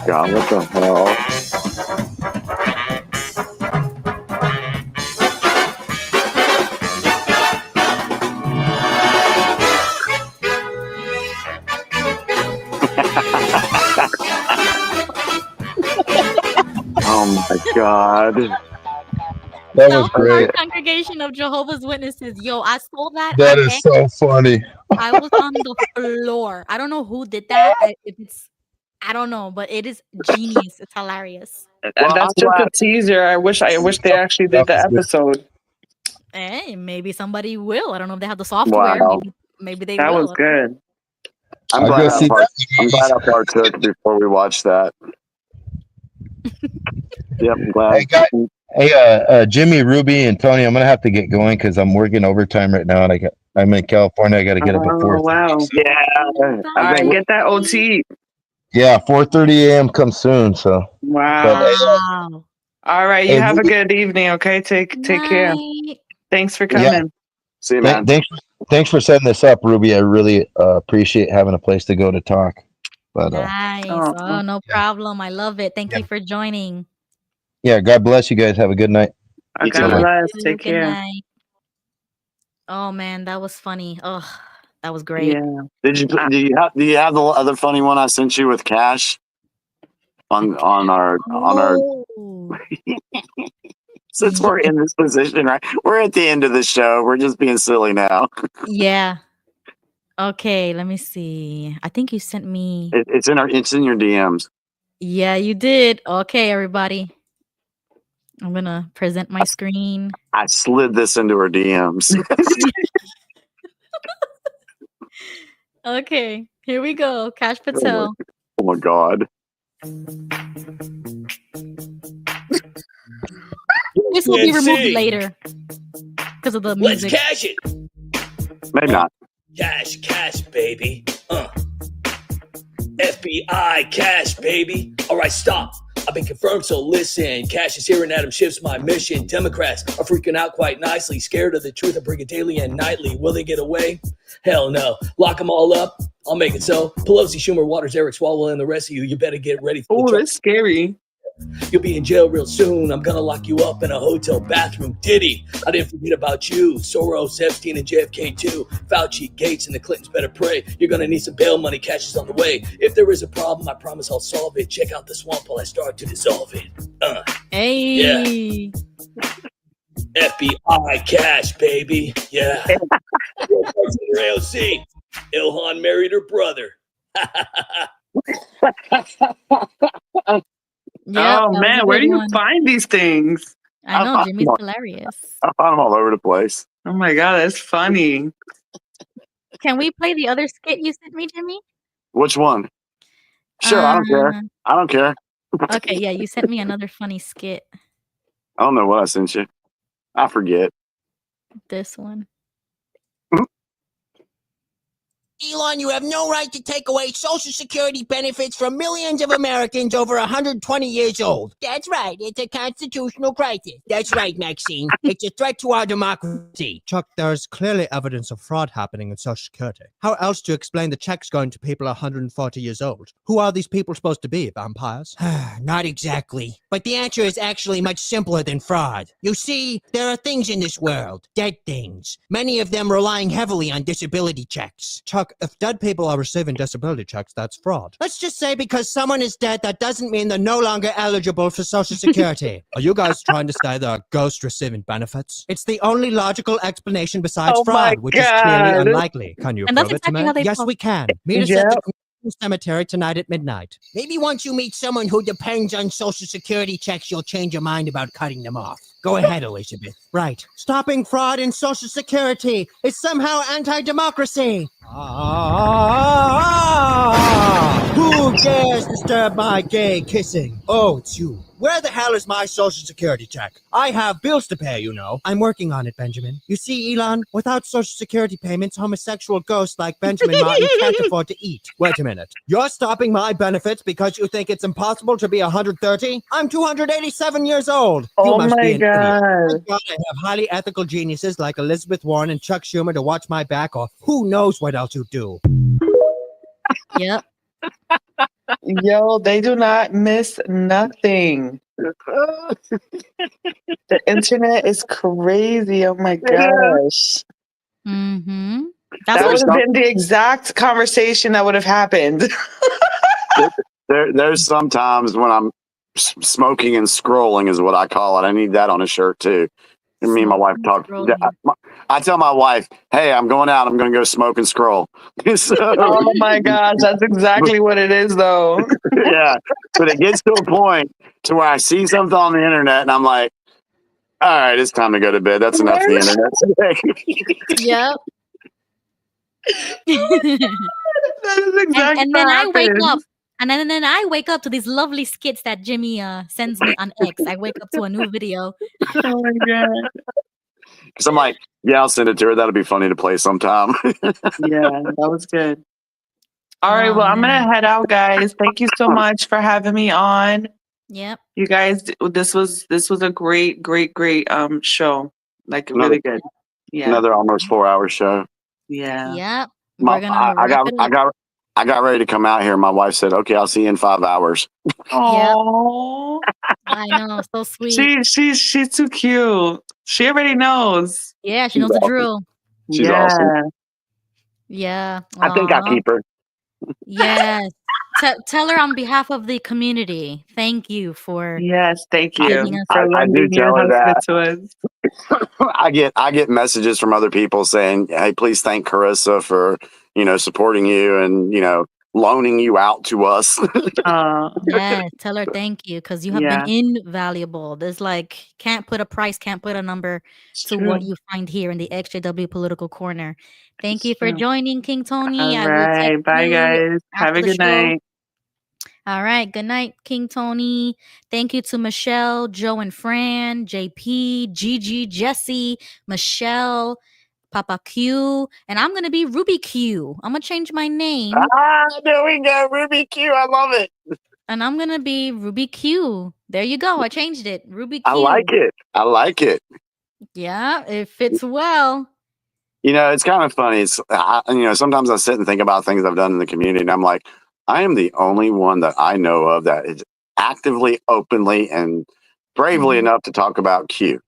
God, what the hell? Oh my god. That was great. Congregation of Jehovah's Witnesses. Yo, I saw that. That is so funny. I was on the floor. I don't know who did that. I don't know, but it is genius. It's hilarious. And that's just a teaser. I wish they actually did the episode. Hey, maybe somebody will. I don't know if they have the software. Wow. Maybe they That will. was good. I'm glad I partook before we watched that. Yep, I'm glad. Hey, Jimmy, Ruby, and Tony, I'm gonna have to get going because I'm working overtime right now, and I'm in California. I got to get up at 4. Wow. Yeah. All right, get that OT. Yeah, 4:30 a.m. comes soon. So. Wow. All right, you have a good evening. Okay, take care. Thanks for coming. Yeah. See you, man. Thanks for setting this up, Ruby. I really appreciate having a place to go to talk. But Nice. Oh, no problem. I love it. Thank you for joining. yeah, God bless you guys. Have a good night. God bless. Take Good care. night. Oh man, that was funny. Oh, that was great. Yeah. Do you have the other funny one I sent you with Cash on our since we're in this position, right? We're at the end of the show. We're just being silly now. Yeah. Okay, let me see. I think you sent me. It's in your DMs. Yeah, you did. Okay, everybody. I'm gonna present my screen. I slid this into her DMs. Okay, here we go. Cash Patel. Oh my god. This will be removed later because of the music. Let's cash it. Maybe not. Cash, baby. FBI, cash, baby. All right, stop. I've been confirmed, so listen. Cash is here and Adam Schiff's my mission. Democrats are freaking out quite nicely. Scared of the truth, I bring it daily and nightly. Will they get away? Hell no. Lock them all up. I'll make it so. Pelosi, Schumer, Waters, Eric Swalwell, and the rest of you, you better get ready for that's scary. You'll be in jail real soon. I'm gonna lock you up in a hotel bathroom. Diddy, I didn't forget about you. Soros, Epstein, and JFK too. Fauci, Gates, and the Clintons better pray. You're gonna need some bail money, cash is on the way. If there is a problem, I promise I'll solve it. Check out the swamp while I start to dissolve it. Hey. Yeah. FBI cash, baby. Yeah. AOC. Ilhan married her brother. Oh man, where do you find these things? I know, Jimmy's hilarious. I find them all over the place. Oh my god, that's funny. Can we play the other skit you sent me, Jimmy? Which one? Sure, I don't care. I don't care. Okay, yeah, you sent me another funny skit. I don't know what I sent you. I forget. This one. Elon, you have no right to take away Social Security benefits from millions of Americans over 120 years old. That's right. It's a constitutional crisis. That's right, Maxine. It's a threat to our democracy. Chuck, there's clearly evidence of fraud happening in Social Security. How else do you explain the checks going to people 140 years old? Who are these people supposed to be, vampires? Not exactly. But the answer is actually much simpler than fraud. You see, there are things in this world, dead things, many of them relying heavily on disability checks. Chuck, if dead people are receiving disability checks, that's fraud. Let's just say because someone is dead, that doesn't mean they're no longer eligible for Social Security. Are you guys trying to say they're ghosts receiving benefits? It's the only logical explanation besides Oh my fraud, which is clearly God. unlikely. Can you And prove that's it to exactly me? how they Yes, talk. We can. Meet us at the cemetery tonight at midnight. Maybe once you meet someone who depends on Social Security checks, you'll change your mind about cutting them off. Go ahead, Elizabeth. Right. Stopping fraud in Social Security is somehow anti-democracy. Who dares disturb my gay kissing? Oh, it's you. Where the hell is my Social Security check? I have bills to pay, you know. I'm working on it, Benjamin. You see, Elon, without Social Security payments, homosexual ghosts like Benjamin Martin can't afford to eat. Wait a minute. You're stopping my benefits because you think it's impossible to be 130? I'm 287 years old. You Oh must my be an God. idiot. Thank God I have highly ethical geniuses like Elizabeth Warren and Chuck Schumer to watch my back, or who knows what else you do. Yep. Yo, they do not miss nothing. The internet is crazy. Oh my gosh. Mm-hmm. That would have been the exact conversation that would have happened. There's sometimes when I'm smoking and scrolling is what I call it. I need that on a shirt too. And me and my wife talk. I tell my wife, "Hey, I'm going out. I'm going to go smoke and scroll." So, Oh my gosh, that's exactly what it is, though. yeah, but it gets to a point to where I see something on the internet and I'm like, "All right, it's time to go to bed. That's enough of the internet today." Yep. That is exactly and then what I wake happens. up. And then I wake up to these lovely skits that Jimmy sends me on X. I wake up to a new video. Oh my god. Because I'm like, "Yeah, I'll send it to her. That'll be funny to play sometime." Yeah, that was good. All right, well, I'm gonna head out, guys. Thank you so much for having me on. Yep. You guys, this was a great show. Like Another- really good. Yeah. Another almost 4-hour show. Yeah. Yep. My- We're gonna I got ready to come out here. My wife said, "Okay, I'll see you in 5 hours." Oh, I know, so sweet. she's too cute. She already knows. Yeah, she She's knows the awesome. drill. She's Yeah. awesome. Yeah. I think I'll Aw. keep her. Yes. Tell her on behalf of the community. Thank you for Yes, thank giving you us for I do lending your tell her husband that. to us. I get messages from other people saying, "Hey, please thank Carissa for supporting you and loaning you out to us." Yes, tell her thank you because you have Yeah. been invaluable. There's can't put a price, can't put a number to what true. you find here in the XJW Political Corner. Thank It's you for true. joining, King Tony. All I will right. text Bye, you guys. Have after a the good show. night. All right. Good night, King Tony. Thank you to Michelle, Joe and Fran, JP, Gigi, Jesse, Michelle, Papa Q, and I'm going to be Ruby Q. I'm going to change my name. There we go, Ruby Q. I love it. And I'm going to be Ruby Q. There you go. I changed it. Ruby Q. I like it. I like it. Yeah, it fits well. It's kind of funny. Sometimes I sit and think about things I've done in the community, and I'm like, I am the only one that I know of that actively, openly, and bravely enough to talk about Q.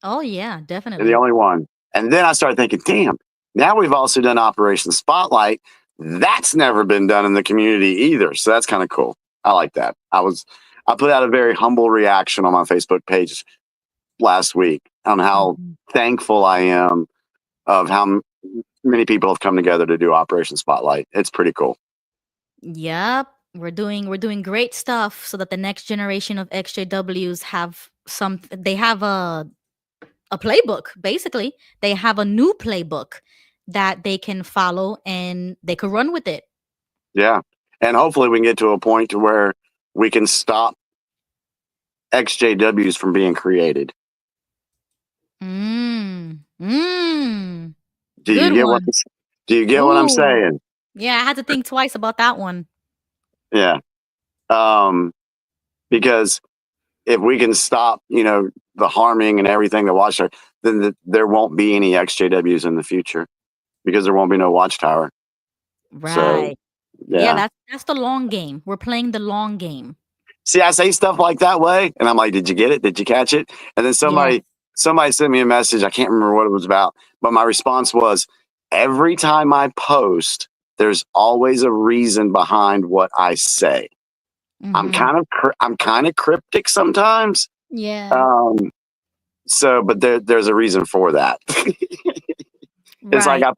Oh yeah, They're definitely. the only one. And then I started thinking, damn, now we've also done Operation Spotlight. That's never been done in the community either. So that's kind of cool. I like that. I put out a very humble reaction on my Facebook page last week on how thankful I am of how many people have come together to do Operation Spotlight. It's pretty cool. Yep. We're doing great stuff so that the next generation of XJWs have a playbook. Basically, they have a new playbook that they can follow and they could run with it. Yeah. And hopefully we can get to a point to where we can stop XJWs from being created. Do you get what I'm saying? Yeah, I had to think twice about that one. Yeah. Because if we can stop, the harming and everything, the watchtower, then there won't be any XJWs in the future because there won't be no watchtower. Right. So, yeah, that's the long game. We're playing the long game. See, I say stuff like that way, and I'm like, did you get it? Did you catch it? And then somebody sent me a message. I can't remember what it was about, but my response was, every time I post, there's always a reason behind what I say. I'm kind of cryptic sometimes. Yeah. But there's a reason for that. It's like I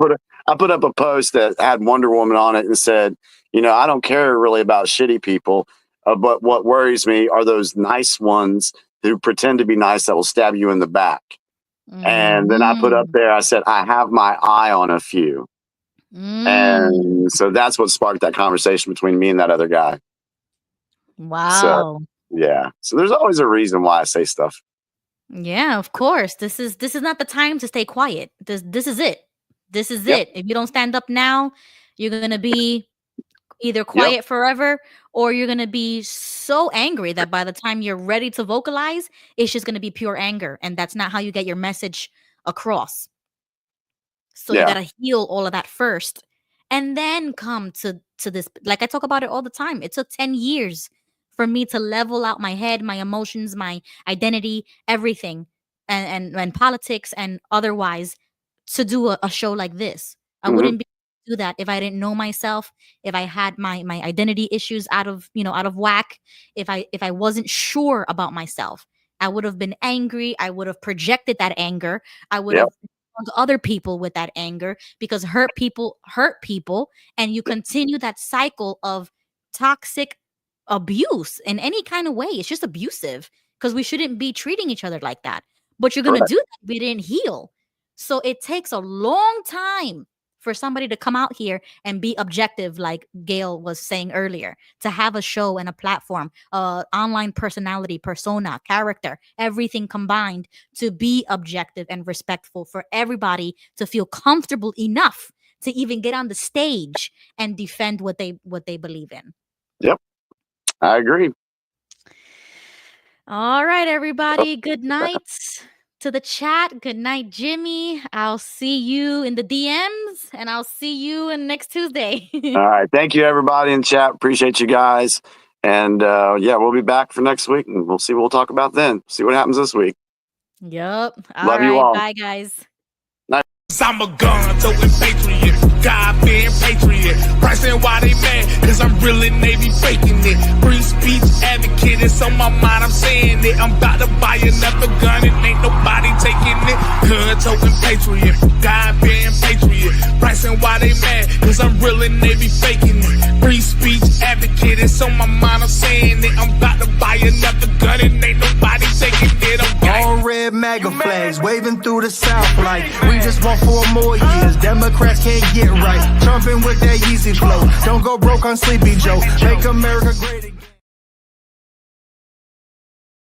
put up a post that had Wonder Woman on it and said, I don't care really about shitty people, but what worries me are those nice ones who pretend to be nice that will stab you in the back. And then I put up there, I said, I have my eye on a few. And so that's what sparked that conversation between me and that other guy. Wow. So, yeah. So there's always a reason why I say stuff. Yeah, of course. This is not the time to stay quiet. This is it. This is it. If you don't stand up now, you're going to be either quiet forever, or you're going to be so angry that by the time you're ready to vocalize, it's just going to be pure anger. And that's not how you get your message across. So you got to heal all of that first and then come to this. Like I talk about it all the time. It took 10 years for me to level out my head, my emotions, my identity, everything, and politics and otherwise to do a show like this. I wouldn't be able to do that if I didn't know myself, if I had my identity issues out of whack, if I wasn't sure about myself. I would have been angry. I would have projected that anger. I would have to other people with that anger, because hurt people, and you continue that cycle of toxic abuse in any kind of way. It's just abusive, because we shouldn't be treating each other like that. But you're going to do that if we didn't heal. So it takes a long time for somebody to come out here and be objective, like Gail was saying earlier, to have a show and a platform, online personality, persona, character, everything combined to be objective and respectful for everybody to feel comfortable enough to even get on the stage and defend what they believe in. Yep, I agree. All right, everybody. Good night to the chat. Good night, Jimmy. I'll see you in the DMs, and I'll see you next Tuesday. All right. Thank you, everybody in chat. Appreciate you guys. And we'll be back for next week, and we'll see what we'll talk about then. See what happens this week. Yep. Love you all. Bye, guys. Night. I'm a gun throwing patriot, God being patriot. Pricing why they mad, cause I'm really Navy faking it. Free speech advocate, it's on my mind, I'm saying it. I'm about to buy another gun and ain't nobody taking it. Gun toting patriot, God being patriot. Pricing why they mad, cause I'm really Navy faking it. Free speech advocate, it's on my mind, I'm saying it. I'm about to buy another gun and ain't nobody taking it. All red MAGA flags waving through the South like we just want 4 more years. Democrats can't get right. Trumping with that Yeezy flow. Don't go broke on Sleepy Joe. Make America great again.